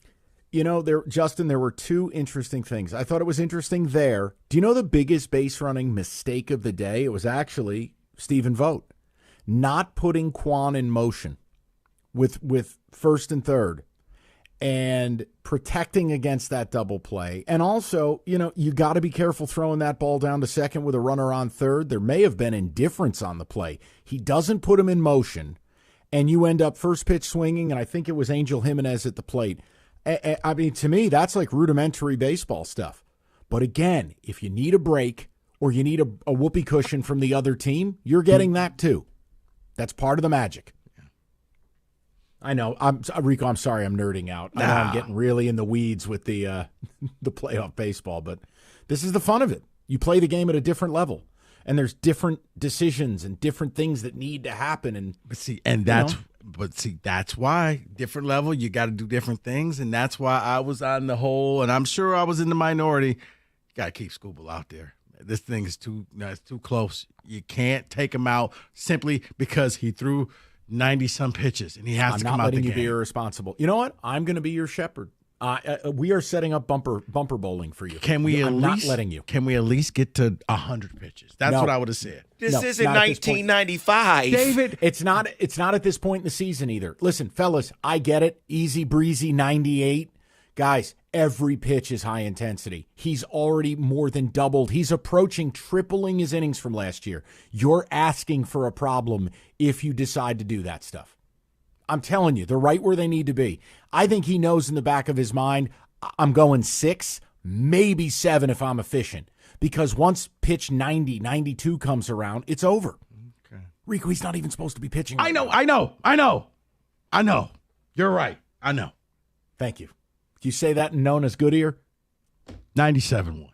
Justin, there were two interesting things. I thought it was interesting there. Do you know the biggest base running mistake of the day? It was actually Stephen Vogt not putting Quan in motion with first and third and protecting against that double play. And also, you got to be careful throwing that ball down to second with a runner on third. There may have been indifference on the play. He doesn't put him in motion, and you end up first pitch swinging, and I think it was Angel Jimenez at the plate. I mean, to me, that's like rudimentary baseball stuff. But again, if you need a break or you need a whoopee cushion from the other team, you're getting that too. That's part of the magic. I know. Rico, I'm sorry I'm nerding out. I know I'm getting really in the weeds with the playoff baseball, but this is the fun of it. You play the game at a different level, and there's different decisions and different things that need to happen. That's why different level, you got to do different things, and that's why I was on the whole, and I'm sure I was in the minority. You got to keep Scoble out there. This thing is too close. You can't take him out simply because he threw 90-some pitches, and he has to come out the game. I'm not letting you be irresponsible. You know what? I'm going to be your shepherd. We are setting up bumper bowling for you. I'm not letting you. Can we at least get to 100 pitches? That's what I would have said. This isn't 1995. David, it's not at this point in the season either. Listen, fellas, I get it. Easy breezy 98. Guys, every pitch is high intensity. He's already more than doubled. He's approaching tripling his innings from last year. You're asking for a problem if you decide to do that stuff. I'm telling you, they're right where they need to be. I think he knows in the back of his mind, I'm going 6, maybe 7 if I'm efficient. Because once pitch 90, 92 comes around, it's over. Okay. Rico, he's not even supposed to be pitching. I know. You're right. I know. Thank you. Do you say that known as Goodyear? 97-1.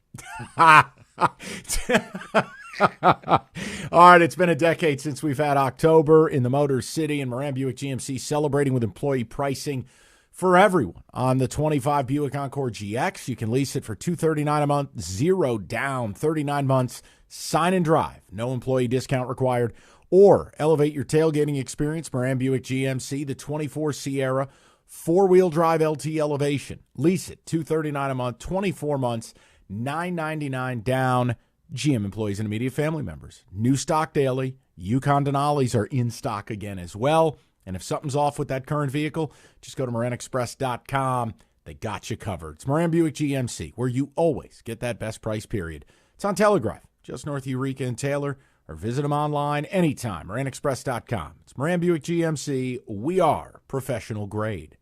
All right, it's been a decade since we've had October in the Motor City, and Moran Buick GMC celebrating with employee pricing for everyone on the 25 Buick Encore GX. You can lease it for $239 a month, 0 down, 39 months, sign and drive, no employee discount required, or elevate your tailgating experience. Moran Buick GMC, the 24 Sierra, 4-wheel drive LT Elevation. Lease it, $239 a month, 24 months, $999 down. GM employees and immediate family members. New stock daily. Yukon Denali's are in stock again as well. And if something's off with that current vehicle, just go to MoranExpress.com. They got you covered. It's Moran Buick GMC, where you always get that best price, period. It's on Telegraph, just north of Eureka and Taylor, or visit them online anytime, MoranExpress.com. It's Moran Buick GMC. We are professional grade.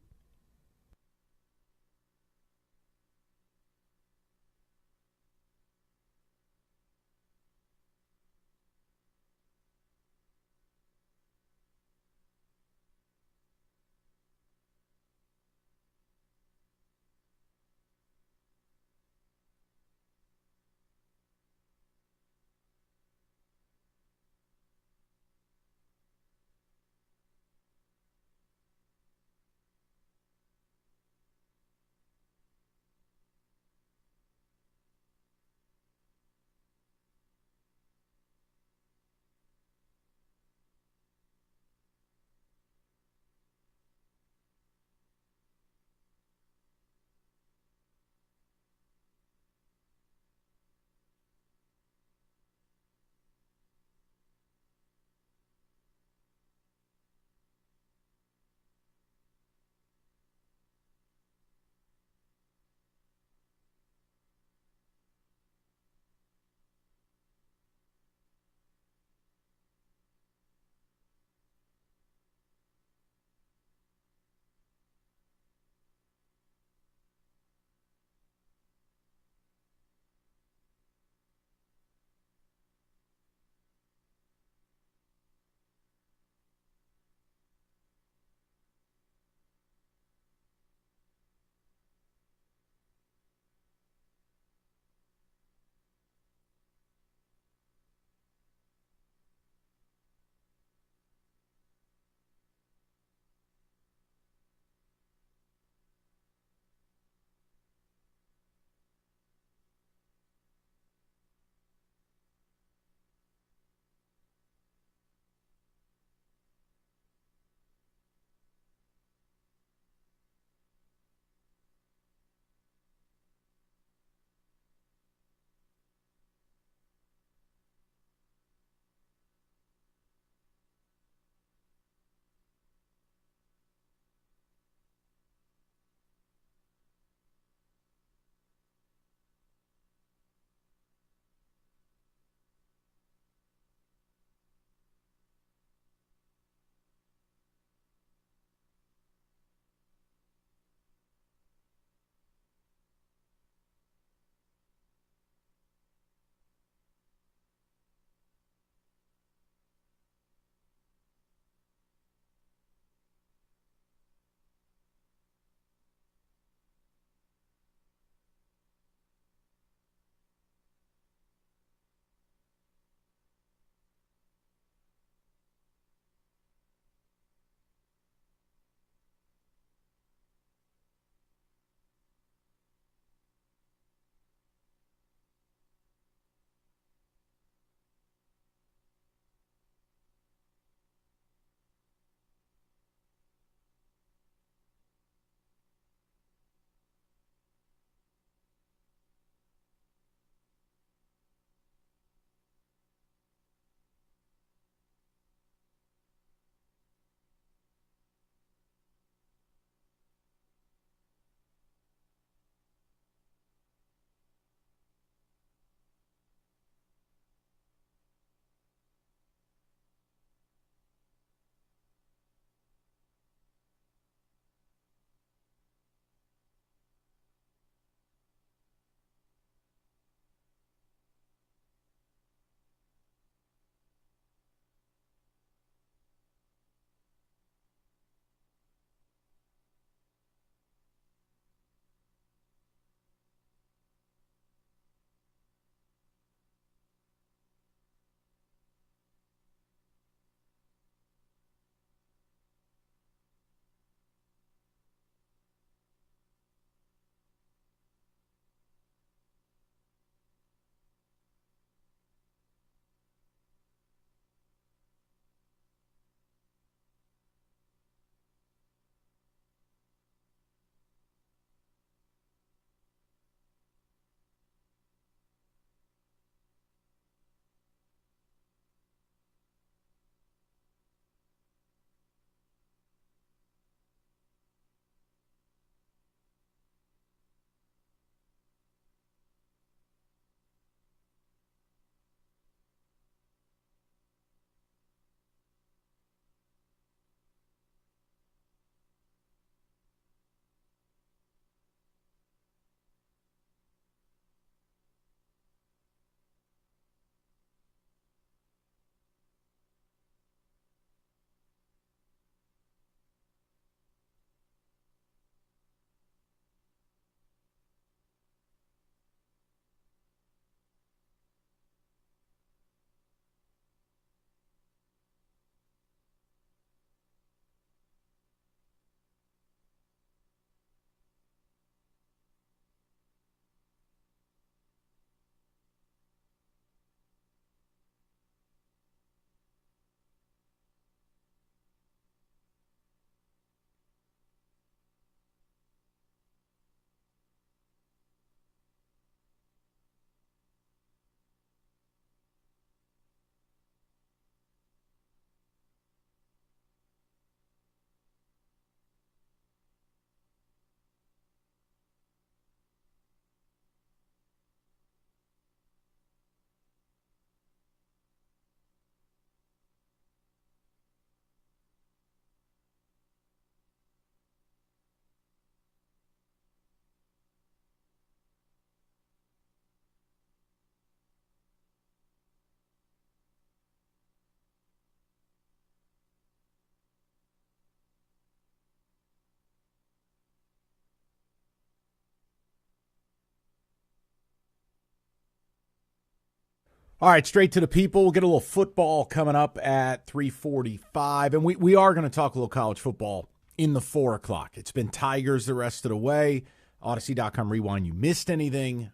All right, straight to the people. We'll get a little football coming up at 3:45, and we are going to talk a little college football in the 4 o'clock. It's been Tigers the rest of the way. Odyssey.com rewind. You missed anything?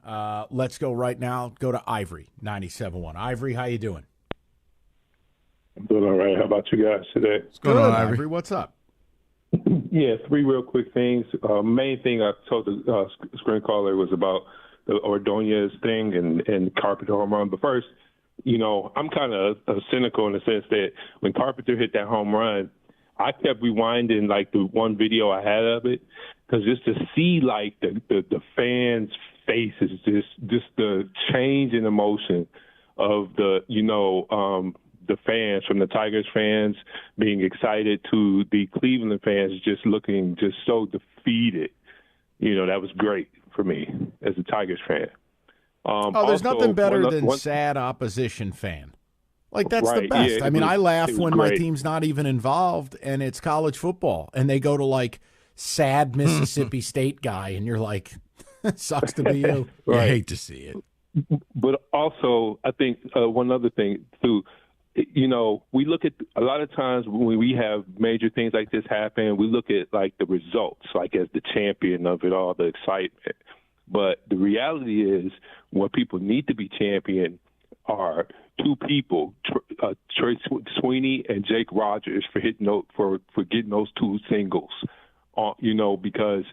Let's go right now. Go to Ivory, 97.1. Ivory, how you doing? I'm doing all right. How about you guys today? What's going on, Ivory? What's up? Yeah, 3 real quick things. Main thing I told the screen caller was about the Ordonez thing and Carpenter home run. But first, I'm kind of cynical in the sense that when Carpenter hit that home run, I kept rewinding like the one video I had of it, because just to see like the fans' faces, just the change in emotion of the fans, from the Tigers fans being excited to the Cleveland fans just looking just so defeated. That was great for me as a Tigers fan. There's nothing better than sad opposition fan. Like, that's the best. Yeah, I mean, I laugh when my great. team's not even involved and it's college football and they go to like sad Mississippi State guy and you're like, sucks to be you. Right. You hate to see it. But also, I think one other thing too, we look at a lot of times when we have major things like this happen, we look at like the results, like as the champion of it all, the excitement. But the reality is, what people need to be champion are two people, Trey Sweeney and Jake Rogers, for getting those 2 singles. Because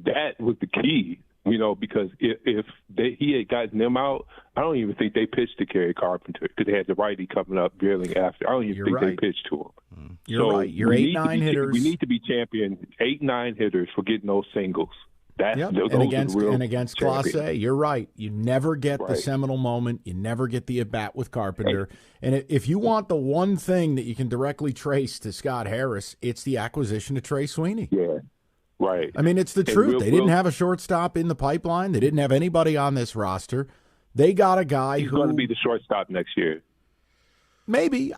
that was the key. Because if he had gotten them out, I don't even think they pitched to Kerry Carpenter, because they had the righty coming up barely after. I don't even think they pitched to him. You're right. You're 8-9 hitters. We need to be champion 8-9 hitters for getting those singles. Against Class A, you're right. You never get the seminal moment. You never get the at-bat with Carpenter. And if you want the one thing that you can directly trace to Scott Harris, it's the acquisition of Trey Sweeney. Yeah, right. I mean, it's the truth. They didn't have a shortstop in the pipeline. They didn't have anybody on this roster. They got a guy He's going to be the shortstop next year. Maybe.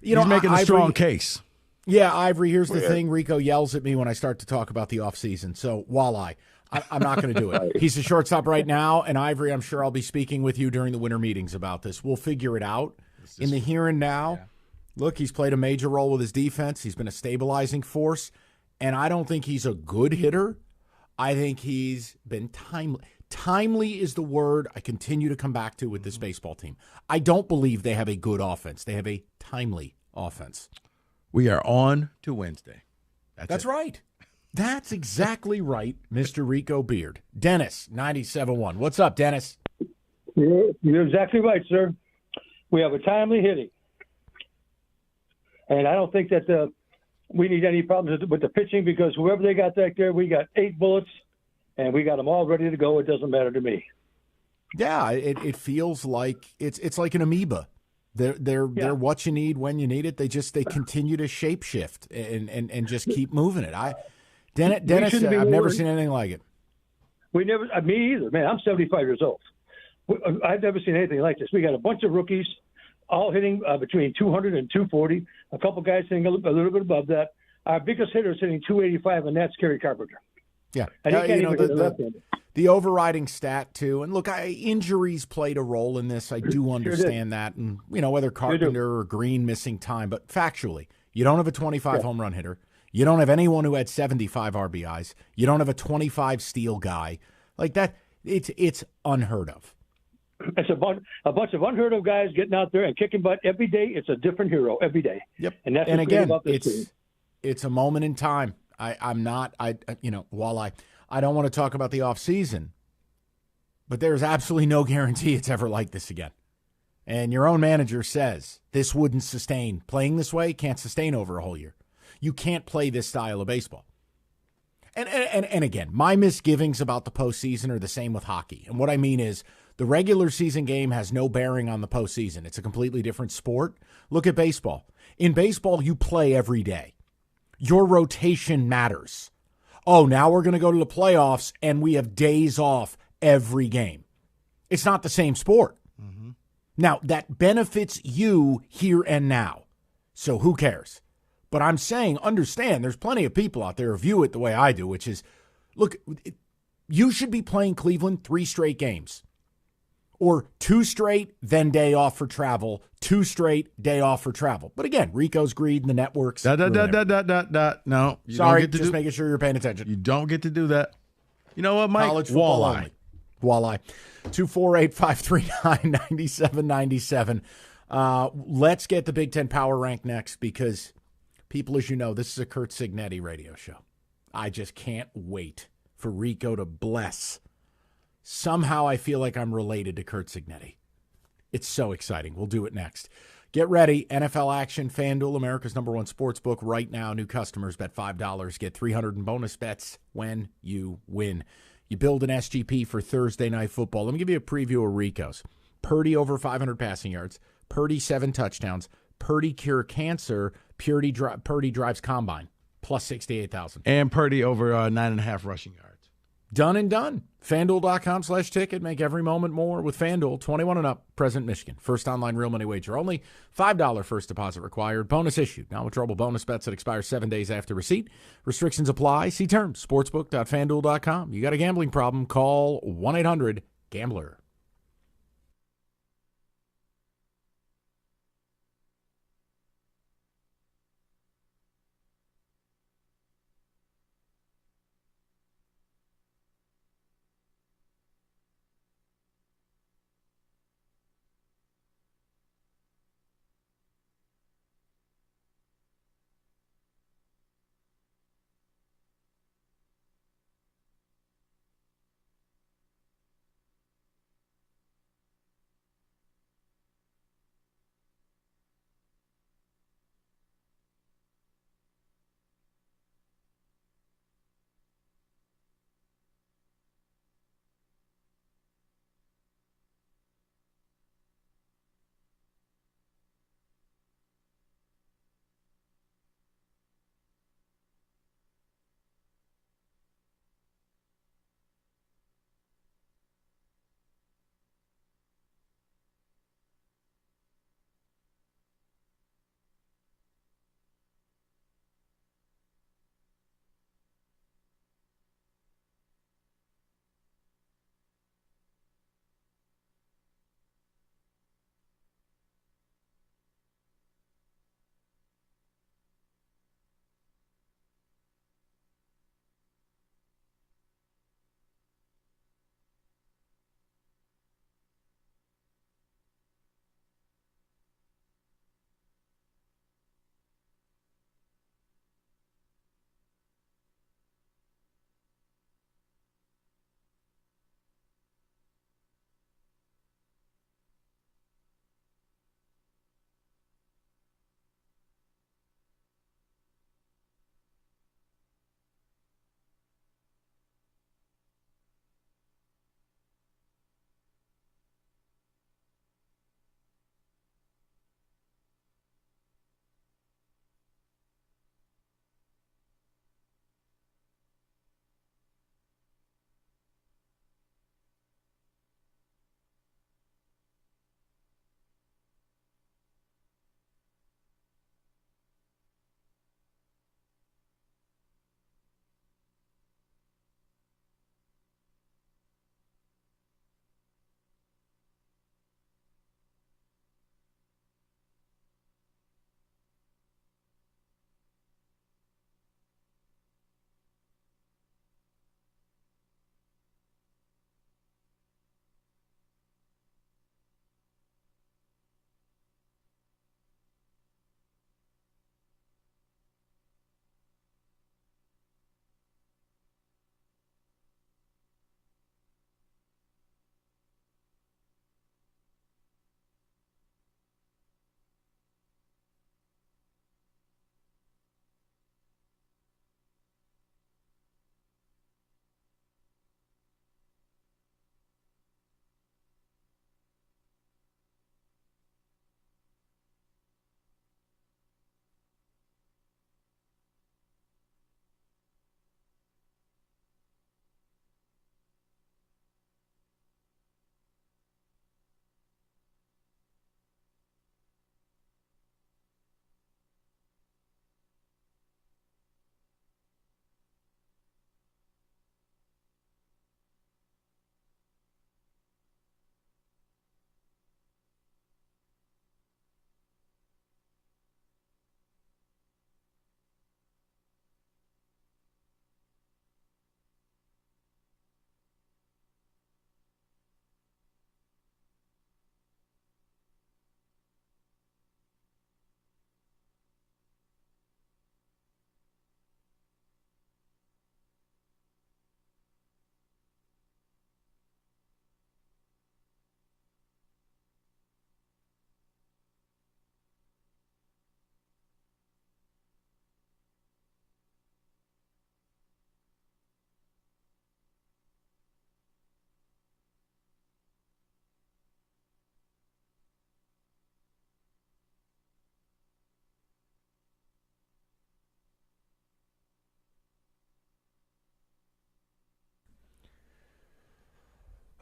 He's making a strong case. Yeah, Ivory, here's the thing. Rico yells at me when I start to talk about the offseason. So, walleye. I'm not going to do it. He's the shortstop right now, and Ivory, I'm sure I'll be speaking with you during the winter meetings about this. We'll figure it out. In the here and now, look, he's played a major role with his defense. He's been a stabilizing force, and I don't think he's a good hitter. I think he's been timely. Timely is the word I continue to come back to with this baseball team. I don't believe they have a good offense. They have a timely offense. We are on to Wednesday. That's right. That's exactly right, Mr. Rico Beard. Dennis, 97.1. What's up, Dennis? You're exactly right, sir. We have a timely hitting. And I don't think that we need any problems with the pitching, because whoever they got back there, we got 8 bullets, and we got them all ready to go. It doesn't matter to me. Yeah, it feels like it's like an amoeba. They're what you need when you need it. They continue to shapeshift and just keep moving it. Dennis, I've never seen anything like it. Me either, man. I'm 75 years old. I've never seen anything like this. We got a bunch of rookies, all hitting between 200 and 240. A couple guys hitting a little bit above that. Our biggest hitter is hitting 285, and that's Kerry Carpenter. Yeah, and he can't even hit the left-handed. The overriding stat, too. And look, injuries played a role in this. I do understand that. And, whether Carpenter or Green missing time. But factually, you don't have a 25 home run hitter. You don't have anyone who had 75 RBIs. You don't have a 25 steal guy. Like that, it's unheard of. It's a bunch of unheard of guys getting out there and kicking butt every day. It's a different hero every day. Yep. And that's and again, about this team. It's a moment in time. While I don't want to talk about the offseason, but there's absolutely no guarantee it's ever like this again. And your own manager says this wouldn't sustain. Playing this way can't sustain over a whole year. You can't play this style of baseball. And again, my misgivings about the postseason are the same with hockey. And what I mean is the regular season game has no bearing on the postseason. It's a completely different sport. Look at baseball. In baseball, you play every day. Your rotation matters. Oh, now we're going to go to the playoffs and we have days off every game. It's not the same sport. Mm-hmm. Now, that benefits you here and now. So who cares? But I'm saying, understand, there's plenty of people out there who view it the way I do, which is, look, you should be playing Cleveland 3 straight games. Or 2 straight, then day off for travel. 2 straight, day off for travel. But again, Rico's greed and the networks. No, you Sorry, don't get to just making sure you're paying attention. You don't get to do that. You know what, Mike? College football Walleye. only. Walleye. 248-539-9797. Let's get the Big Ten Power Rank next because, people, as you know, this is a Kurt Signetti radio show. I just can't wait for Rico to bless. Somehow I feel like I'm related to Kurt Signetti. It's so exciting. We'll do it next. Get ready. NFL action. FanDuel, America's #1 sports book. Right now, new customers bet $5. Get $300 in bonus bets when you win. You build an SGP for Thursday Night Football. Let me give you a preview of Rico's. Purdy over 500 passing yards. Purdy 7 touchdowns. Purdy cure cancer. Purdy drives combine. Plus 68,000. And Purdy over 9.5 rushing yards. Done and done. FanDuel.com/ticket. Make every moment more with FanDuel. 21 and up. Present Michigan. First online real money wager only. $5 first deposit required. Bonus issued. Non-withdrawable bonus bets that expire 7 days after receipt. Restrictions apply. See terms. Sportsbook.fanduel.com. You got a gambling problem? Call 1-800-GAMBLER.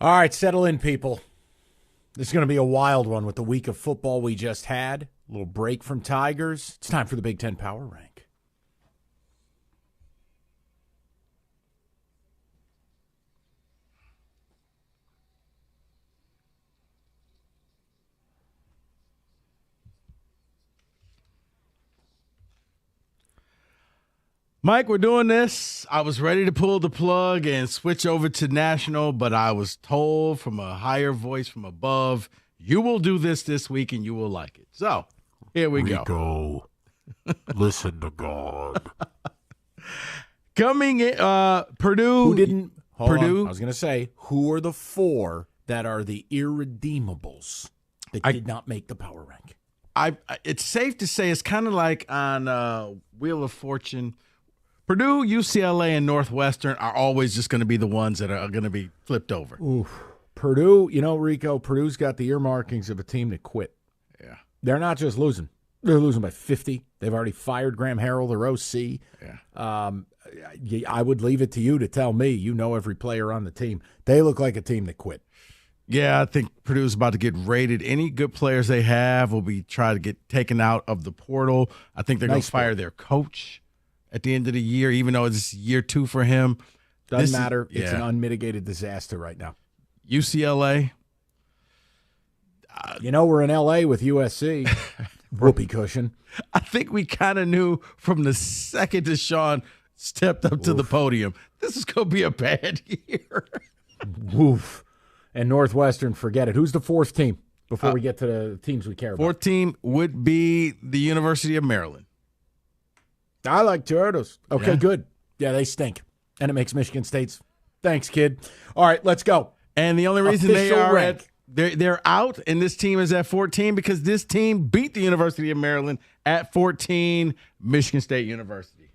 All right, settle in, people. This is going to be a wild one with the week of football we just had. A little break from Tigers. It's time for the Big Ten Power Rank. Mike, we're doing this. I was ready to pull the plug and switch over to national, but I was told from a higher voice from above, you will do this week and you will like it. So here we go. Listen to God. Coming in, Purdue. Who didn't? Purdue. I was going to say, who are the 4 that are the irredeemables that did not make the power rank? It's safe to say it's kind of like on Wheel of Fortune. Purdue, UCLA, and Northwestern are always just going to be the ones that are going to be flipped over. Oof. Purdue, Rico, Purdue's got the earmarkings of a team that quit. Yeah. They're not just losing. They're losing by 50. They've already fired Graham Harrell, their OC. Yeah. I would leave it to you to tell me. You know every player on the team. They look like a team that quit. Yeah, I think Purdue's about to get raided. Any good players they have will be trying to get taken out of the portal. I think they're going to fire their coach at the end of the year, even though it's year 2 for him. Doesn't matter. It's an unmitigated disaster right now. UCLA. We're in L.A. with USC. Whoopee cushion. I think we kind of knew from the second Deshaun stepped up to the podium, this is going to be a bad year. Woof. And Northwestern, forget it. Who's the 4th team before we get to the teams we care about? 4th team would be the University of Maryland. I like Turtles. Okay, Yeah. good. Yeah, they stink. And it makes Michigan State's. Thanks, kid. All right, let's go. And the only reason they Official are rank. they're out and this team is at 14 because this team beat the University of Maryland at 14, Michigan State University.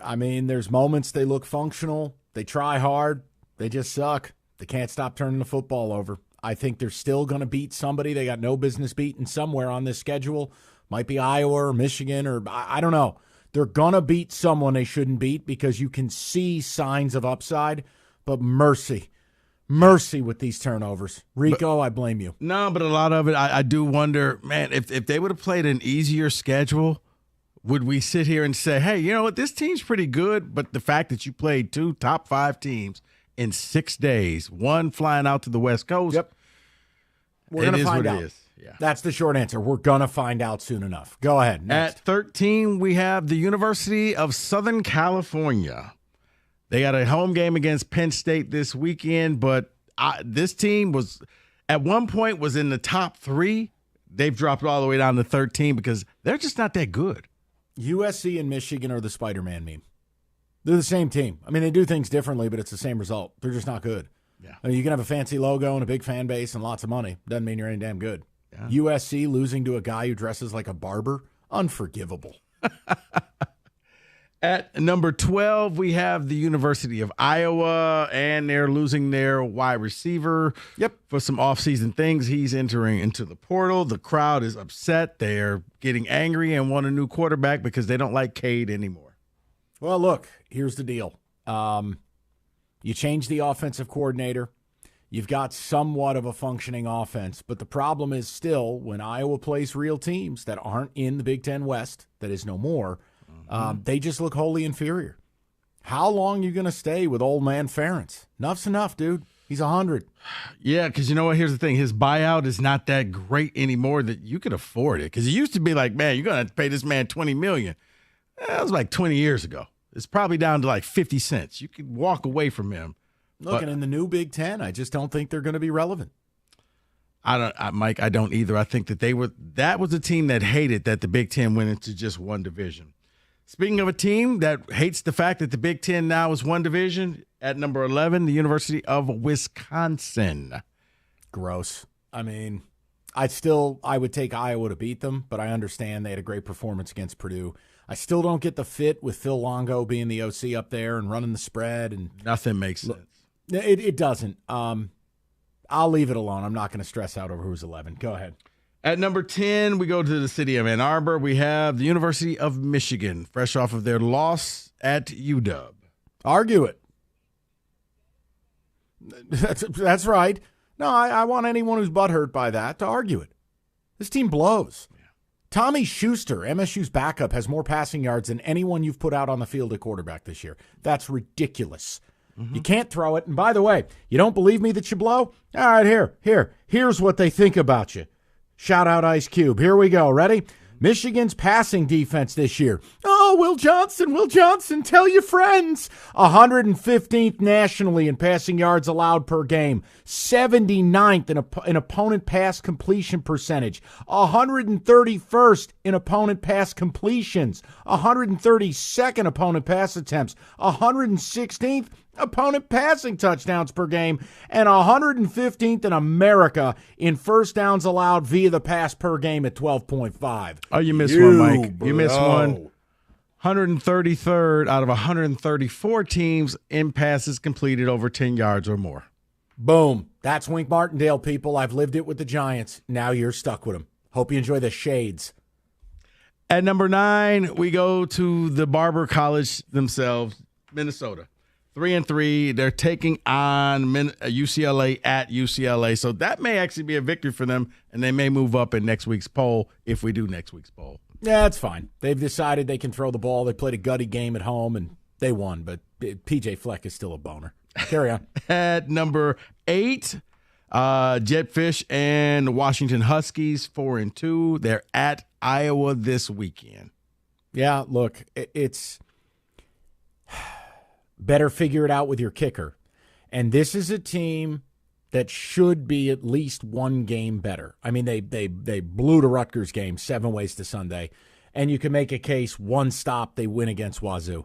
I mean, there's moments they look functional. They try hard. They just suck. They can't stop turning the football over. I think they're still going to beat somebody they got no business beating somewhere on this schedule. Might be Iowa or Michigan or I don't know. They're going to beat someone they shouldn't beat because you can see signs of upside. But mercy with these turnovers. Rico, I blame you. No, but a lot of it, I do wonder, man, if they would have played an easier schedule, would we sit here and say, hey, you know what, this team's pretty good, but the fact that you played 2 top 5 teams in 6 days, one flying out to the West Coast. Yep. We're going to find out. It is. Yeah. That's the short answer. We're going to find out soon enough. Go ahead. Next. At 13, we have the University of Southern California. They got a home game against Penn State this weekend, but this team was at one point was in the top 3. They've dropped all the way down to 13 because they're just not that good. USC and Michigan are the Spider-Man meme. They're the same team. I mean, they do things differently, but it's the same result. They're just not good. Yeah. I mean, you can have a fancy logo and a big fan base and lots of money. Doesn't mean you're any damn good. Yeah. USC losing to a guy who dresses like a barber, unforgivable. At number 12, we have the University of Iowa, and they're losing their wide receiver for some offseason things. He's entering into the portal. The crowd is upset. They're getting angry and want a new quarterback because they don't like Cade anymore. Well, look, here's the deal. You change the offensive coordinator. You've got somewhat of a functioning offense, but the problem is still when Iowa plays real teams that aren't in the Big Ten West, that is no more, they just look wholly inferior. How long are you going to stay with old man Ferentz? Enough's enough, dude. He's 100. Yeah, because you know what? Here's the thing. His buyout is not that great anymore that you could afford it. Because it used to be like, man, you're going to have to pay this man $20 million. That was like 20 years ago. It's probably down to like 50 cents. You could walk away from him. Look, and in the new Big Ten, I just don't think they're going to be relevant. Mike, I don't either. I think that that was a team that hated that the Big Ten went into just one division. Speaking of a team that hates the fact that the Big Ten now is one division, at number 11, the University of Wisconsin. Gross. I mean, I would take Iowa to beat them, but I understand they had a great performance against Purdue. I still don't get the fit with Phil Longo being the OC up there and running the spread. And nothing makes sense. It doesn't. I'll leave it alone. I'm not going to stress out over who's 11. Go ahead. At number 10, we go to the city of Ann Arbor. We have the University of Michigan, fresh off of their loss at UW. Argue it. That's right. No, I want anyone who's butthurt by that to argue it. This team blows. Tommy Schuster, MSU's backup, has more passing yards than anyone you've put out on the field at quarterback this year. That's ridiculous. You can't throw it. And by the way, you don't believe me that you blow? All right, here's what they think about you. Shout out Ice Cube. Here we go. Ready? Michigan's passing defense this year. Oh, Will Johnson, tell your friends. 115th nationally in passing yards allowed per game. 79th in opponent pass completion percentage. 131st in opponent pass completions. 132nd opponent pass attempts. 116th opponent passing touchdowns per game, and 115th in America in first downs allowed via the pass per game at 12.5. Oh, you missed one, Mike. You missed one. 133rd out of 134 teams in passes completed over 10 yards or more. Boom. That's Wink Martindale, people. I've lived it with the Giants. Now you're stuck with them. Hope you enjoy the shades. At number 9, we go to the Barber College themselves, Minnesota. 3-3. They're taking on UCLA at UCLA. So that may actually be a victory for them, and they may move up in next week's poll if we do next week's poll. Yeah, that's fine. They've decided they can throw the ball. They played a gutty game at home, and they won. But P.J. Fleck is still a boner. Carry on. At number 8, Jetfish and Washington Huskies, 4-2. They're at Iowa this weekend. Yeah, look, it's better figure it out with your kicker. And this is a team that should be at least one game better. I mean, they blew the Rutgers game 7 ways to Sunday, and you can make a case one stop they win against Wazoo.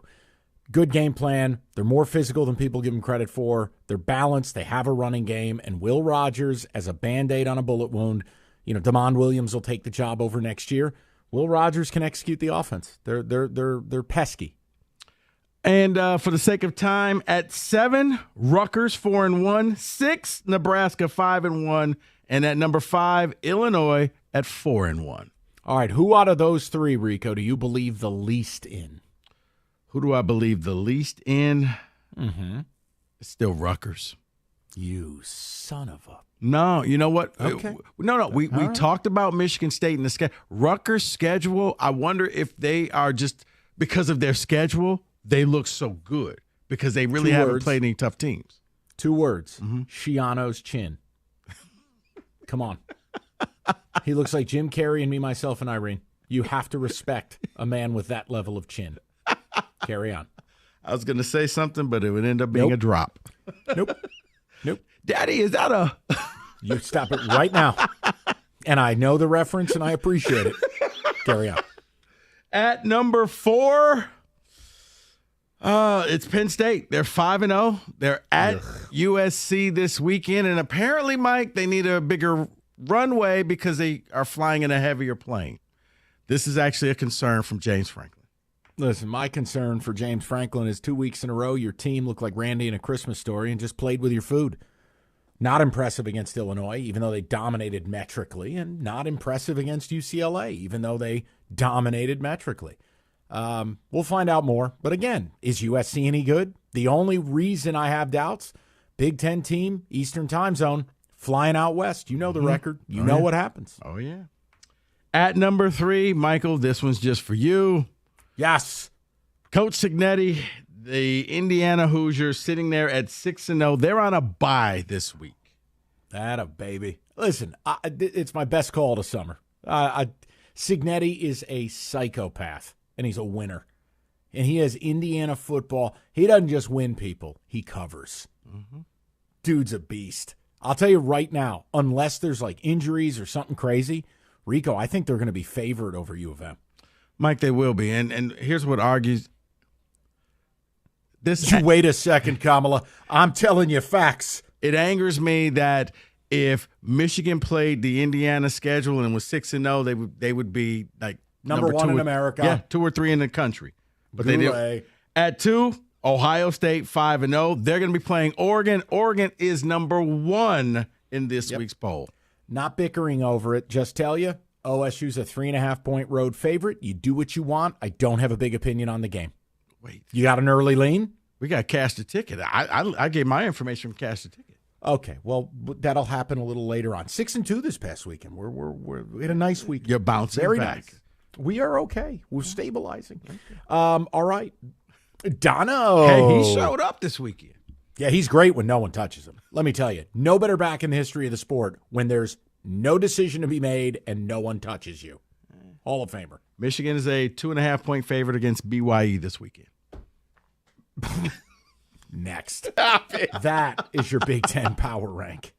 Good game plan. They're more physical than people give them credit for. They're balanced. They have a running game, and Will Rogers as a Band-Aid on a bullet wound. You know, Damon Williams will take the job over next year. Will Rogers can execute the offense. They're pesky. And for the sake of time, at 7, Rutgers 4-1, 6, Nebraska 5-1, and at number 5, Illinois at 4-1. All right, who out of those 3, Rico, do you believe the least in? Who do I believe the least in? It's still Rutgers. You son of a... No, you know what? Okay. No. We talked about Michigan State and the schedule. Rutgers' schedule, I wonder if they are just, because of their schedule, they look so good because they really haven't played any tough teams. 2 words. Shiano's chin. Come on. He looks like Jim Carrey and Me, Myself, and Irene. You have to respect a man with that level of chin. Carry on. I was going to say something, but it would end up being a drop. Nope. Daddy, is that a... You stop it right now. And I know the reference, and I appreciate it. Carry on. At number 4... it's Penn State. They're 5-0. They're at USC this weekend. And apparently, Mike, they need a bigger runway because they are flying in a heavier plane. This is actually a concern from James Franklin. Listen, my concern for James Franklin is 2 weeks in a row, your team looked like Randy in A Christmas Story and just played with your food. Not impressive against Illinois, even though they dominated metrically, and not impressive against UCLA, even though they dominated metrically. We'll find out more. But again, is USC any good? The only reason I have doubts, Big Ten team, Eastern time zone, flying out west. You know the record. You know what happens. Oh, yeah. At number 3, Michael, this one's just for you. Yes. Coach Cignetti, the Indiana Hoosiers, sitting there at 6-0. They're on a bye this week. Atta baby. Listen, it's my best call of the summer. Cignetti is a psychopath. And he's a winner. And he has Indiana football. He doesn't just win people. He covers. Dude's a beast. I'll tell you right now, unless there's like injuries or something crazy, Rico, I think they're going to be favored over U of M. Mike, they will be. And here's what argues. Wait a second, Kamala. I'm telling you facts. It angers me that if Michigan played the Indiana schedule and was 6-0, they would be like Number 1 in America. Yeah, 2 or 3 in the country. But they did. At 2, Ohio State 5-0. They're going to be playing Oregon. Oregon is number 1 in this week's poll. Not bickering over it. Just tell you, OSU's a 3.5-point road favorite. You do what you want. I don't have a big opinion on the game. Wait. You got an early lean? We got Cash the Ticket. I gave my information from Cash the Ticket. Okay, well, that'll happen a little later on. 6-2 this past weekend. We had a nice week. You're bouncing Very back. nice. We are okay. We're stabilizing. All right, Dono. Hey, he showed up this weekend. Yeah, he's great when no one touches him. Let me tell you, no better back in the history of the sport when there's no decision to be made and no one touches you. Hall of Famer. Michigan is a 2.5-point favorite against BYE this weekend. Next. That is your Big Ten power rank.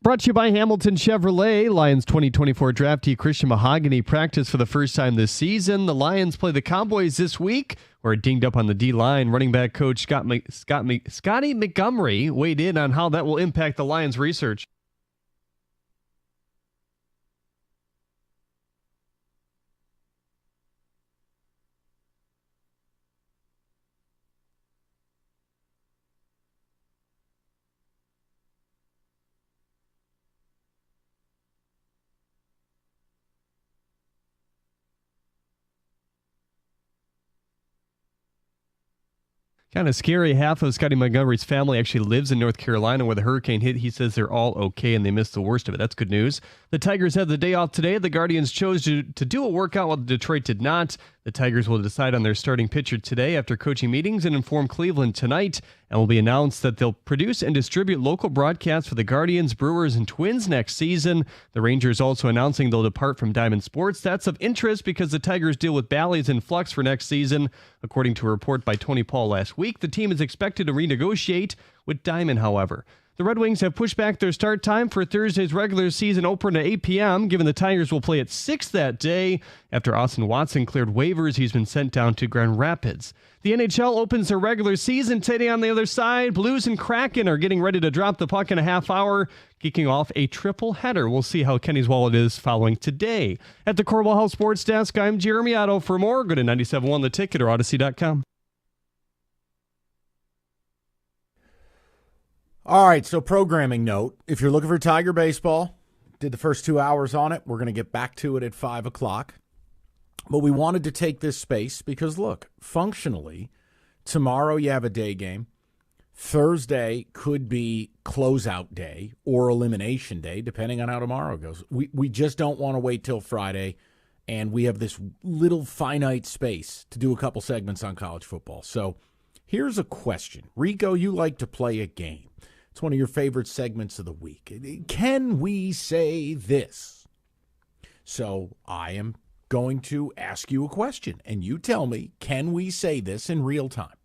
Brought to you by Hamilton Chevrolet. Lions 2024 draftee Christian Mahogany practiced for the first time this season. The Lions play the Cowboys this week, where it dinged up on the D-line. Running back coach Scotty Montgomery weighed in on how that will impact the Lions' research. Kind of scary. Half of Scotty Montgomery's family actually lives in North Carolina where the hurricane hit. He says they're all okay and they missed the worst of it. That's good news. The Tigers had the day off today. The Guardians chose to do a workout while Detroit did not. The Tigers will decide on their starting pitcher today after coaching meetings and inform Cleveland tonight, and will be announced that they'll produce and distribute local broadcasts for the Guardians, Brewers, and Twins next season. The Rangers also announcing they'll depart from Diamond Sports. That's of interest because the Tigers deal with Bally's in flux for next season. According to a report by Tony Paul last week, the team is expected to renegotiate with Diamond, however. The Red Wings have pushed back their start time for Thursday's regular season opener to 8 p.m., given the Tigers will play at 6 that day. After Austin Watson cleared waivers, he's been sent down to Grand Rapids. The NHL opens their regular season today on the other side. Blues and Kraken are getting ready to drop the puck in a half hour, kicking off a triple header. We'll see how Kenny's wallet is following today. At the Corwell Health Sports Desk, I'm Jeremy Otto. For more, go to 97.1 The Ticket or Odyssey.com. All right, so programming note. If you're looking for Tiger baseball, did the first 2 hours on it. We're going to get back to it at 5 o'clock. But we wanted to take this space because, look, functionally, tomorrow you have a day game. Thursday could be closeout day or elimination day, depending on how tomorrow goes. We just don't want to wait till Friday, and we have this little finite space to do a couple segments on college football. So here's a question. Rico, you like to play a game. It's one of your favorite segments of the week. Can we say this? So I am going to ask you a question, and you tell me, can we say this in real time?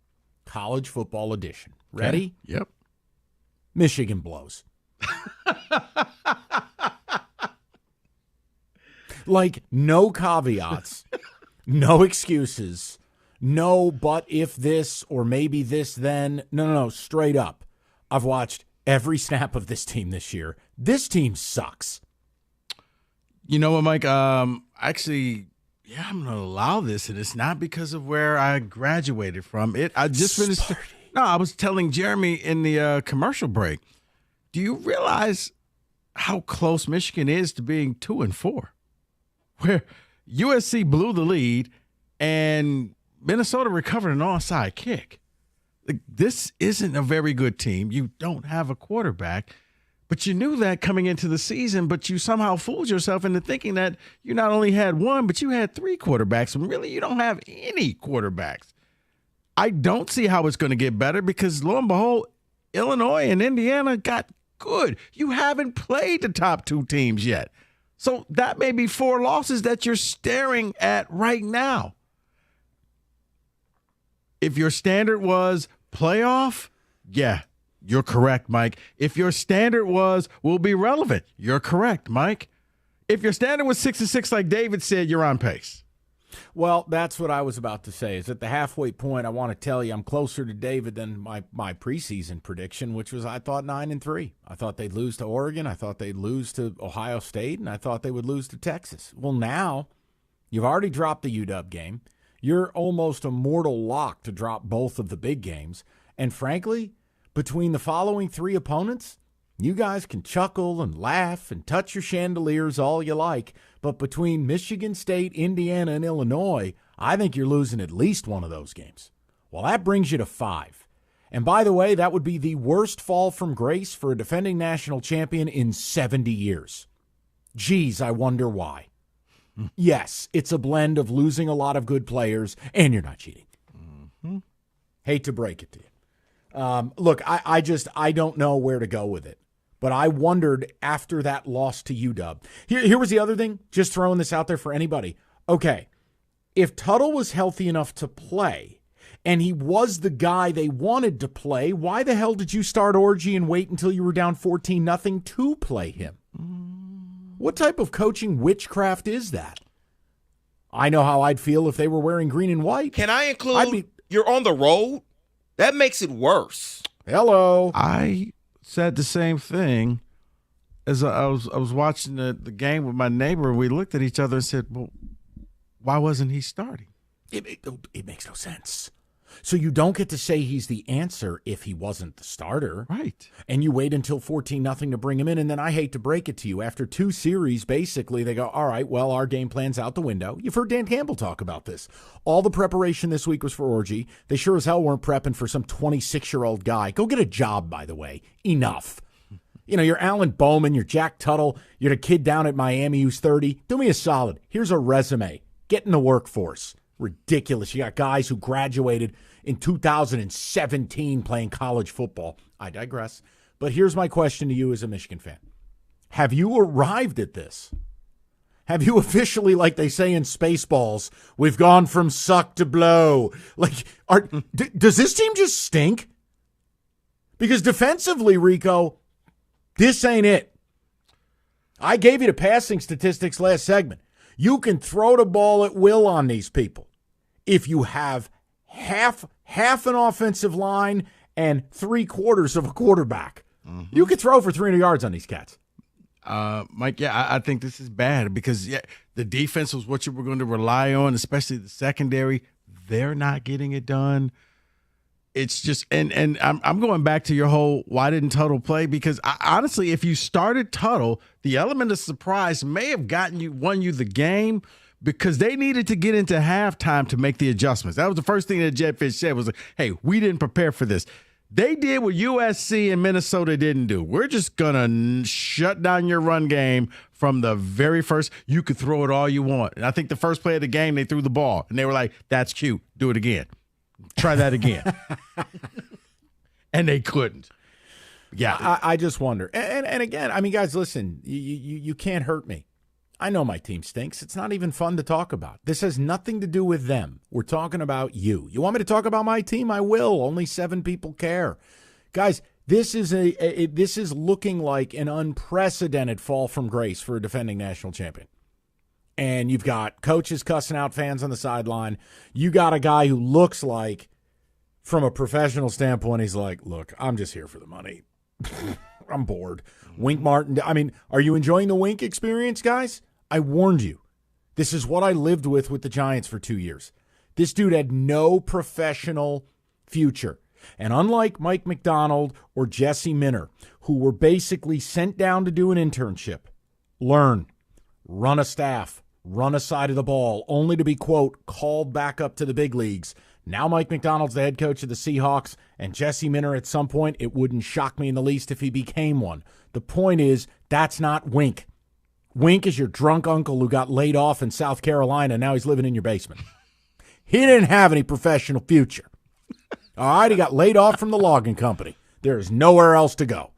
College football edition. Ready? Okay. Yep. Michigan blows. Like, no caveats, no excuses, no but if this or maybe this then. No, straight up. I've watched every snap of this team this year. This team sucks. You know what, Mike? Actually, yeah, I'm going to allow this, and it's not because of where I graduated from. I just finished. No, I was telling Jeremy in the commercial break. Do you realize how close Michigan is to being 2-4? Where USC blew the lead, and Minnesota recovered an onside kick. This isn't a very good team. You don't have a quarterback, but you knew that coming into the season, but you somehow fooled yourself into thinking that you not only had one, but you had 3 quarterbacks, and really you don't have any quarterbacks. I don't see how it's going to get better because, lo and behold, Illinois and Indiana got good. You haven't played the top 2 teams yet. So that may be 4 losses that you're staring at right now. If your standard was playoff, yeah, you're correct, Mike. If your standard was will be relevant, you're correct, Mike. If your standard was 6-6, like David said, you're on pace. Well, that's what I was about to say. Is at the halfway point, I want to tell you I'm closer to David than my preseason prediction, which was I thought 9-3. I thought they'd lose to Oregon. I thought they'd lose to Ohio State, and I thought they would lose to Texas. Well, now you've already dropped the UW game. You're almost a mortal lock to drop both of the big games. And frankly, between the following 3 opponents, you guys can chuckle and laugh and touch your chandeliers all you like. But between Michigan State, Indiana, and Illinois, I think you're losing at least one of those games. Well, that brings you to 5. And by the way, that would be the worst fall from grace for a defending national champion in 70 years. Geez, I wonder why. Yes, it's a blend of losing a lot of good players, and you're not cheating. Mm-hmm. Hate to break it to you. Look, I don't know where to go with it, but I wondered after that loss to UW. Here was the other thing, just throwing this out there for anybody. Okay, if Tuttle was healthy enough to play, and he was the guy they wanted to play, why the hell did you start Orji and wait until you were down 14-0 to play him? What type of coaching witchcraft is that? I know how I'd feel if they were wearing green and white. Can I include you're on the road? That makes it worse. Hello. I said the same thing as I was watching the game with my neighbor, and we looked at each other and said, well, why wasn't he starting? It makes no sense. So you don't get to say he's the answer if he wasn't the starter. Right. And you wait until 14-0 to bring him in, and then I hate to break it to you. After 2 series, basically, they go, all right, well, our game plan's out the window. You've heard Dan Campbell talk about this. All the preparation this week was for Orji. They sure as hell weren't prepping for some 26-year-old guy. Go get a job, by the way. Enough. You know, you're Alan Bowman, you're Jack Tuttle, you're the kid down at Miami who's 30. Do me a solid. Here's a resume. Get in the workforce. Ridiculous. You got guys who graduated in 2017 playing college football. I digress. But here's my question to you as a Michigan fan. Have you arrived at this? Have you officially, like they say in Spaceballs, we've gone from suck to blow? Like, does this team just stink? Because defensively, Rico, this ain't it. I gave you the passing statistics last segment. You can throw the ball at will on these people. If you have half an offensive line and 3/4 of a quarterback, you could throw for 300 yards on these cats. Mike, I think this is bad because the defense was what you were going to rely on, especially the secondary. They're not getting it done. It's just and I'm going back to your whole why didn't Tuttle play, because honestly, if you started Tuttle, the element of surprise may have won you the game, because they needed to get into halftime to make the adjustments. That was the first thing that Jed Fish said was, hey, we didn't prepare for this. They did what USC and Minnesota didn't do. We're just going to shut down your run game from the very first. You could throw it all you want. And I think the first play of the game, they threw the ball. And they were like, that's cute. Do it again. Try that again. And they couldn't. Yeah, I just wonder. And again, I mean, guys, listen, you can't hurt me. I know my team stinks. It's not even fun to talk about. This has nothing to do with them. We're talking about you. You want me to talk about my team? I will. Only 7 people care. Guys, this is looking like an unprecedented fall from grace for a defending national champion. And you've got coaches cussing out fans on the sideline. You got a guy who looks like, from a professional standpoint, he's like, look, I'm just here for the money. I'm bored. Wink Martin. I mean, are you enjoying the Wink experience, guys? I warned you. This is what I lived with the Giants for 2 years. This dude had no professional future. And unlike Mike McDonald or Jesse Minner, who were basically sent down to do an internship, learn, run a staff, run a side of the ball, only to be, quote, called back up to the big leagues. Now Mike McDonald's the head coach of the Seahawks, and Jesse Minner at some point, it wouldn't shock me in the least if he became one. The point is, that's not Wink. Wink is your drunk uncle who got laid off in South Carolina, and now he's living in your basement. He didn't have any professional future. All right, he got laid off from the logging company. There is nowhere else to go.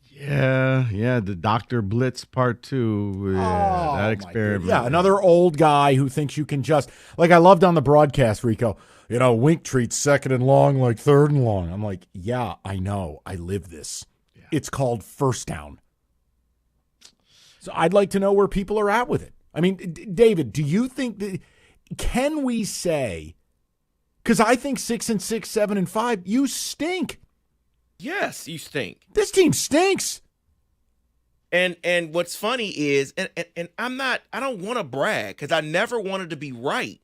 Yeah, the Dr. Blitz Part 2. Yeah, that experiment. Yeah, another old guy who thinks you can just, like I loved on the broadcast, Rico, Wink treats 2nd and long like 3rd and long. I'm like, yeah, I know. I live this. Yeah. It's called first down. So I'd like to know where people are at with it. I mean, David, do you think that, can we say, because I think 6-6, 7-5, you stink. Yes, you stink. This team stinks. And what's funny is, and I don't want to brag because I never wanted to be right.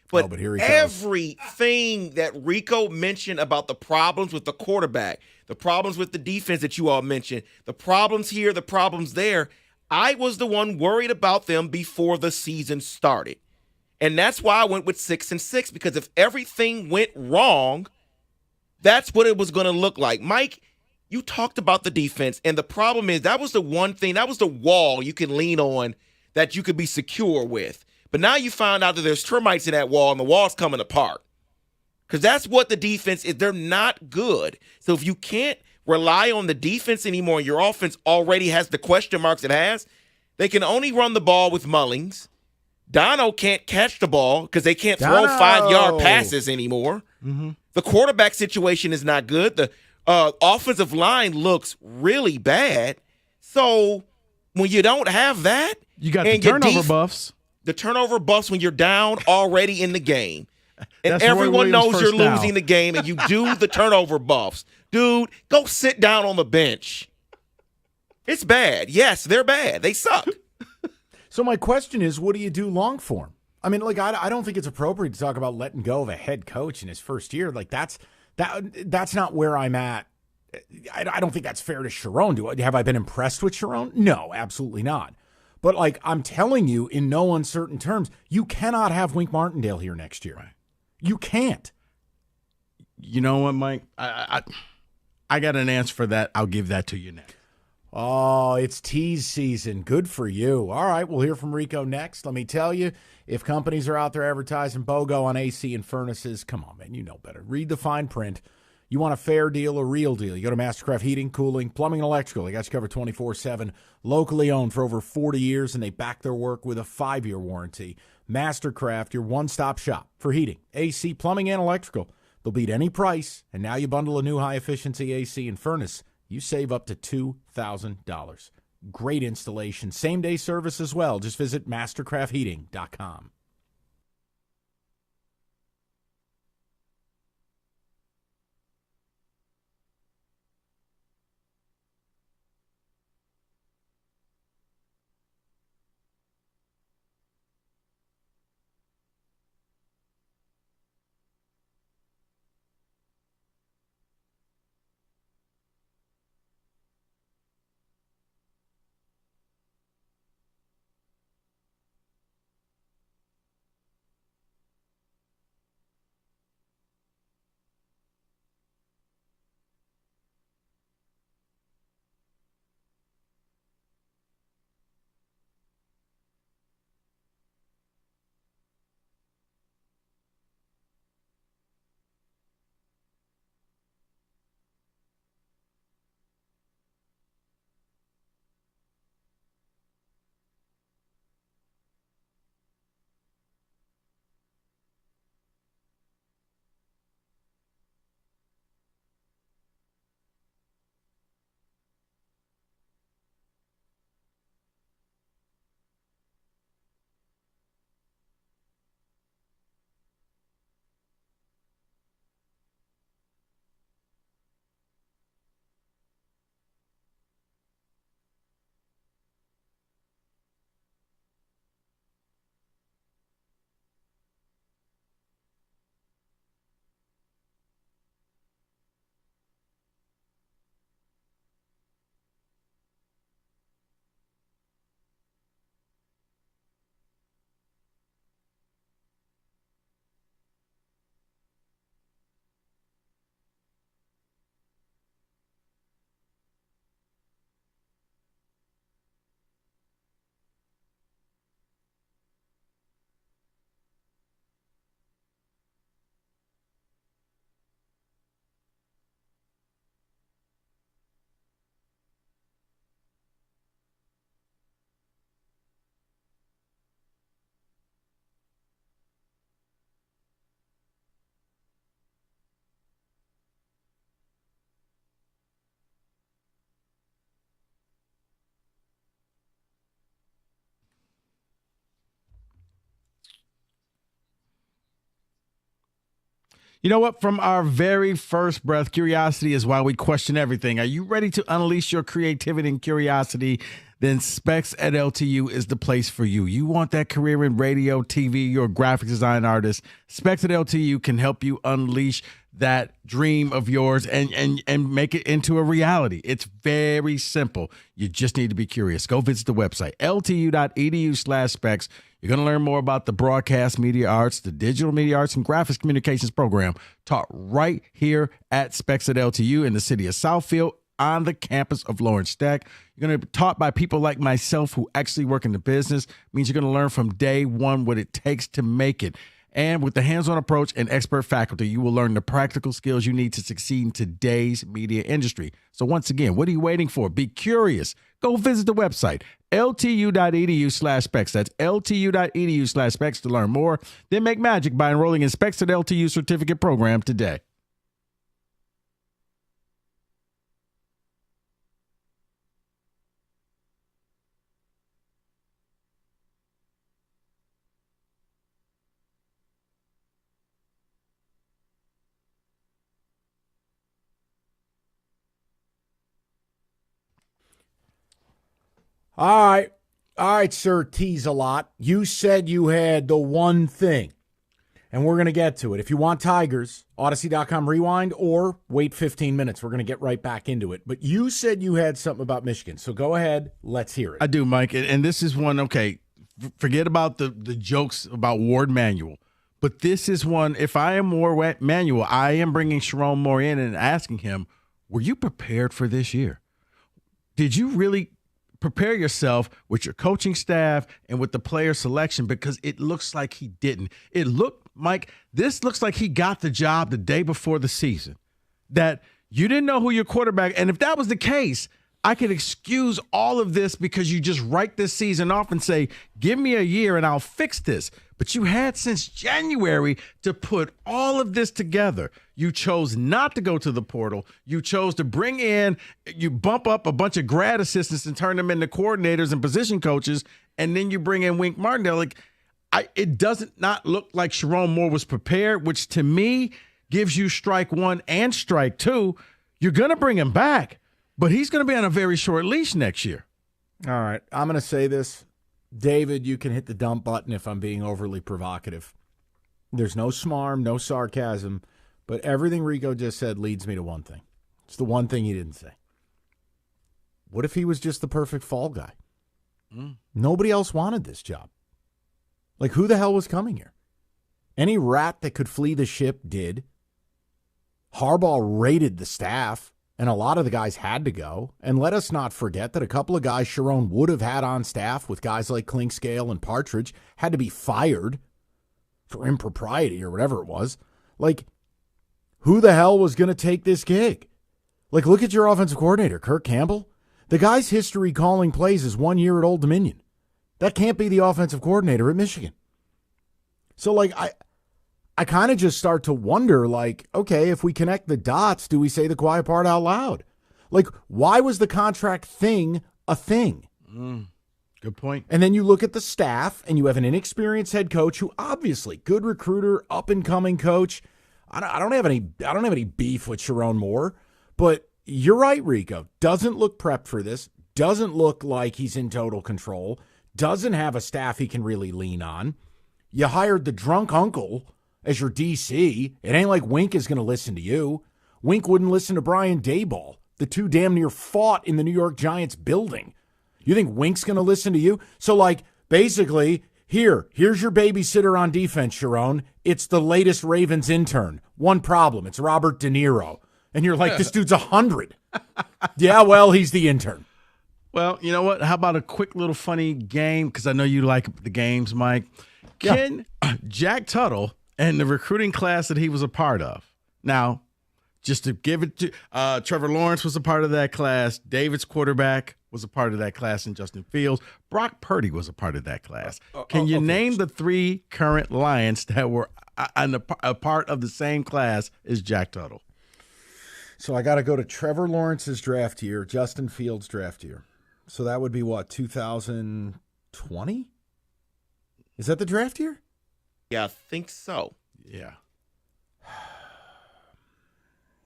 But here he goes. Everything that Rico mentioned about the problems with the quarterback, the problems with the defense that you all mentioned, the problems here, the problems there, I was the one worried about them before the season started. And that's why I went with 6-6, because if everything went wrong, that's what it was going to look like. Mike, you talked about the defense, and the problem is that was the one thing, that was the wall you can lean on that you could be secure with. But now you find out that there's termites in that wall, and the wall's coming apart. Because that's what the defense is. They're not good. So if you can't rely on the defense anymore, your offense already has the question marks it has, they can only run the ball with Mullings. Dono can't catch the ball because they can't throw 5-yard passes anymore. The quarterback situation is not good. The offensive line looks really bad. So when you don't have that, you got the turnover buffs. The turnover buffs when you're down already in the game. And That's everyone knows you're down. losing the game, and you do the turnover buffs. Dude, go sit down on the bench. It's bad. Yes, they're bad. They suck. So my question is, what do you do long form? I mean, like, I don't think it's appropriate to talk about letting go of a head coach in his first year. Like, that's not where I'm at. I don't think that's fair to Sharon. Have I been impressed with Sharon? No, absolutely not. But, like, I'm telling you in no uncertain terms, you cannot have Wink Martindale here next year. Right. You can't. You know what, Mike? I got an answer for that. I'll give that to you next. Oh, it's tease season. Good for you. All right, we'll hear from Rico next. Let me tell you, if companies are out there advertising BOGO on AC and furnaces, come on, man, you know better. Read the fine print. You want a fair deal, a real deal. You go to Mastercraft Heating, Cooling, Plumbing, and Electrical. They got you covered 24/7, locally owned for over 40 years, and they back their work with a 5-year warranty. Mastercraft, your one-stop shop for heating, AC, plumbing, and electrical. They'll beat any price, and now you bundle a new high-efficiency AC and furnace, you save up to $2,000. Great installation. Same-day service as well. Just visit mastercraftheating.com. You know what? From our very first breath, curiosity is why we question everything. Are you ready to unleash your creativity and curiosity? Then Specs at LTU is the place for you. You want that career in radio, TV, you're a graphic design artist. Specs at LTU can help you unleash that dream of yours and make it into a reality. It's very simple. You just need to be curious. Go visit the website, ltu.edu/specs. You're going to learn more about the broadcast media arts, the digital media arts, and graphics communications program taught right here at Specs at LTU in the city of Southfield on the campus of Lawrence Tech. You're going to be taught by people like myself who actually work in the business. It means you're going to learn from day one what it takes to make it. And with the hands-on approach and expert faculty, you will learn the practical skills you need to succeed in today's media industry. So once again, what are you waiting for? Be curious. go visit the website, ltu.edu/specs. That's ltu.edu/specs to learn more. Then make magic by enrolling in Specs at LTU certificate program today. All right, sir, tease a lot. You said you had the one thing, and we're going to get to it. If you want Tigers, Odyssey.com rewind or wait 15 minutes. We're going to get right back into it. But you said you had something about Michigan, so go ahead. Let's hear it. I do, Mike, and this is one, okay, forget about the jokes about Ward Manuel, but this is one, if I am Ward Manuel, I am bringing Sharon Moore in and asking him, were you prepared for this year? Did you really prepare yourself with your coaching staff and with the player selection? Because it looks like he didn't. Mike, this looks like he got the job the day before the season. That you didn't know who your quarterback, and if that was the case, I could excuse all of this because you just write this season off and say, give me a year and I'll fix this. But you had since January to put all of this together. You chose not to go to the portal. You chose to bring in, you bump up a bunch of grad assistants and turn them into coordinators and position coaches, and then you bring in Wink Martindale. It doesn't not look like Sharon Moore was prepared, which to me gives you strike one and strike two. You're going to bring him back, but he's going to be on a very short leash next year. All right, I'm going to say this. David, you can hit the dump button if I'm being overly provocative. There's no smarm, no sarcasm, but everything Rico just said leads me to one thing. It's the one thing he didn't say. What if he was just the perfect fall guy? Nobody else wanted this job. Like, who the hell was coming here? Any rat that could flee the ship did. Harbaugh raided the staff, and a lot of the guys had to go. And let us not forget that a couple of guys Sharon would have had on staff with guys like Clinkscale and Partridge had to be fired for impropriety or whatever it was. Like, who the hell was going to take this gig? Like, look at your offensive coordinator, Kirk Campbell. The guy's history calling plays is 1 year at Old Dominion. That can't be the offensive coordinator at Michigan. So, like, I kind of just start to wonder, like, okay, if we connect the dots, do we say the quiet part out loud? Like, why was the contract thing a thing? Good point. And then you look at the staff, and you have an inexperienced head coach who obviously good recruiter, up and coming coach. I don't have any beef with Sharon Moore, but you're right, Rico. Doesn't look prepped for this. Doesn't look like he's in total control. Doesn't have a staff he can really lean on. You hired the drunk uncle as your DC. It ain't like Wink is going to listen to you. Wink wouldn't listen to Brian Daboll. The two damn near fought in the New York Giants building. You think Wink's going to listen to you? So, like, basically, here's your babysitter on defense, Sharon. It's the latest Ravens intern. One problem, it's Robert De Niro. And you're like, this dude's 100. Yeah, well, he's the intern. Well, you know what? How about a quick little funny game? Because I know you like the games, Mike. Can Jack Tuttle and the recruiting class that he was a part of. Now, just to give it to Trevor Lawrence was a part of that class. David's quarterback was a part of that class, and Justin Fields. Brock Purdy was a part of that class. Can you name the three current Lions that were a part of the same class as Jack Tuttle? So I got to go to Trevor Lawrence's draft year, Justin Fields' draft year. So that would be what, 2020? Is that the draft year? Yeah, I think so. Yeah.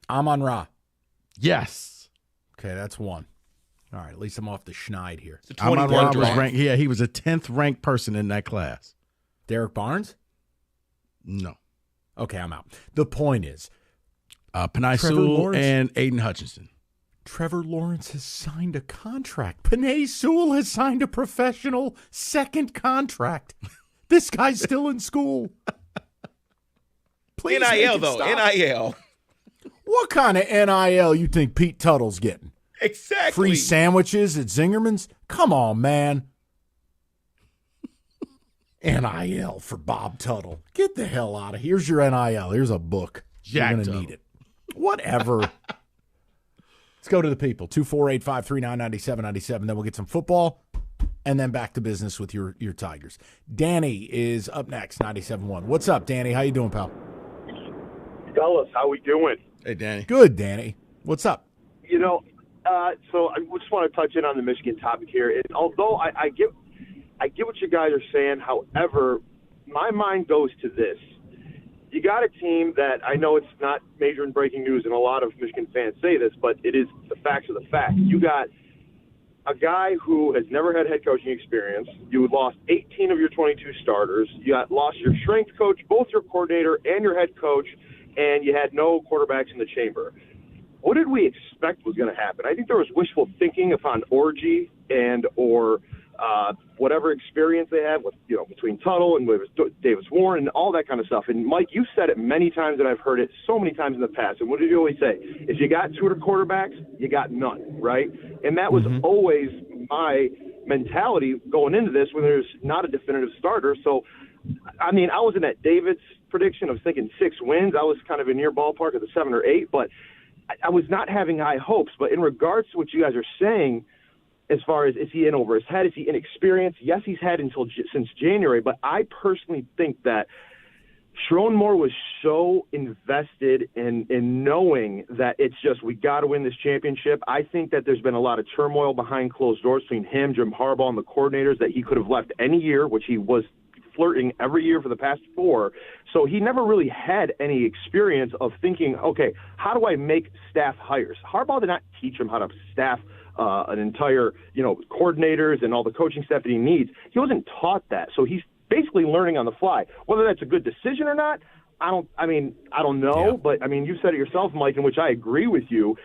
Amon-Ra. Yes. Okay, that's one. All right, at least I'm off the schneid here. Amon-Ra was ranked. Yeah, he was a 10th ranked person in that class. Derek Barnes? No. Okay, I'm out. The point is, Penei Sewell and Aiden Hutchinson. Trevor Lawrence has signed a contract. Penei Sewell has signed a professional second contract. This guy's still in school. Please NIL, though. Stop. NIL. What kind of NIL you think Pete Tuttle's getting? Exactly. Free sandwiches at Zingerman's? Come on, man. NIL for Bob Tuttle. Get the hell out of here. Here's your NIL. Here's a book. Jack You're going to need it. Whatever. Let's go to the people. 248-539-9797. Then we'll get some football, and then back to business with your Tigers. Danny is up next, 97.1. What's up, Danny? How you doing, pal? Fellas, how we doing? Hey, Danny. Good, Danny. What's up? So I just want to touch in on the Michigan topic here. And although I get what you guys are saying, however, my mind goes to this. You got a team that I know it's not major and breaking news, and a lot of Michigan fans say this, but it is the facts of the facts. You got a guy who has never had head coaching experience. You lost 18 of your 22 starters. You lost your strength coach, both your coordinator and your head coach, and you had no quarterbacks in the chamber. What did we expect was going to happen? I think there was wishful thinking upon Orgy or whatever experience they had with, between Tuttle and Davis Warren and all that kind of stuff. And Mike, you've said it many times, and I've heard it so many times in the past. And what did you always say? If you got two quarterbacks, you got none, right? And that was always my mentality going into this when there's not a definitive starter. So, I mean, I wasn't at David's prediction of thinking 6 wins. I was kind of in your ballpark of the 7 or 8, but I was not having high hopes. But in regards to what you guys are saying, as far as is he in over his head, is he inexperienced? Yes, he's had since January, but I personally think that Sharon Moore was so invested in knowing that it's just we got to win this championship. I think that there's been a lot of turmoil behind closed doors between him, Jim Harbaugh, and the coordinators that he could have left any year, which he was flirting every year for the past 4. So he never really had any experience of thinking, okay, how do I make staff hires? Harbaugh did not teach him how to staff an entire, coordinators and all the coaching staff that he needs. He wasn't taught that. So he's basically learning on the fly. Whether that's a good decision or not, I don't know. Yeah. But, you said it yourself, Mike, in which I agree with you.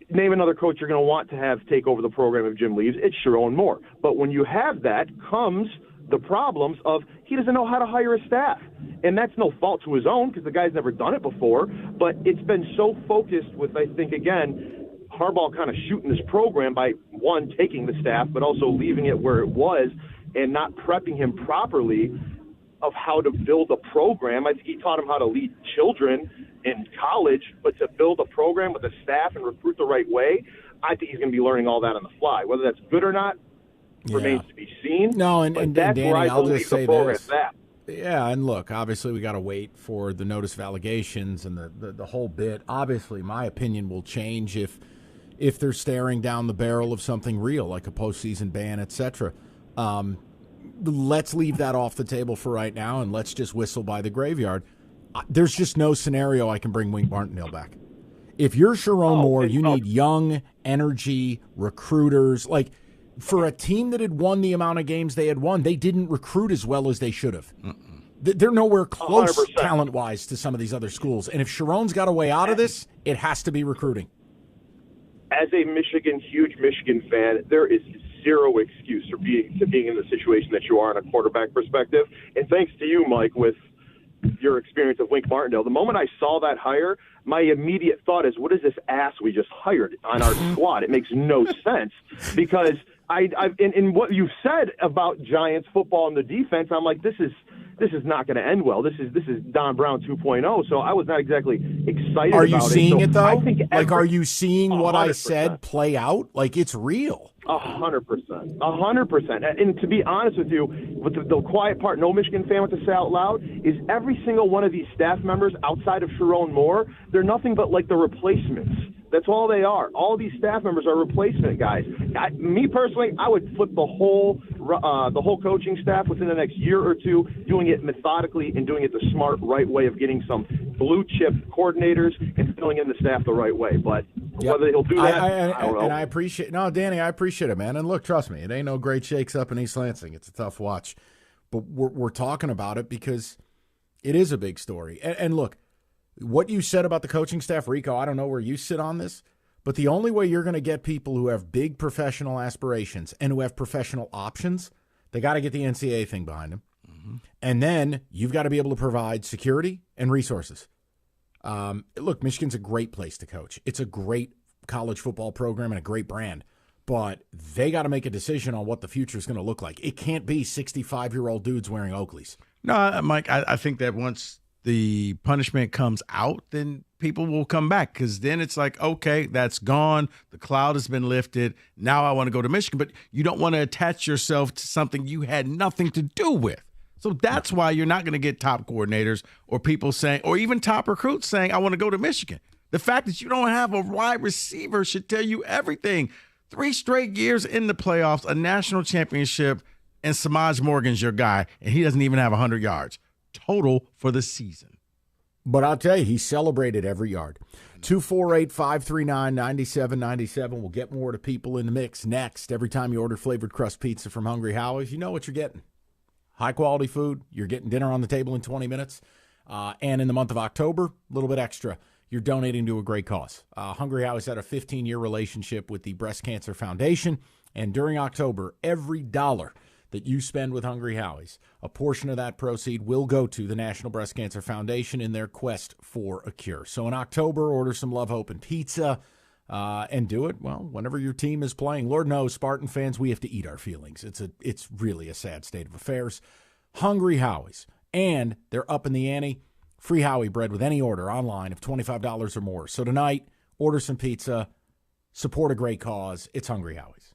Name another coach you're going to want to have take over the program if Jim leaves. It's Sharon Moore. But when you have that comes the problems of he doesn't know how to hire a staff. And that's no fault to his own because the guy's never done it before. But it's been so focused with, I think, again, Harbaugh kind of shooting this program by, one, taking the staff, but also leaving it where it was and not prepping him properly of how to build a program. I think he taught him how to lead children in college, but to build a program with a staff and recruit the right way, I think he's going to be learning all that on the fly. Whether that's good or not remains to be seen. No, and that's Danny, where I I'll believe just say the program's this. at. Yeah, and look, obviously we got to wait for the notice of allegations and the whole bit. Obviously, my opinion will change if they're staring down the barrel of something real, like a postseason ban, etc. Let's leave that off the table for right now, and let's just whistle by the graveyard. There's just no scenario I can bring Wink Martindale back. If you're Sharon Moore, you need young, energy, recruiters. Like, for a team that had won the amount of games they had won, they didn't recruit as well as they should have. They're nowhere close 100%. talent-wise to some of these other schools. And if Sharon's got a way out of this, it has to be recruiting. As a huge Michigan fan, there is zero excuse for being in the situation that you are in a quarterback perspective. And thanks to you, Mike, with your experience of Wink Martindale, the moment I saw that hire, my immediate thought is, what is this ass we just hired on our squad? It makes no sense because in what you said about Giants football and the defense, I'm like, this is not going to end well. This is Don Brown 2.0. So I was not exactly excited about it. Are you seeing it, though? I think are you seeing what 100%. I said play out? Like, it's real. 100%. 100%. And to be honest with you, with the quiet part no Michigan fan wants to say out loud is every single one of these staff members outside of Sharon Moore, they're nothing but like the replacements. That's all they are. All these staff members are replacement guys. Me personally, I would flip the whole coaching staff within the next year or two, doing it methodically and doing it the smart, right way of getting some blue chip coordinators and filling in the staff the right way. But whether he'll do that, I don't know. And I appreciate Danny, I appreciate it, man. And look, trust me, it ain't no great shakes up in East Lansing. It's a tough watch, but we're talking about it because it is a big story. And look. What you said about the coaching staff, Rico, I don't know where you sit on this, but the only way you're going to get people who have big professional aspirations and who have professional options, they got to get the NCAA thing behind them. And then you've got to be able to provide security and resources. Look, Michigan's a great place to coach. It's a great college football program and a great brand, but they got to make a decision on what the future is going to look like. It can't be 65-year-old dudes wearing Oakleys. No, Mike, I think that once the punishment comes out, then people will come back because then it's like, okay, that's gone. The cloud has been lifted. Now I want to go to Michigan. But you don't want to attach yourself to something you had nothing to do with. So that's why you're not going to get top coordinators or people saying, or even top recruits saying, I want to go to Michigan. The fact that you don't have a wide receiver should tell you everything. 3 straight years in the playoffs, a national championship, and Samaj Morgan's your guy, and he doesn't even have 100 yards total for the season. But I'll tell you, he celebrated every yard. 248-539-9797. We'll get more to people in the mix next. Every time you order flavored crust pizza from Hungry Howie's, you know what you're getting. High-quality food. You're getting dinner on the table in 20 minutes. And in the month of October, a little bit extra. You're donating to a great cause. Hungry Howie's had a 15-year relationship with the Breast Cancer Foundation. And during October, every dollar that you spend with Hungry Howie's, a portion of that proceed will go to the National Breast Cancer Foundation in their quest for a cure. So in October, order some Love, Hope, and Pizza. And do it, well, whenever your team is playing. Lord knows, Spartan fans, we have to eat our feelings. It's really a sad state of affairs. Hungry Howie's. And they're up in the ante. Free Howie bread with any order online of $25 or more. So tonight, order some pizza. Support a great cause. It's Hungry Howie's.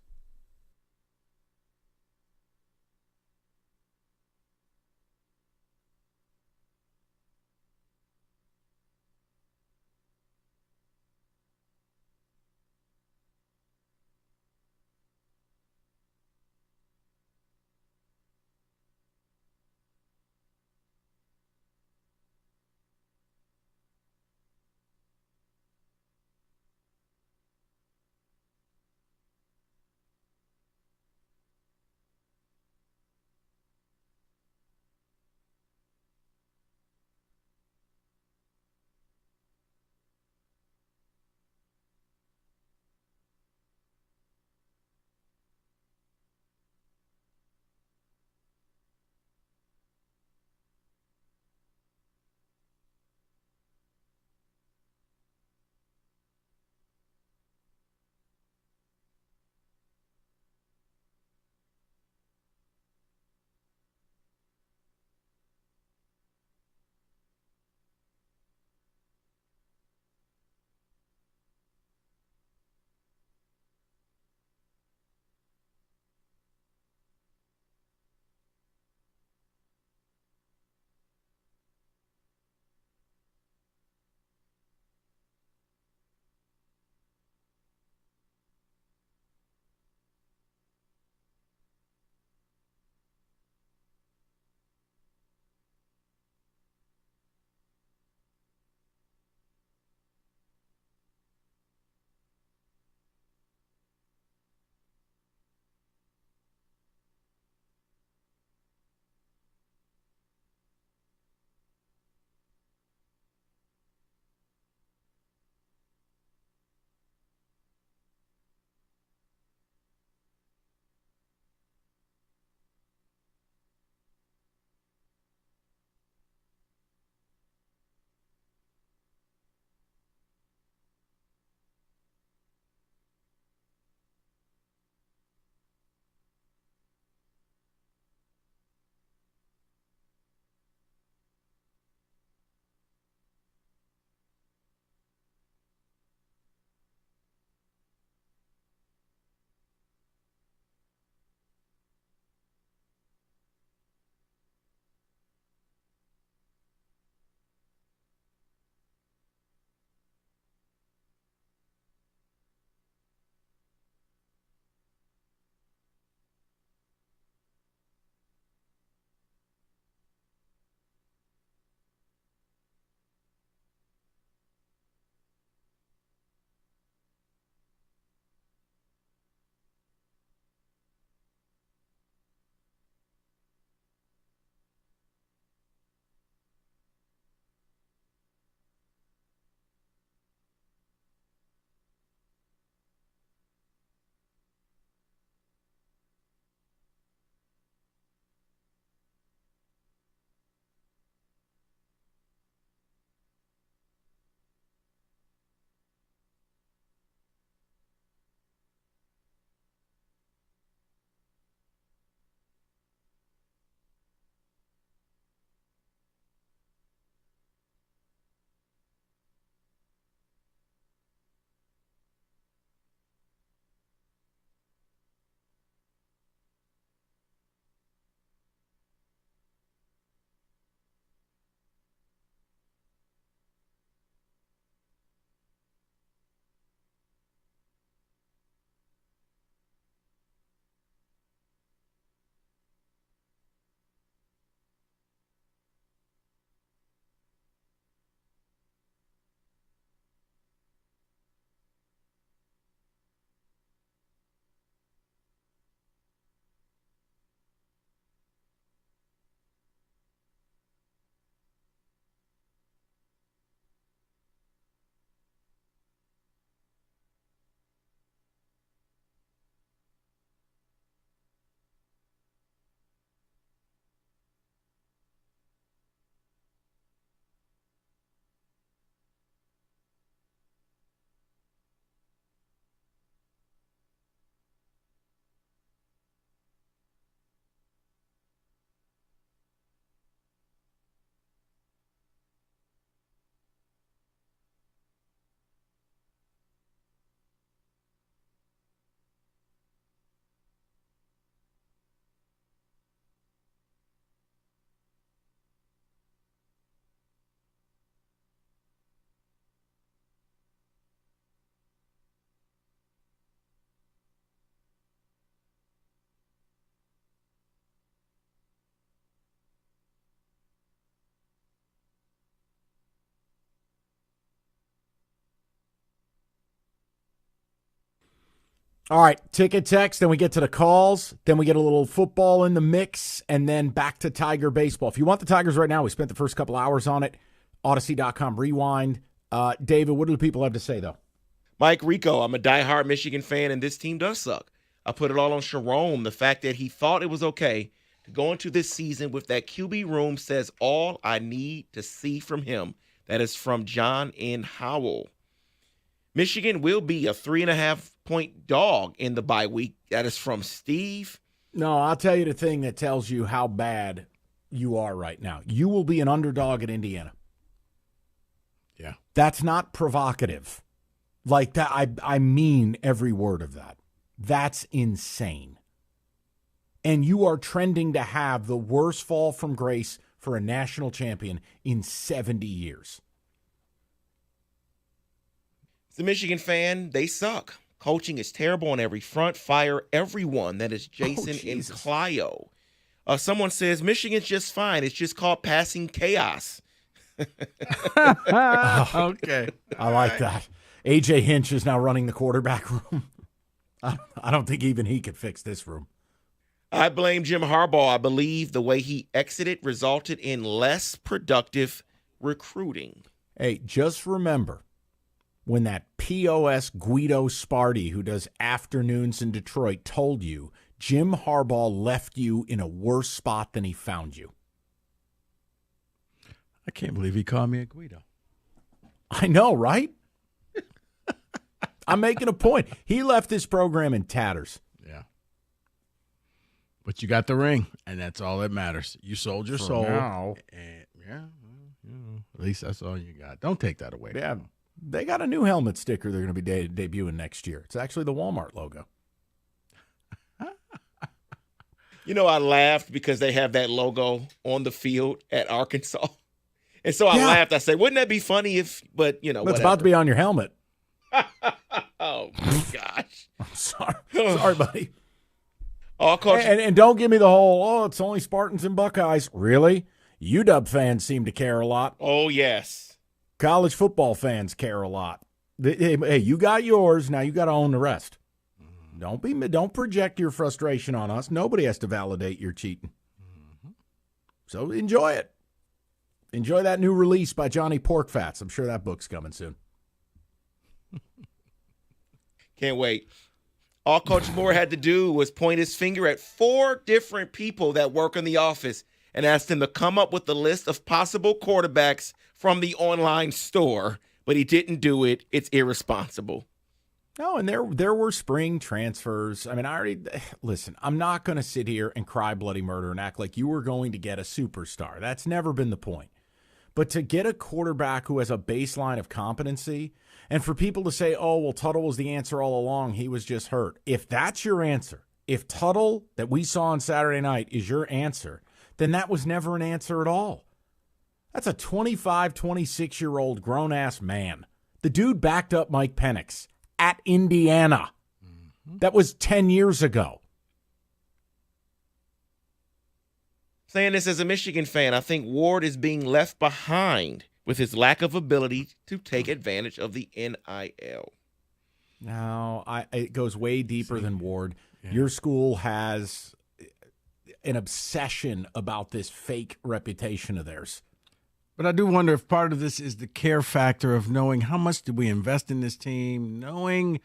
All right, ticket text, then we get to the calls, then we get a little football in the mix, and then back to Tiger baseball. If you want the Tigers right now, we spent the first couple hours on it. Odyssey.com rewind. David, what do the people have to say, though? Mike Rico, I'm a diehard Michigan fan, and this team does suck. I put it all on Sharon. The fact that he thought it was okay to go into this season with that QB room says all I need to see from him. That is from John N. Howell. Michigan will be a 3.5-point dog in the bye week. That is from Steve. No, I'll tell you the thing that tells you how bad you are right now. You will be an underdog at Indiana. Yeah. That's not provocative. Like that, I mean every word of that. That's insane. And you are trending to have the worst fall from grace for a national champion in 70 years. As a Michigan fan, they suck. Coaching is terrible on every front. Fire everyone. That is Jason in Clio. Someone says, Michigan's just fine. It's just called passing chaos. Okay. I like that. A.J. Hinch is now running the quarterback room. I don't think even he could fix this room. I blame Jim Harbaugh. I believe the way he exited resulted in less productive recruiting. Hey, just remember when that POS Guido Sparty, who does afternoons in Detroit, told you Jim Harbaugh left you in a worse spot than he found you. I can't believe he called me a Guido. I know, right? I'm making a point. He left this program in tatters. Yeah. But you got the ring, and that's all that matters. You sold your soul. Now. And at least that's all you got. Don't take that away. Yeah. They got a new helmet sticker they're going to be debuting next year. It's actually the Walmart logo. You know, I laughed because they have that logo on the field at Arkansas. And so I laughed. I said, wouldn't that be funny if, but, you know, It's about to be on your helmet. Oh, my gosh. I'm sorry. Sorry, buddy. Oh, and don't give me the whole, it's only Spartans and Buckeyes. Really? UW fans seem to care a lot. Oh, yes. College football fans care a lot. Hey, you got yours. Now you got to own the rest. Don't project your frustration on us. Nobody has to validate your cheating. So enjoy it. Enjoy that new release by Johnny Porkfats. I'm sure that book's coming soon. Can't wait. All Coach Moore had to do was point his finger at 4 different people that work in the office and asked them to come up with a list of possible quarterbacks from the online store, but he didn't do it. It's irresponsible. No, and there were spring transfers. I mean, listen, I'm not going to sit here and cry bloody murder and act like you were going to get a superstar. That's never been the point. But to get a quarterback who has a baseline of competency, and for people to say, oh, well, Tuttle was the answer all along, he was just hurt. If that's your answer, if Tuttle that we saw on Saturday night is your answer, then that was never an answer at all. That's a 25, 26-year-old grown-ass man. The dude backed up Mike Penix at Indiana. That was 10 years ago. Saying this as a Michigan fan, I think Ward is being left behind with his lack of ability to take advantage of the NIL. No, it goes way deeper than Ward. Yeah. Your school has an obsession about this fake reputation of theirs. But I do wonder if part of this is the care factor of knowing how much did we invest in this team, knowing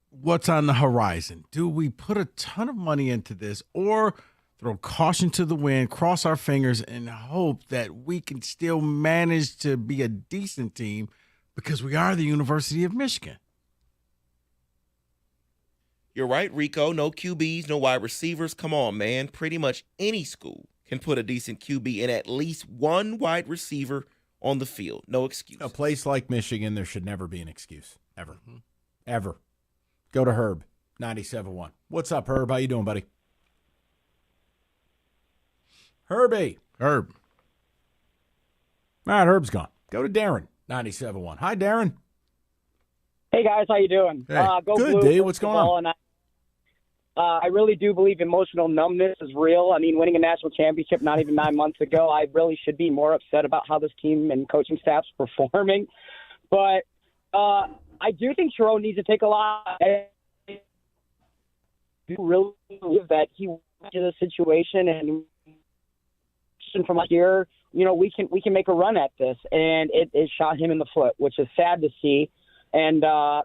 what's on the horizon. Do we put a ton of money into this or throw caution to the wind, cross our fingers, and hope that we can still manage to be a decent team because we are the University of Michigan? You're right, Rico. No QBs, no wide receivers. Come on, man. Pretty much any school can put a decent QB and at least one wide receiver on the field. No excuse. A place like Michigan, there should never be an excuse. Ever. Ever. Go to Herb, 97.1. What's up, Herb? How you doing, buddy? Herbie. Herb. All right, Herb's gone. Go to Darren, 97.1. Hi, Darren. Hey, guys. How you doing? Hey. Go Good, Blue. Dave. What's going on? And I really do believe emotional numbness is real. I mean, winning a national championship not even 9 months ago, I really should be more upset about how this team and coaching staff's performing. But I do think Sharon needs to take a lot. do really believe that he went to the situation and from here, we can make a run at this, and it shot him in the foot, which is sad to see. And I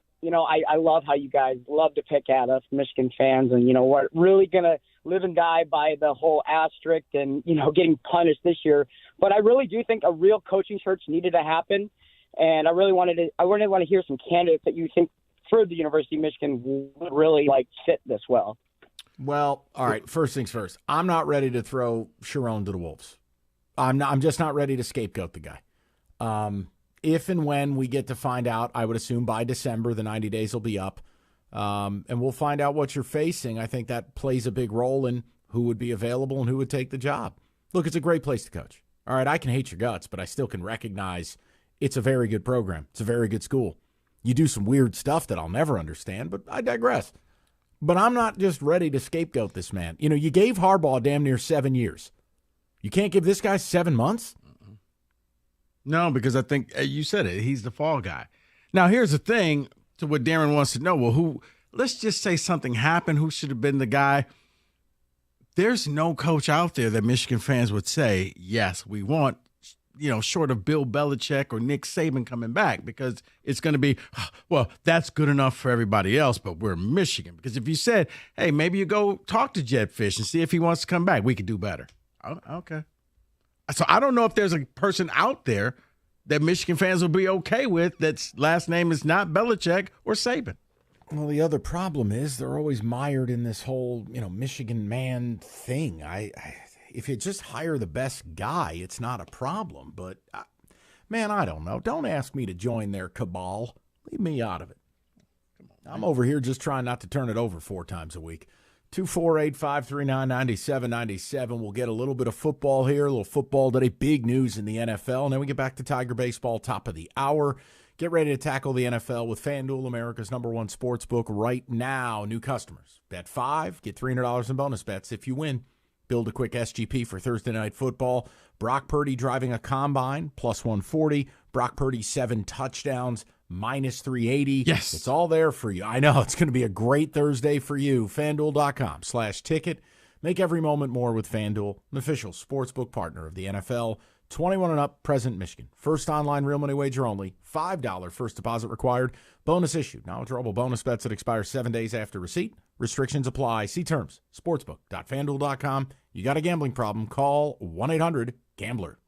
love how you guys love to pick at us, Michigan fans, and we're really gonna live and die by the whole asterisk and getting punished this year. But I really do think a real coaching search needed to happen, and I really want to hear some candidates that you think for the University of Michigan would really fit this well. Well, all right. First things first. I'm not ready to throw Sharon to the wolves. I'm just not ready to scapegoat the guy. If and when we get to find out, I would assume by December, the 90 days will be up, and we'll find out what you're facing. I think that plays a big role in who would be available and who would take the job. Look, it's a great place to coach. All right, I can hate your guts, but I still can recognize it's a very good program. It's a very good school. You do some weird stuff that I'll never understand, but I digress. But I'm not just ready to scapegoat this man. You gave Harbaugh damn near 7 years. You can't give this guy 7 months? No, because I think you said it. He's the fall guy. Now, here's the thing to what Darren wants to know. Well, let's just say something happened. Who should have been the guy? There's no coach out there that Michigan fans would say, yes, we want, short of Bill Belichick or Nick Saban coming back, because it's going to be, well, that's good enough for everybody else, but we're Michigan. Because if you said, hey, maybe you go talk to Jed Fish and see if he wants to come back, we could do better. Okay. So I don't know if there's a person out there that Michigan fans will be okay with that's last name is not Belichick or Saban. Well, the other problem is they're always mired in this whole, Michigan man thing. If you just hire the best guy, it's not a problem. But, man, I don't know. Don't ask me to join their cabal. Leave me out of it. I'm over here just trying not to turn it over 4 times a week. 248-539-9797. We'll get a little bit of football here, a little football today, big news in the NFL, and then we get back to Tiger baseball, top of the hour. Get ready to tackle the NFL with FanDuel, America's #1 sportsbook right now. New customers, bet $5, get $300 in bonus bets if you win. Build a quick SGP for Thursday Night Football. Brock Purdy driving a combine, plus 140. Brock Purdy 7 touchdowns, minus 380. Yes. It's all there for you. I know it's going to be a great Thursday for you. FanDuel.com/ticket. Make every moment more with FanDuel, an official sportsbook partner of the NFL. 21 and up, present Michigan. First online real money wager only. $5 first deposit required. Bonus issued. Non-withdrawable bonus bets that expire 7 days after receipt. Restrictions apply. See terms. Sportsbook.fanduel.com. You got a gambling problem? Call 1-800-GAMBLER.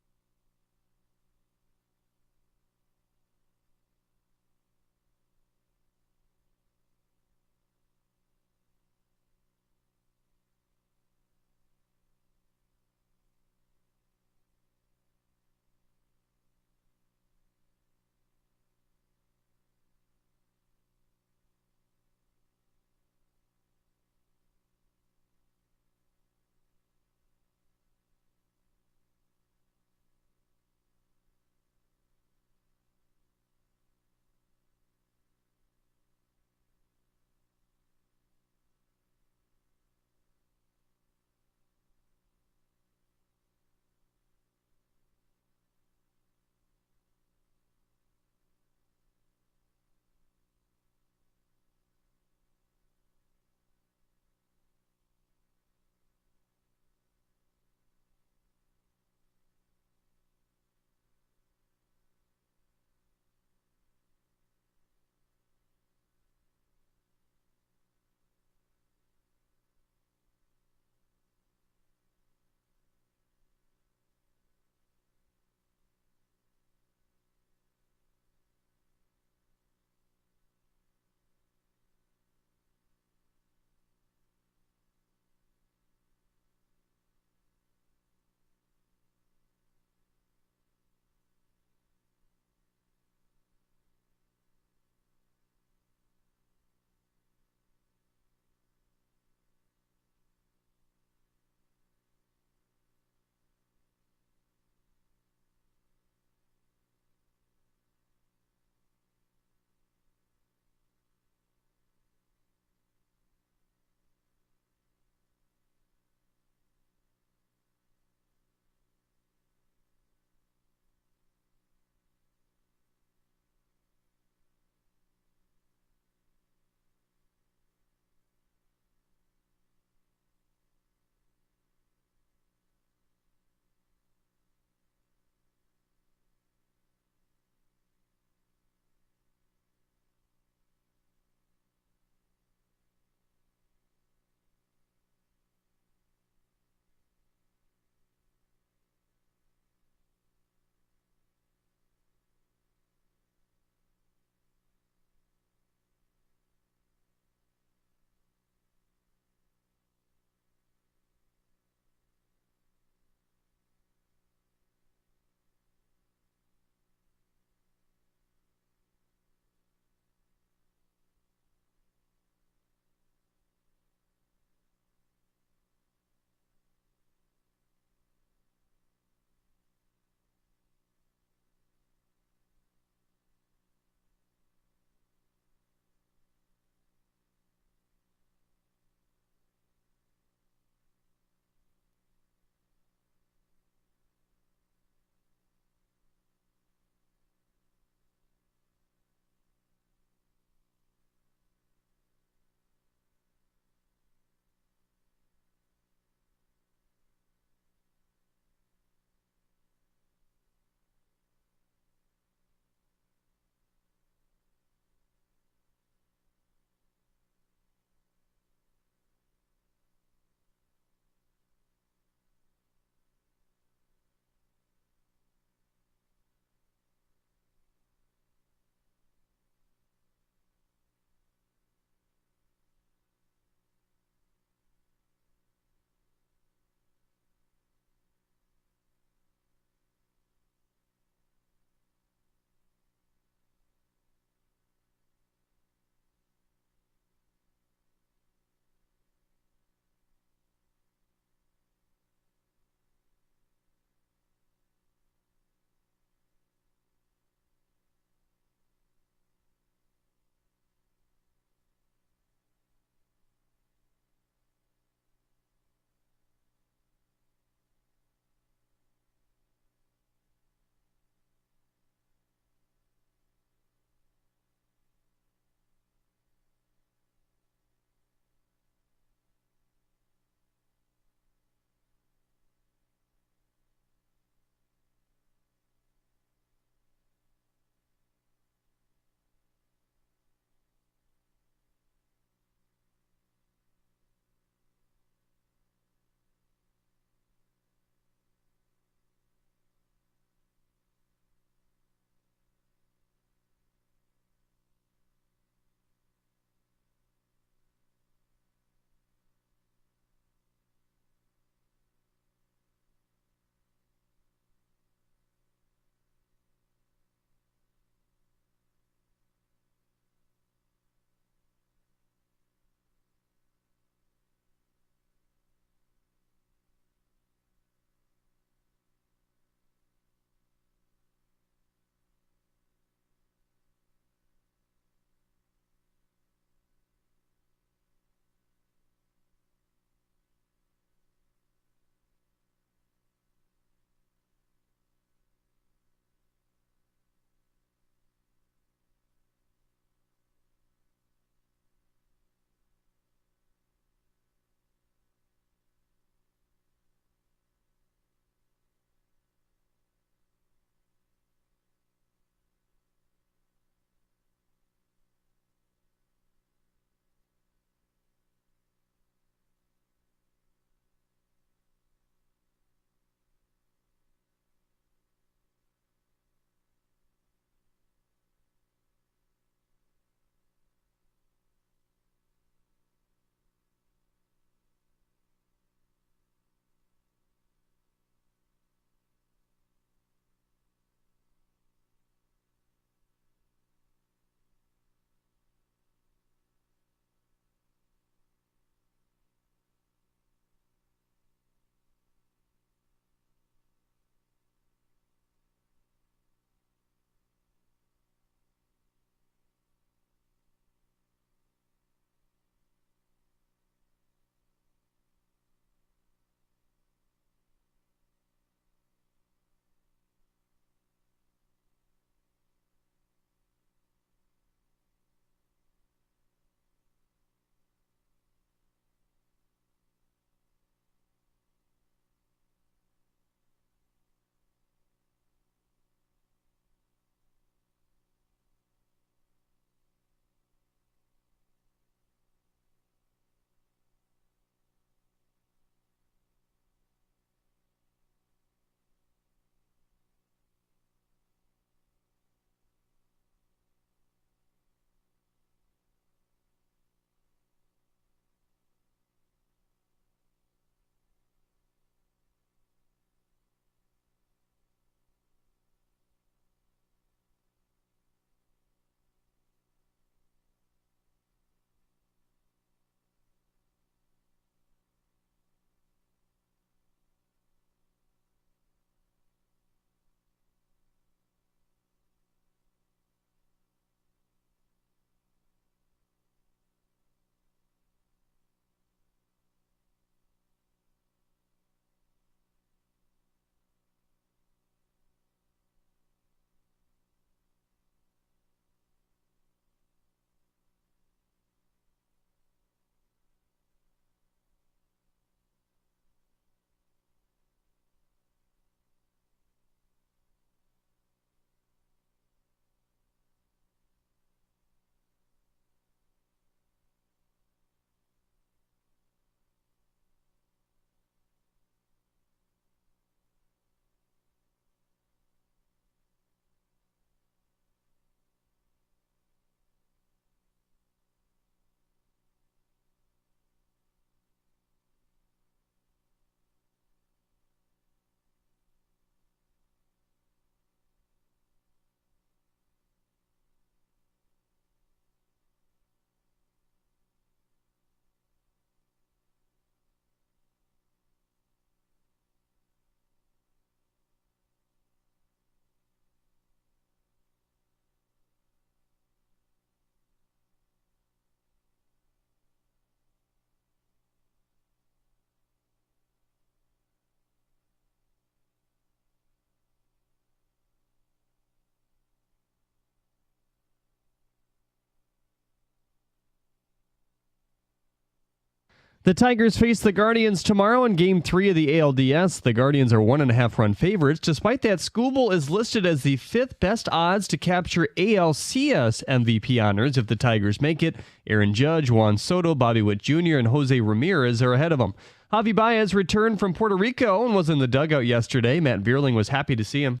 The Tigers face the Guardians tomorrow in Game 3 of the ALDS. The Guardians are 1.5-run favorites. Despite that, Scoble is listed as the 5th best odds to capture ALCS MVP honors if the Tigers make it. Aaron Judge, Juan Soto, Bobby Witt Jr., and Jose Ramirez are ahead of him. Javi Baez returned from Puerto Rico and was in the dugout yesterday. Matt Vierling was happy to see him.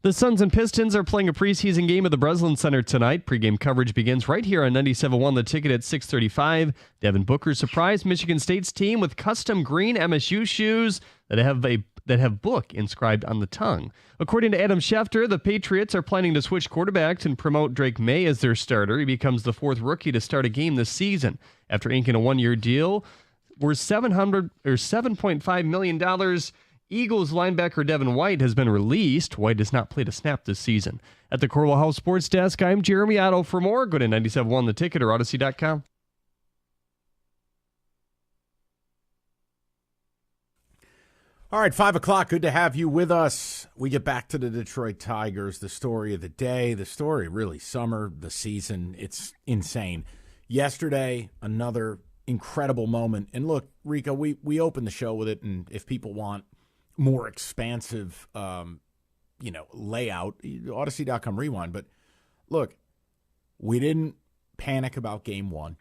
The Suns and Pistons are playing a preseason game at the Breslin Center tonight. Pregame coverage begins right here on 97.1 The Ticket at 6:35. Devin Booker surprised Michigan State's team with custom green MSU shoes that have book inscribed on the tongue. According to Adam Schefter, the Patriots are planning to switch quarterbacks and promote Drake May as their starter. He becomes the 4th rookie to start a game this season. After inking a 1-year deal worth $7.5 million, Eagles linebacker Devin White has been released. White has not played a snap this season. At the Corwell House Sports Desk, I'm Jeremy Otto. For more, go to 97.1 The Ticket or Odyssey.com. All right, 5 o'clock. Good to have you with us. We get back to the Detroit Tigers, the story of the day, the story really summer, the season. It's insane. Yesterday, another incredible moment. And look, Rico, we opened the show with it, and if people want more expansive, layout, Odyssey.com rewind. But look, we didn't panic about Game 1,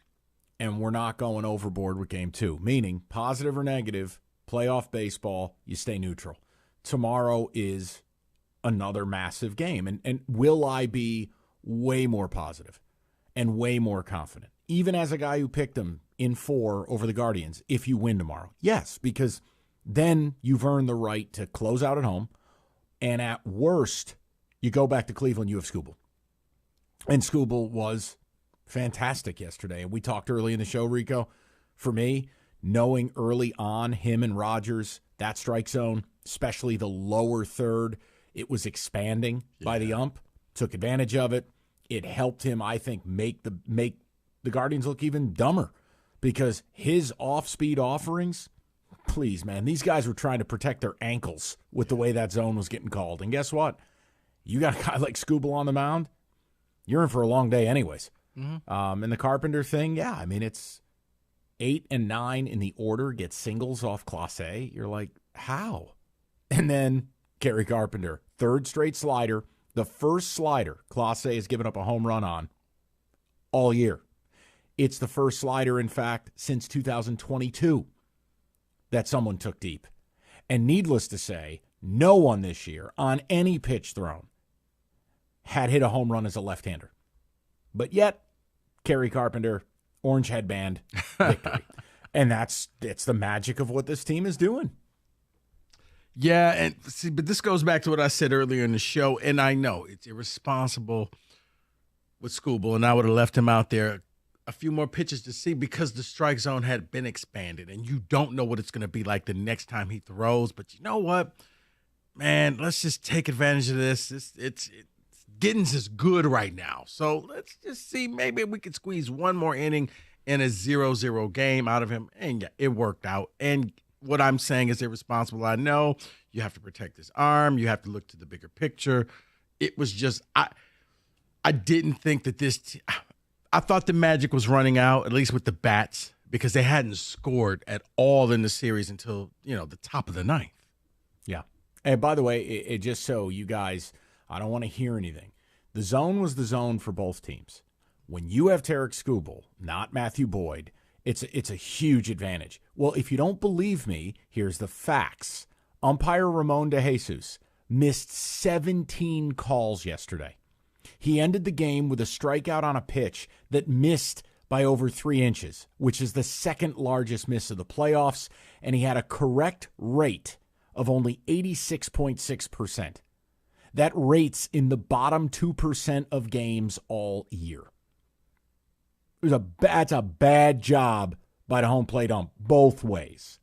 and we're not going overboard with Game 2, meaning positive or negative, playoff baseball, you stay neutral. Tomorrow is another massive game, and will I be way more positive and way more confident, even as a guy who picked them in 4 over the Guardians, if you win tomorrow? Yes, because then you've earned the right to close out at home, and at worst, you go back to Cleveland, you have Scoble. And Scoble was fantastic yesterday. And we talked early in the show, Rico, for me, knowing early on him and Rogers, that strike zone, especially the lower third, it was expanding by the ump, took advantage of it. It helped him, I think, make the Guardians look even dumber, because his off-speed offerings, please, man, these guys were trying to protect their ankles with the way that zone was getting called. And guess what? You got a guy like Scoble on the mound, you're in for a long day anyways. Mm-hmm. And the Carpenter thing, I mean, it's 8 and 9 in the order, get singles off Clase. You're like, how? And then Kerry Carpenter, 3rd straight slider, the first slider Clase has given up a home run on all year. It's the first slider, in fact, since 2022 that someone took deep. And needless to say, no one this year on any pitch thrown had hit a home run as a left-hander. But yet, Kerry Carpenter, orange headband, victory. And it's the magic of what this team is doing. Yeah, and see, but this goes back to what I said earlier in the show, and I know it's irresponsible with Scoble, and I would have left him out there a few more pitches to see, because the strike zone had been expanded, and you don't know what it's going to be like the next time he throws. But you know what, man, let's just take advantage of this. It's Giddens is good right now, so let's just see, maybe we could squeeze one more inning in a 0-0 game out of him. And yeah, it worked out. And what I'm saying is irresponsible. I know you have to protect his arm, you have to look to the bigger picture. It was just I didn't think that I thought the magic was running out, at least with the bats, because they hadn't scored at all in the series until, the top of the 9th. Yeah. And by the way, it just so you guys, I don't want to hear anything. The zone was the zone for both teams. When you have Tarek Scoble, not Matthew Boyd, it's a huge advantage. Well, if you don't believe me, here's the facts. Umpire Ramon DeJesus missed 17 calls yesterday. He ended the game with a strikeout on a pitch that missed by over 3 inches, which is the 2nd largest miss of the playoffs, and he had a correct rate of only 86.6%. That rate's in the bottom 2% of games all year. That's a bad job by the home plate ump, both ways.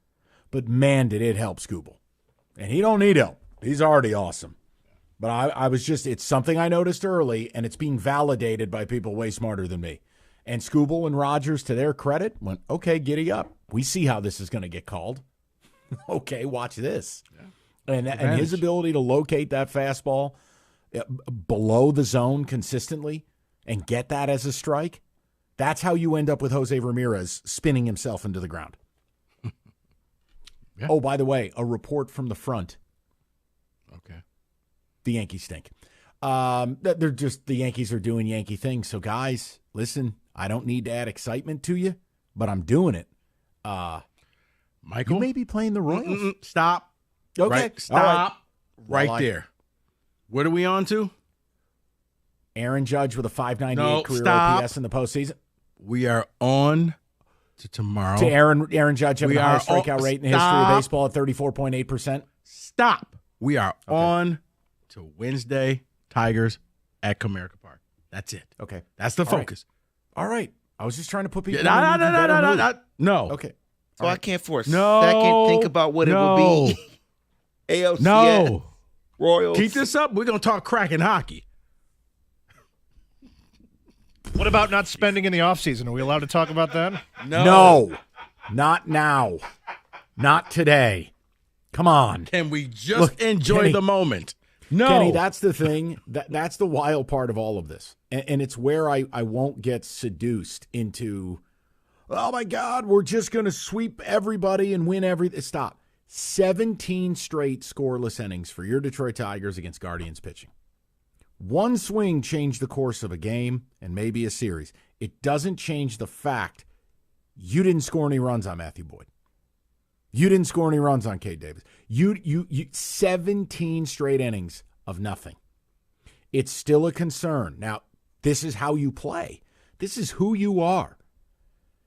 But man, did it help Scoble. And he don't need help. He's already awesome. But I was just, it's something I noticed early, and it's being validated by people way smarter than me. And Scoble and Rogers, to their credit, went, okay, giddy up. We see how this is going to get called. Okay, watch this. Yeah. And his ability to locate that fastball below the zone consistently and get that as a strike, that's how you end up with Jose Ramirez spinning himself into the ground. Yeah. Oh, by the way, a report from the front. Okay. The Yankees stink. They're just, the Yankees are doing Yankee things. So, guys, listen, I don't need to add excitement to you, but I'm doing it. Michael? You may be playing the Royals. Stop. Okay. Right. Stop. Right there. What are we on to? Aaron Judge with a 598 career OPS in the postseason. We are on to tomorrow. To Aaron Judge having the highest strikeout rate in the history of baseball at 34.8%. Stop. We are on to Wednesday, Tigers at Comerica Park. That's it. Okay. That's the focus. All right. I was just trying to put people No. Okay. So I can't for a second think about what it would be. ALCS. No. Royals. Keep this up. We're going to talk Kraken hockey. What about not spending in the offseason? Are we allowed to talk about that? No. Not now. Not today. Come on. Can we just enjoy Kenny, the moment? No. Kenny, that's the thing. That's the wild part of all of this. And it's where I won't get seduced into, oh, my God, we're just going to sweep everybody and win everything. Stop. 17 straight scoreless innings for your Detroit Tigers against Guardians pitching. One swing changed the course of a game and maybe a series. It doesn't change the fact you didn't score any runs on Matthew Boyd. You didn't score any runs on Cade Davis. You 17 straight innings of nothing. It's still a concern. Now, this is how you play. This is who you are.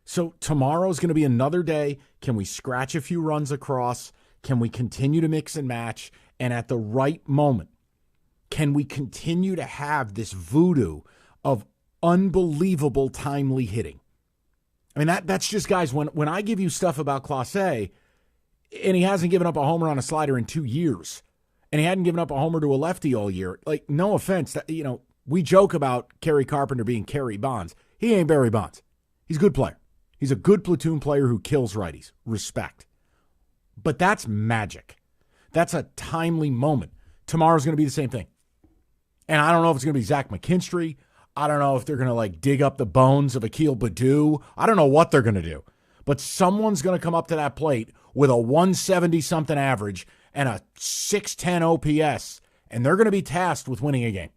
So tomorrow's going to be another day. Can we scratch a few runs across? Can we continue to mix and match? And at the right moment, can we continue to have this voodoo of unbelievable timely hitting? I mean, that's just, guys, when I give you stuff about Clase, and he hasn't given up a homer on a slider in 2 years, and he hadn't given up a homer to a lefty all year, like, no offense, we joke about Kerry Carpenter being Kerry Bonds. He ain't Barry Bonds. He's a good player. He's a good platoon player who kills righties. Respect. But that's magic. That's a timely moment. Tomorrow's going to be the same thing. And I don't know if it's going to be Zach McKinstry. I don't know if they're going to dig up the bones of Akil Baddoo. I don't know what they're going to do. But someone's going to come up to that plate with a 170-something average and a 610 OPS, and they're going to be tasked with winning a game.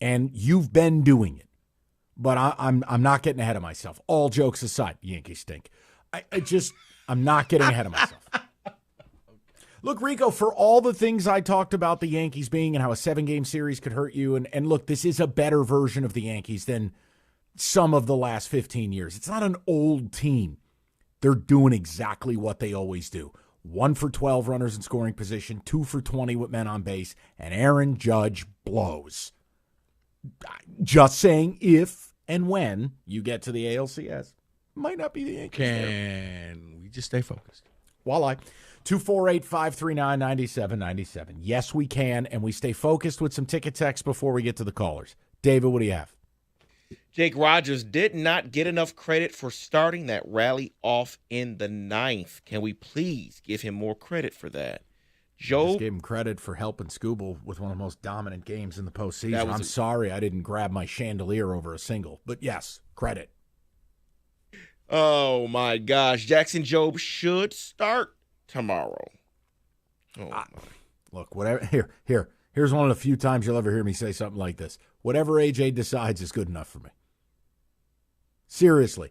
And you've been doing it. But I'm not getting ahead of myself. All jokes aside, Yankees stink. I'm not getting ahead of myself. Look, Rico, for all the things I talked about the Yankees being and how a 7-game series could hurt you, and look, this is a better version of the Yankees than some of the last 15 years. It's not an old team. They're doing exactly what they always do. 1 for 12 runners in scoring position, 2 for 20 with men on base, and Aaron Judge blows. Just saying, if and when you get to the ALCS, might not be the Yankees. Can we just stay focused? Walleye. 248-539-9797. Yes, we can, and we stay focused with some ticket text before we get to the callers. David, what do you have? Jake Rogers did not get enough credit for starting that rally off in the 9th. Can we please give him more credit for that? Joe just gave him credit for helping Scoble with one of the most dominant games in the postseason. I'm sorry I didn't grab my chandelier over a single, but yes, credit. Oh my gosh, Jackson Jobe should start tomorrow. Look, whatever. Here's one of the few times you'll ever hear me say something like this. Whatever AJ decides is good enough for me. Seriously,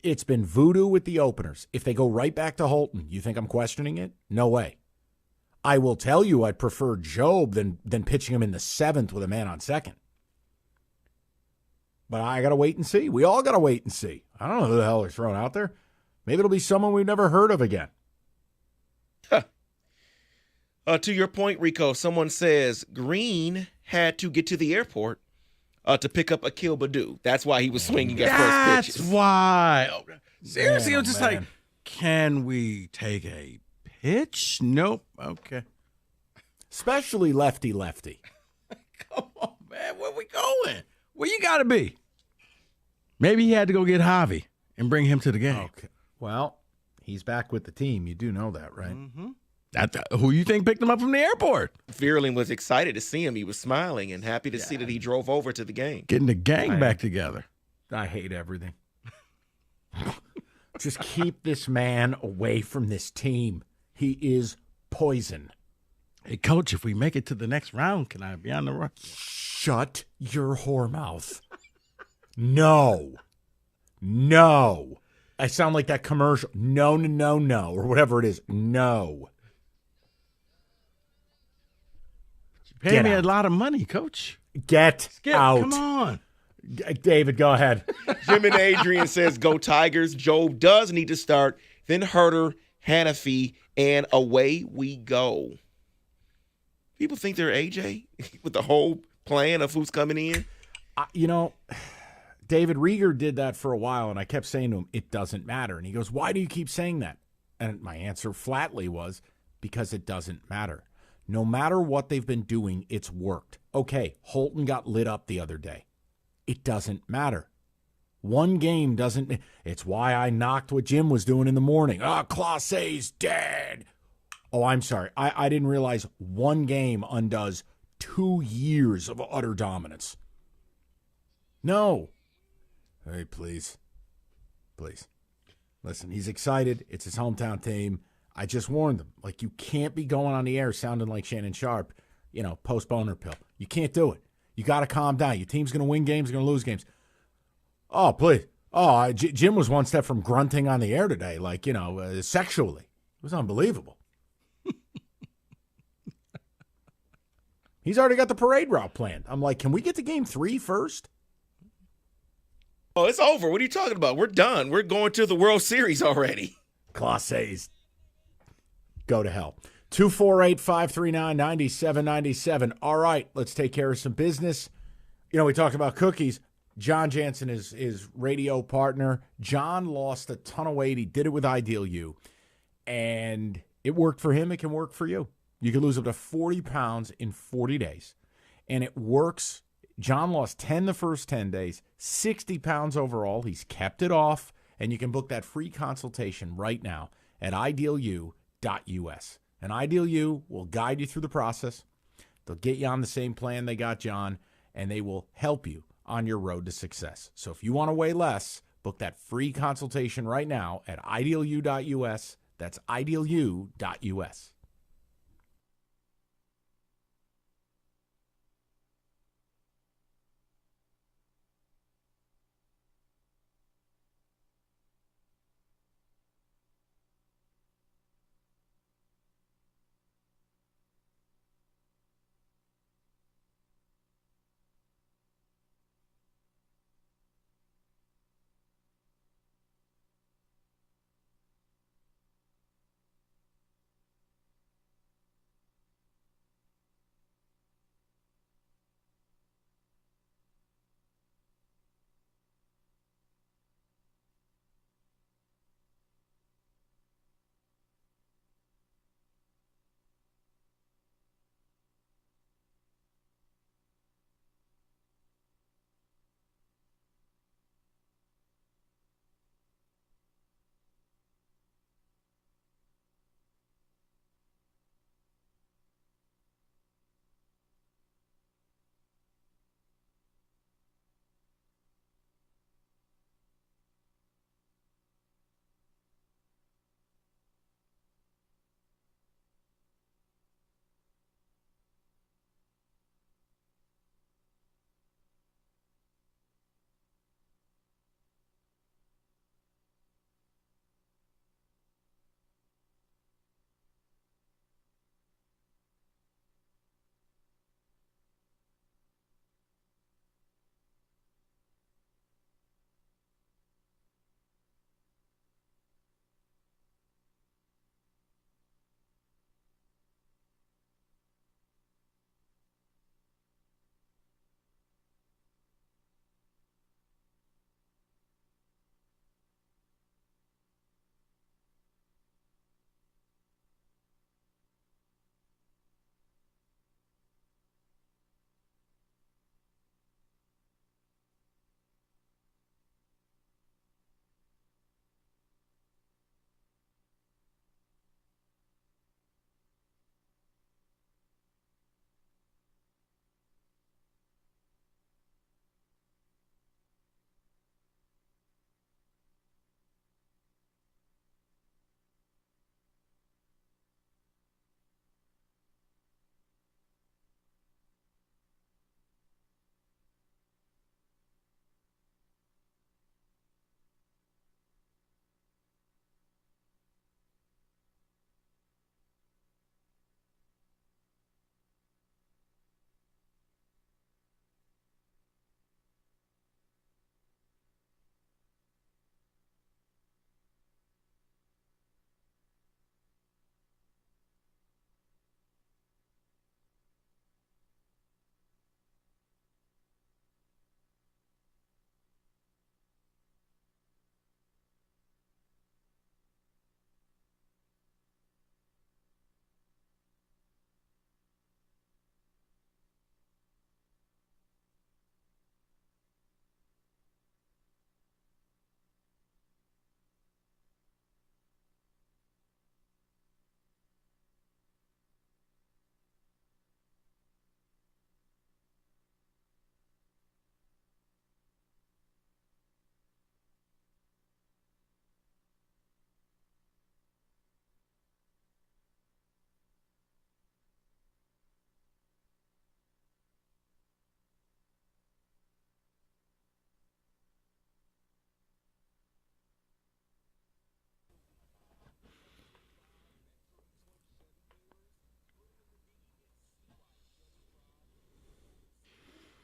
it's been voodoo with the openers. If they go right back to Holton, you think I'm questioning it? No way. I will tell you I'd prefer Jobe than pitching him in the 7th with a man on second. But I got to wait and see. We all got to wait and see. I don't know who the hell they're throwing out there. Maybe it'll be someone we've never heard of again. To your point, Rico, someone says Green had to get to the airport to pick up Akil Baddoo. That's why he was swinging at first pitch. That's why. Seriously, I'm just like, can we take a pitch? Nope. Okay. especially lefty. Come on, man. Where we going? Where you got to be? Maybe he had to go get Javi and bring him to the game. Okay. Well, he's back with the team. You do know that, right? Mm-hmm. Who you think picked him up from the airport? Vierling was excited to see him. He was smiling and happy to see that he drove over to the game. Getting the gang back together. I hate everything. Just keep this man away from this team. He is poison. Hey, Coach, if we make it to the next round, can I be on the run? Shut your whore mouth. No. I sound like that commercial. No, or whatever it is. No. Pay me a lot of money, Coach. Get Skip, out. Come on. David, go ahead. Jim and Adrian says, go Tigers. Job does need to start. Then Herter, Hanafi, and away we go. People think they're AJ with the whole plan of who's coming in. David Rieger did that for a while, and I kept saying to him, it doesn't matter. And he goes, why do you keep saying that? And my answer flatly was, because it doesn't matter. No matter what they've been doing, it's worked. Okay, Holton got lit up the other day. It doesn't matter. One game doesn't. It's why I knocked what Jim was doing in the morning. Clase's dead. Oh, I'm sorry. I didn't realize one game undoes 2 years of utter dominance. No. Hey, please. Listen, he's excited. It's his hometown team. I just warned them. Like, you can't be going on the air sounding like Shannon Sharp, post-boner pill. You can't do it. You got to calm down. Your team's going to win games, going to lose games. Oh, please. Oh, Jim was one step from grunting on the air today, sexually. It was unbelievable. He's already got the parade route planned. I'm like, can we get to game 3 first? Oh, it's over. What are you talking about? We're done. We're going to the World Series already. Class A's. Go to hell. 248-539-9797. All right, let's take care of some business. We talked about cookies. John Jansen is his radio partner. John lost a ton of weight. He did it with Ideal You, and it worked for him. It can work for you. You can lose up to 40 pounds in 40 days, and it works. John lost 10 the first 10 days, 60 pounds overall. He's kept it off, and you can book that free consultation right now at idealu.us. And Ideal You will guide you through the process. They'll get you on the same plan they got John, and they will help you on your road to success. So if you want to weigh less, book that free consultation right now at idealu.us. That's idealu.us.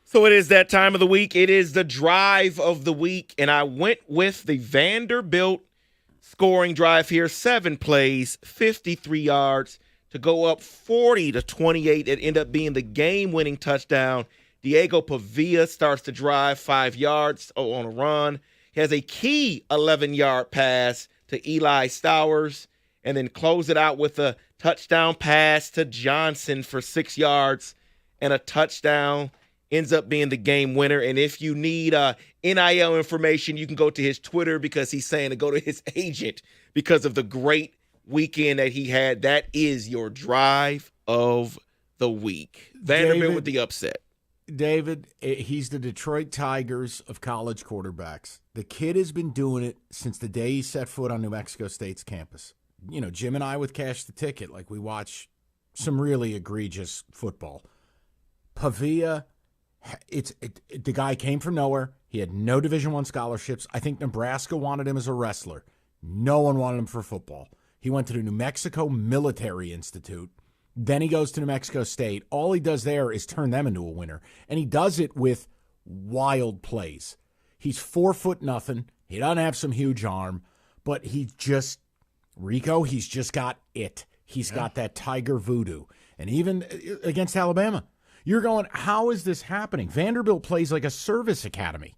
So it is that time of the week. It is the drive of the week, and I went with the Vanderbilt scoring drive here. 7 plays, 53 yards to go up 40-28. It ended up being the game-winning touchdown. Diego Pavia starts the drive 5 yards on a run. He has a key 11-yard pass to Eli Stowers, and then close it out with a touchdown pass to Johnson for 6 yards and a touchdown. Ends up being the game winner. And if you need NIL information, you can go to his Twitter because he's saying to go to his agent because of the great weekend that he had. That is your drive of the week. Vanderbilt with the upset. David, he's the Detroit Tigers of college quarterbacks. The kid has been doing it since the day he set foot on New Mexico State's campus. You know, Jim and I with Cash the Ticket, like we watch some really egregious football. Pavia, the guy came from nowhere. He had no Division I scholarships. I think Nebraska wanted him as a wrestler. No one wanted him for football. He went to the New Mexico Military Institute. Then he goes to New Mexico State. All he does there is turn them into a winner. And he does it with wild plays. He's 4'0". He doesn't have some huge arm, but he's just got it. He's got that Tiger voodoo. And even against Alabama, you're going, how is this happening? Vanderbilt plays like a service academy.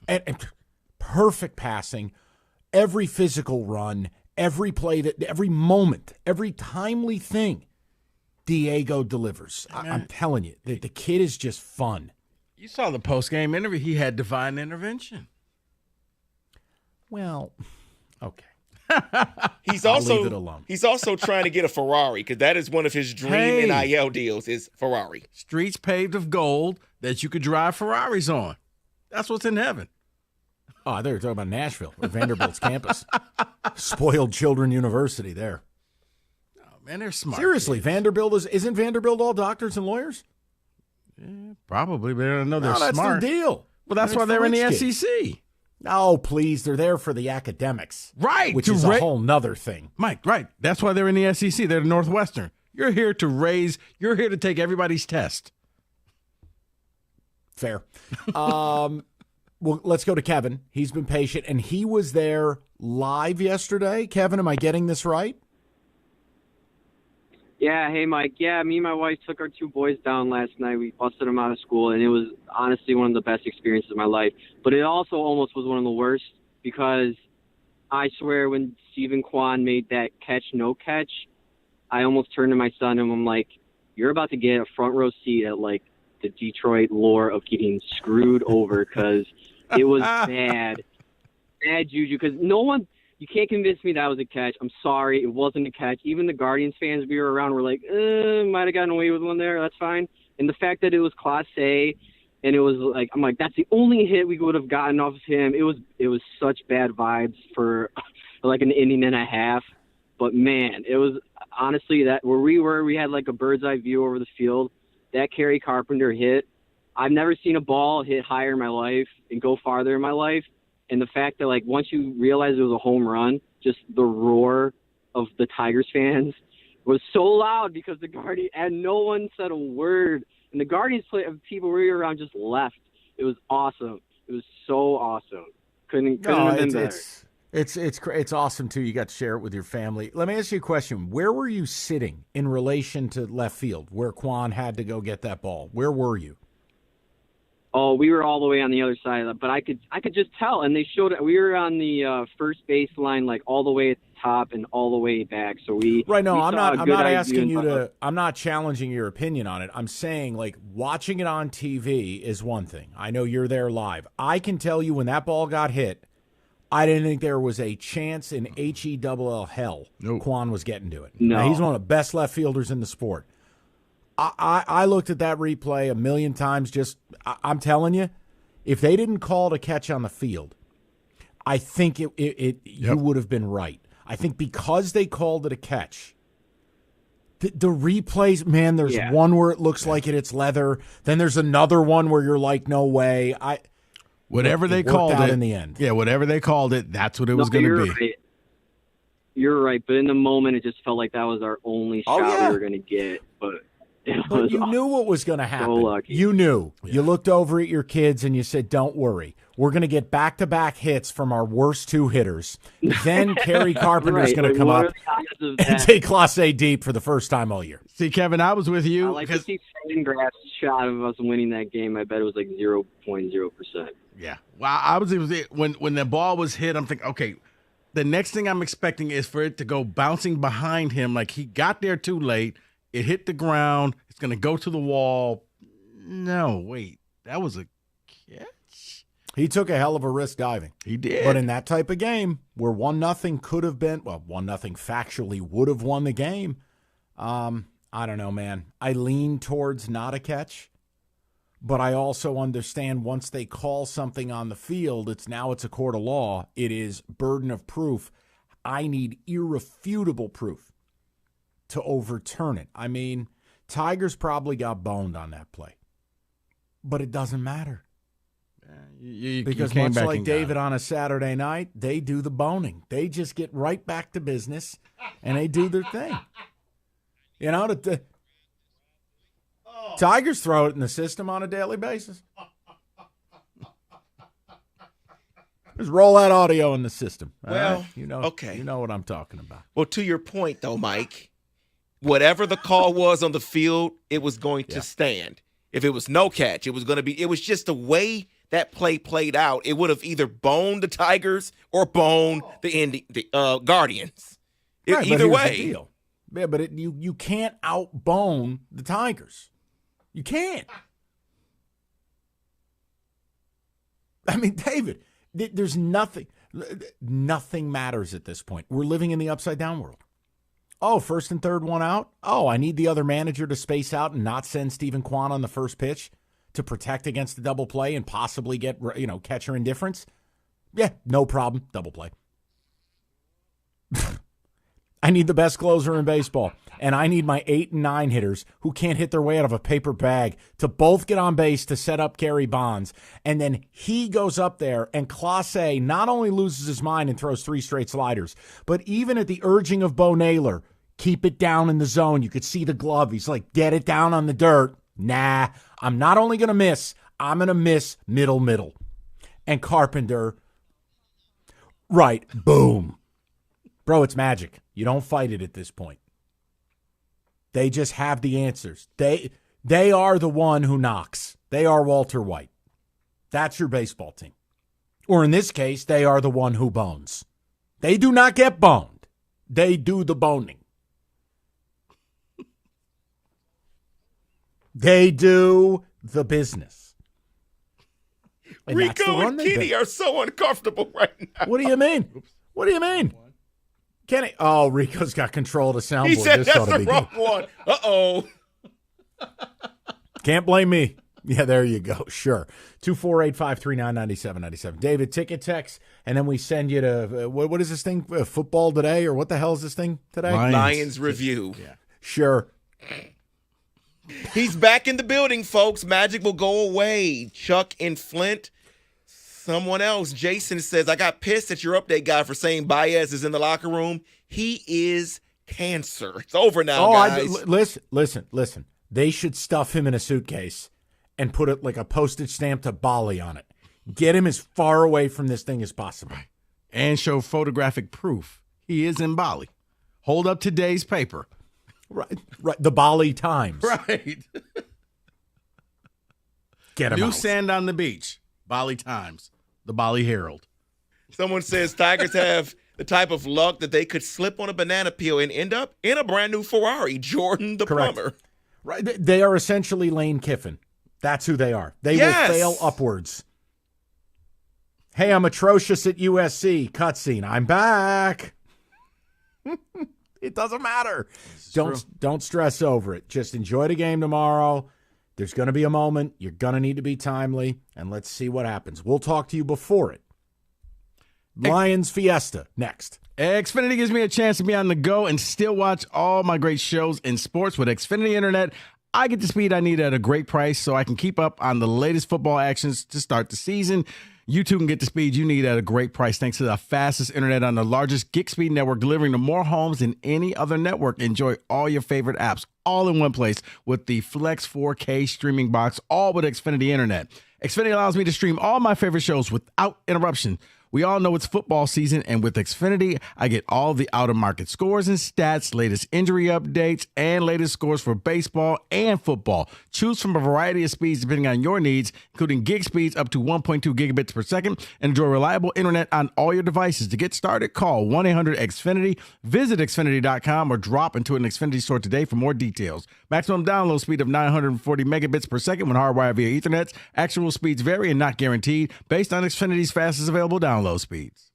And perfect passing, every physical run, every play, every moment, every timely thing. Diego delivers. I'm telling you, the kid is just fun. You saw the post-game interview. He had divine intervention. Well, okay. He's I'll also leave it alone. He's also trying to get a Ferrari because that is one of his dream NIL deals is Ferrari. Streets paved of gold that you could drive Ferraris on. That's what's in heaven. Oh, they were talking about Nashville or Vanderbilt's campus. Spoiled Children University there. Man, they're smart. Seriously, Vanderbilt isn't Vanderbilt all doctors and lawyers? Yeah, probably, but I don't know they're that's smart. Their deal. Well, that's why they're in the SEC. Oh, please, they're there for the academics, right? Which is a whole nother thing, Mike. Right, that's why they're in the SEC. They're the Northwestern. You're here to take everybody's test. Fair. Well, let's go to Kevin. He's been patient, and he was there live yesterday. Kevin, am I getting this right? Yeah, hey, Mike. Yeah, me and my wife took our 2 boys down last night. We busted them out of school, and it was honestly one of the best experiences of my life. But it also almost was one of the worst because I swear when Stephen Kwan made that no catch, I almost turned to my son and I'm like, you're about to get a front row seat at, like, the Detroit lore of getting screwed over because it was bad. Bad juju because you can't convince me that was a catch. I'm sorry, it wasn't a catch. Even the Guardians fans we were around were like, might have gotten away with one there. That's fine. And the fact that it was Class A, and it was like, I'm like, that's the only hit we would have gotten off of him. It was such bad vibes for like an inning and a half. But man, it was honestly that where we were, we had like a bird's eye view over the field. That Kerry Carpenter hit. I've never seen a ball hit higher in my life and go farther in my life. And the fact that, like, once you realize it was a home run, just the roar of the Tigers fans was so loud because the Guardians, and no one said a word. And the Guardians people we were around just left. It was awesome. It was so awesome. Couldn't have been better. It's awesome, too. You got to share it with your family. Let me ask you a question. Where were you sitting in relation to left field where Kwan had to go get that ball? Where were you? Oh, we were all the way on the other side of that, but I could just tell. And they showed it. We were on the first baseline, like all the way at the top and all the way back. So we right. No, we I'm saw not asking you to. I'm not challenging your opinion on it. I'm saying like watching it on TV is one thing. I know you're there live. I can tell you when that ball got hit, I didn't think there was a chance in HELL hell Kwan was getting to it. No, now, he's one of the best left fielders in the sport. I looked at that replay a million times. I'm telling you, if they didn't call it a catch on the field, I think you would have been right. I think because they called it a catch, the replays, man, there's one where it looks like it's leather. Then there's another one where you're like, no way. Whatever they called it in the end. Yeah, whatever they called it, that's what it was going to be. Right. You're right, but in the moment, it just felt like that was our only shot we were going to get. But But you knew what was going to happen. So lucky. You knew. Yeah. You looked over at your kids and you said, don't worry. We're going to get back-to-back hits from our worst two hitters. Then Kerry Carpenter's going to come up and take Class A deep for the first time all year. See, Kevin, I was with you. I like to see Fangraph's shot of us winning that game. I bet it was like 0.0%. Yeah. Well, I was when the ball was hit, I'm thinking, okay, the next thing I'm expecting is for it to go bouncing behind him. Like he got there too late. It hit the ground. It's going to go to the wall. No, wait. That was a catch? He took a hell of a risk diving. He did. But in that type of game where 1-0 could have been, 1-0 factually would have won the game, I don't know, man. I lean towards not a catch, but I also understand once they call something on the field, it's a court of law. It is burden of proof. I need irrefutable proof to overturn it. I mean, Tigers probably got boned on that play, but it doesn't matter. Because much like David on a Saturday night, they do the boning. They just get right back to business, and they do their thing. You know, Tigers throw it in the system on a daily basis. Just roll that audio in the system. Well, right? You know what I'm talking about. Well, to your point, though, Mike, whatever the call was on the field, it was going to stand. If it was no catch, it was going to be. It was just the way that play played out. It would have either boned the Tigers or boned the Guardians. Right, either way. Deal. Yeah, but you can't outbone the Tigers. You can't. I mean, David, there's nothing. Nothing matters at this point. We're living in the upside-down world. Oh, first and third one out. Oh, I need the other manager to space out and not send Stephen Kwan on the first pitch to protect against the double play and possibly get, catcher indifference. Yeah, no problem. Double play. I need the best closer in baseball, and I need my 8 and 9 hitters who can't hit their way out of a paper bag to both get on base to set up Gary Bonds. And then he goes up there, and Clase not only loses his mind and throws 3 straight sliders, but even at the urging of Bo Naylor, keep it down in the zone. You could see the glove. He's like, get it down on the dirt. Nah, I'm not only going to miss, I'm going to miss middle. And Carpenter, right, boom. Bro, it's magic. You don't fight it at this point. They just have the answers. They are the one who knocks. They are Walter White. That's your baseball team. Or in this case, they are the one who bones. They do not get boned. They do the boning. They do the business. And Rico and Kenny are so uncomfortable right now. What do you mean? What do you mean? Kenny, Rico's got control of the soundboard. He said that's the wrong one. Uh-oh. Can't blame me. Yeah, there you go. Sure. 248-539-9797. David, ticket text, and then we send you to, what is this thing? Football Today, or what the hell is this thing today? Lions Review. Yeah. Sure. He's back in the building, folks. Magic will go away. Chuck in Flint. Someone else, Jason, says, I got pissed at your update guy for saying Baez is in the locker room. He is cancer. It's over now, guys. Listen. They should stuff him in a suitcase and put it like a postage stamp to Bali on it. Get him as far away from this thing as possible. Right. And show photographic proof. He is in Bali. Hold up today's paper. Right. The Bali Times. Right. Get him New out. Sand on the beach. Bali Times. The Bali Herald. Someone says Tigers have the type of luck that they could slip on a banana peel and end up in a brand new Ferrari. Jordan the Correct. plumber. Right. They are essentially Lane Kiffin. That's who they are. They will fail upwards. Hey, I'm atrocious at USC. Cutscene. I'm back. It doesn't matter. Don't stress over it. Just enjoy the game tomorrow. There's going to be a moment. You're going to need to be timely, and let's see what happens. We'll talk to you before it. Lions Fiesta next. Xfinity gives me a chance to be on the go and still watch all my great shows in sports with Xfinity Internet. I get the speed I need at a great price so I can keep up on the latest football actions to start the season. You too can get the speed you need at a great price thanks to the fastest internet on the largest gig speed network, delivering to more homes than any other network. Enjoy all your favorite apps all in one place with the Flex 4K streaming box, all with Xfinity Internet. Xfinity allows me to stream all my favorite shows without interruption. We all know it's football season, and with Xfinity, I get all the out-of-market scores and stats, latest injury updates, and latest scores for baseball and football. Choose from a variety of speeds depending on your needs, including gig speeds up to 1.2 gigabits per second, and enjoy reliable internet on all your devices. To get started, call 1-800-XFINITY, visit Xfinity.com, or drop into an Xfinity store today for more details. Maximum download speed of 940 megabits per second when hardwired via Ethernet. Actual speeds vary and not guaranteed based on Xfinity's fastest available download speeds.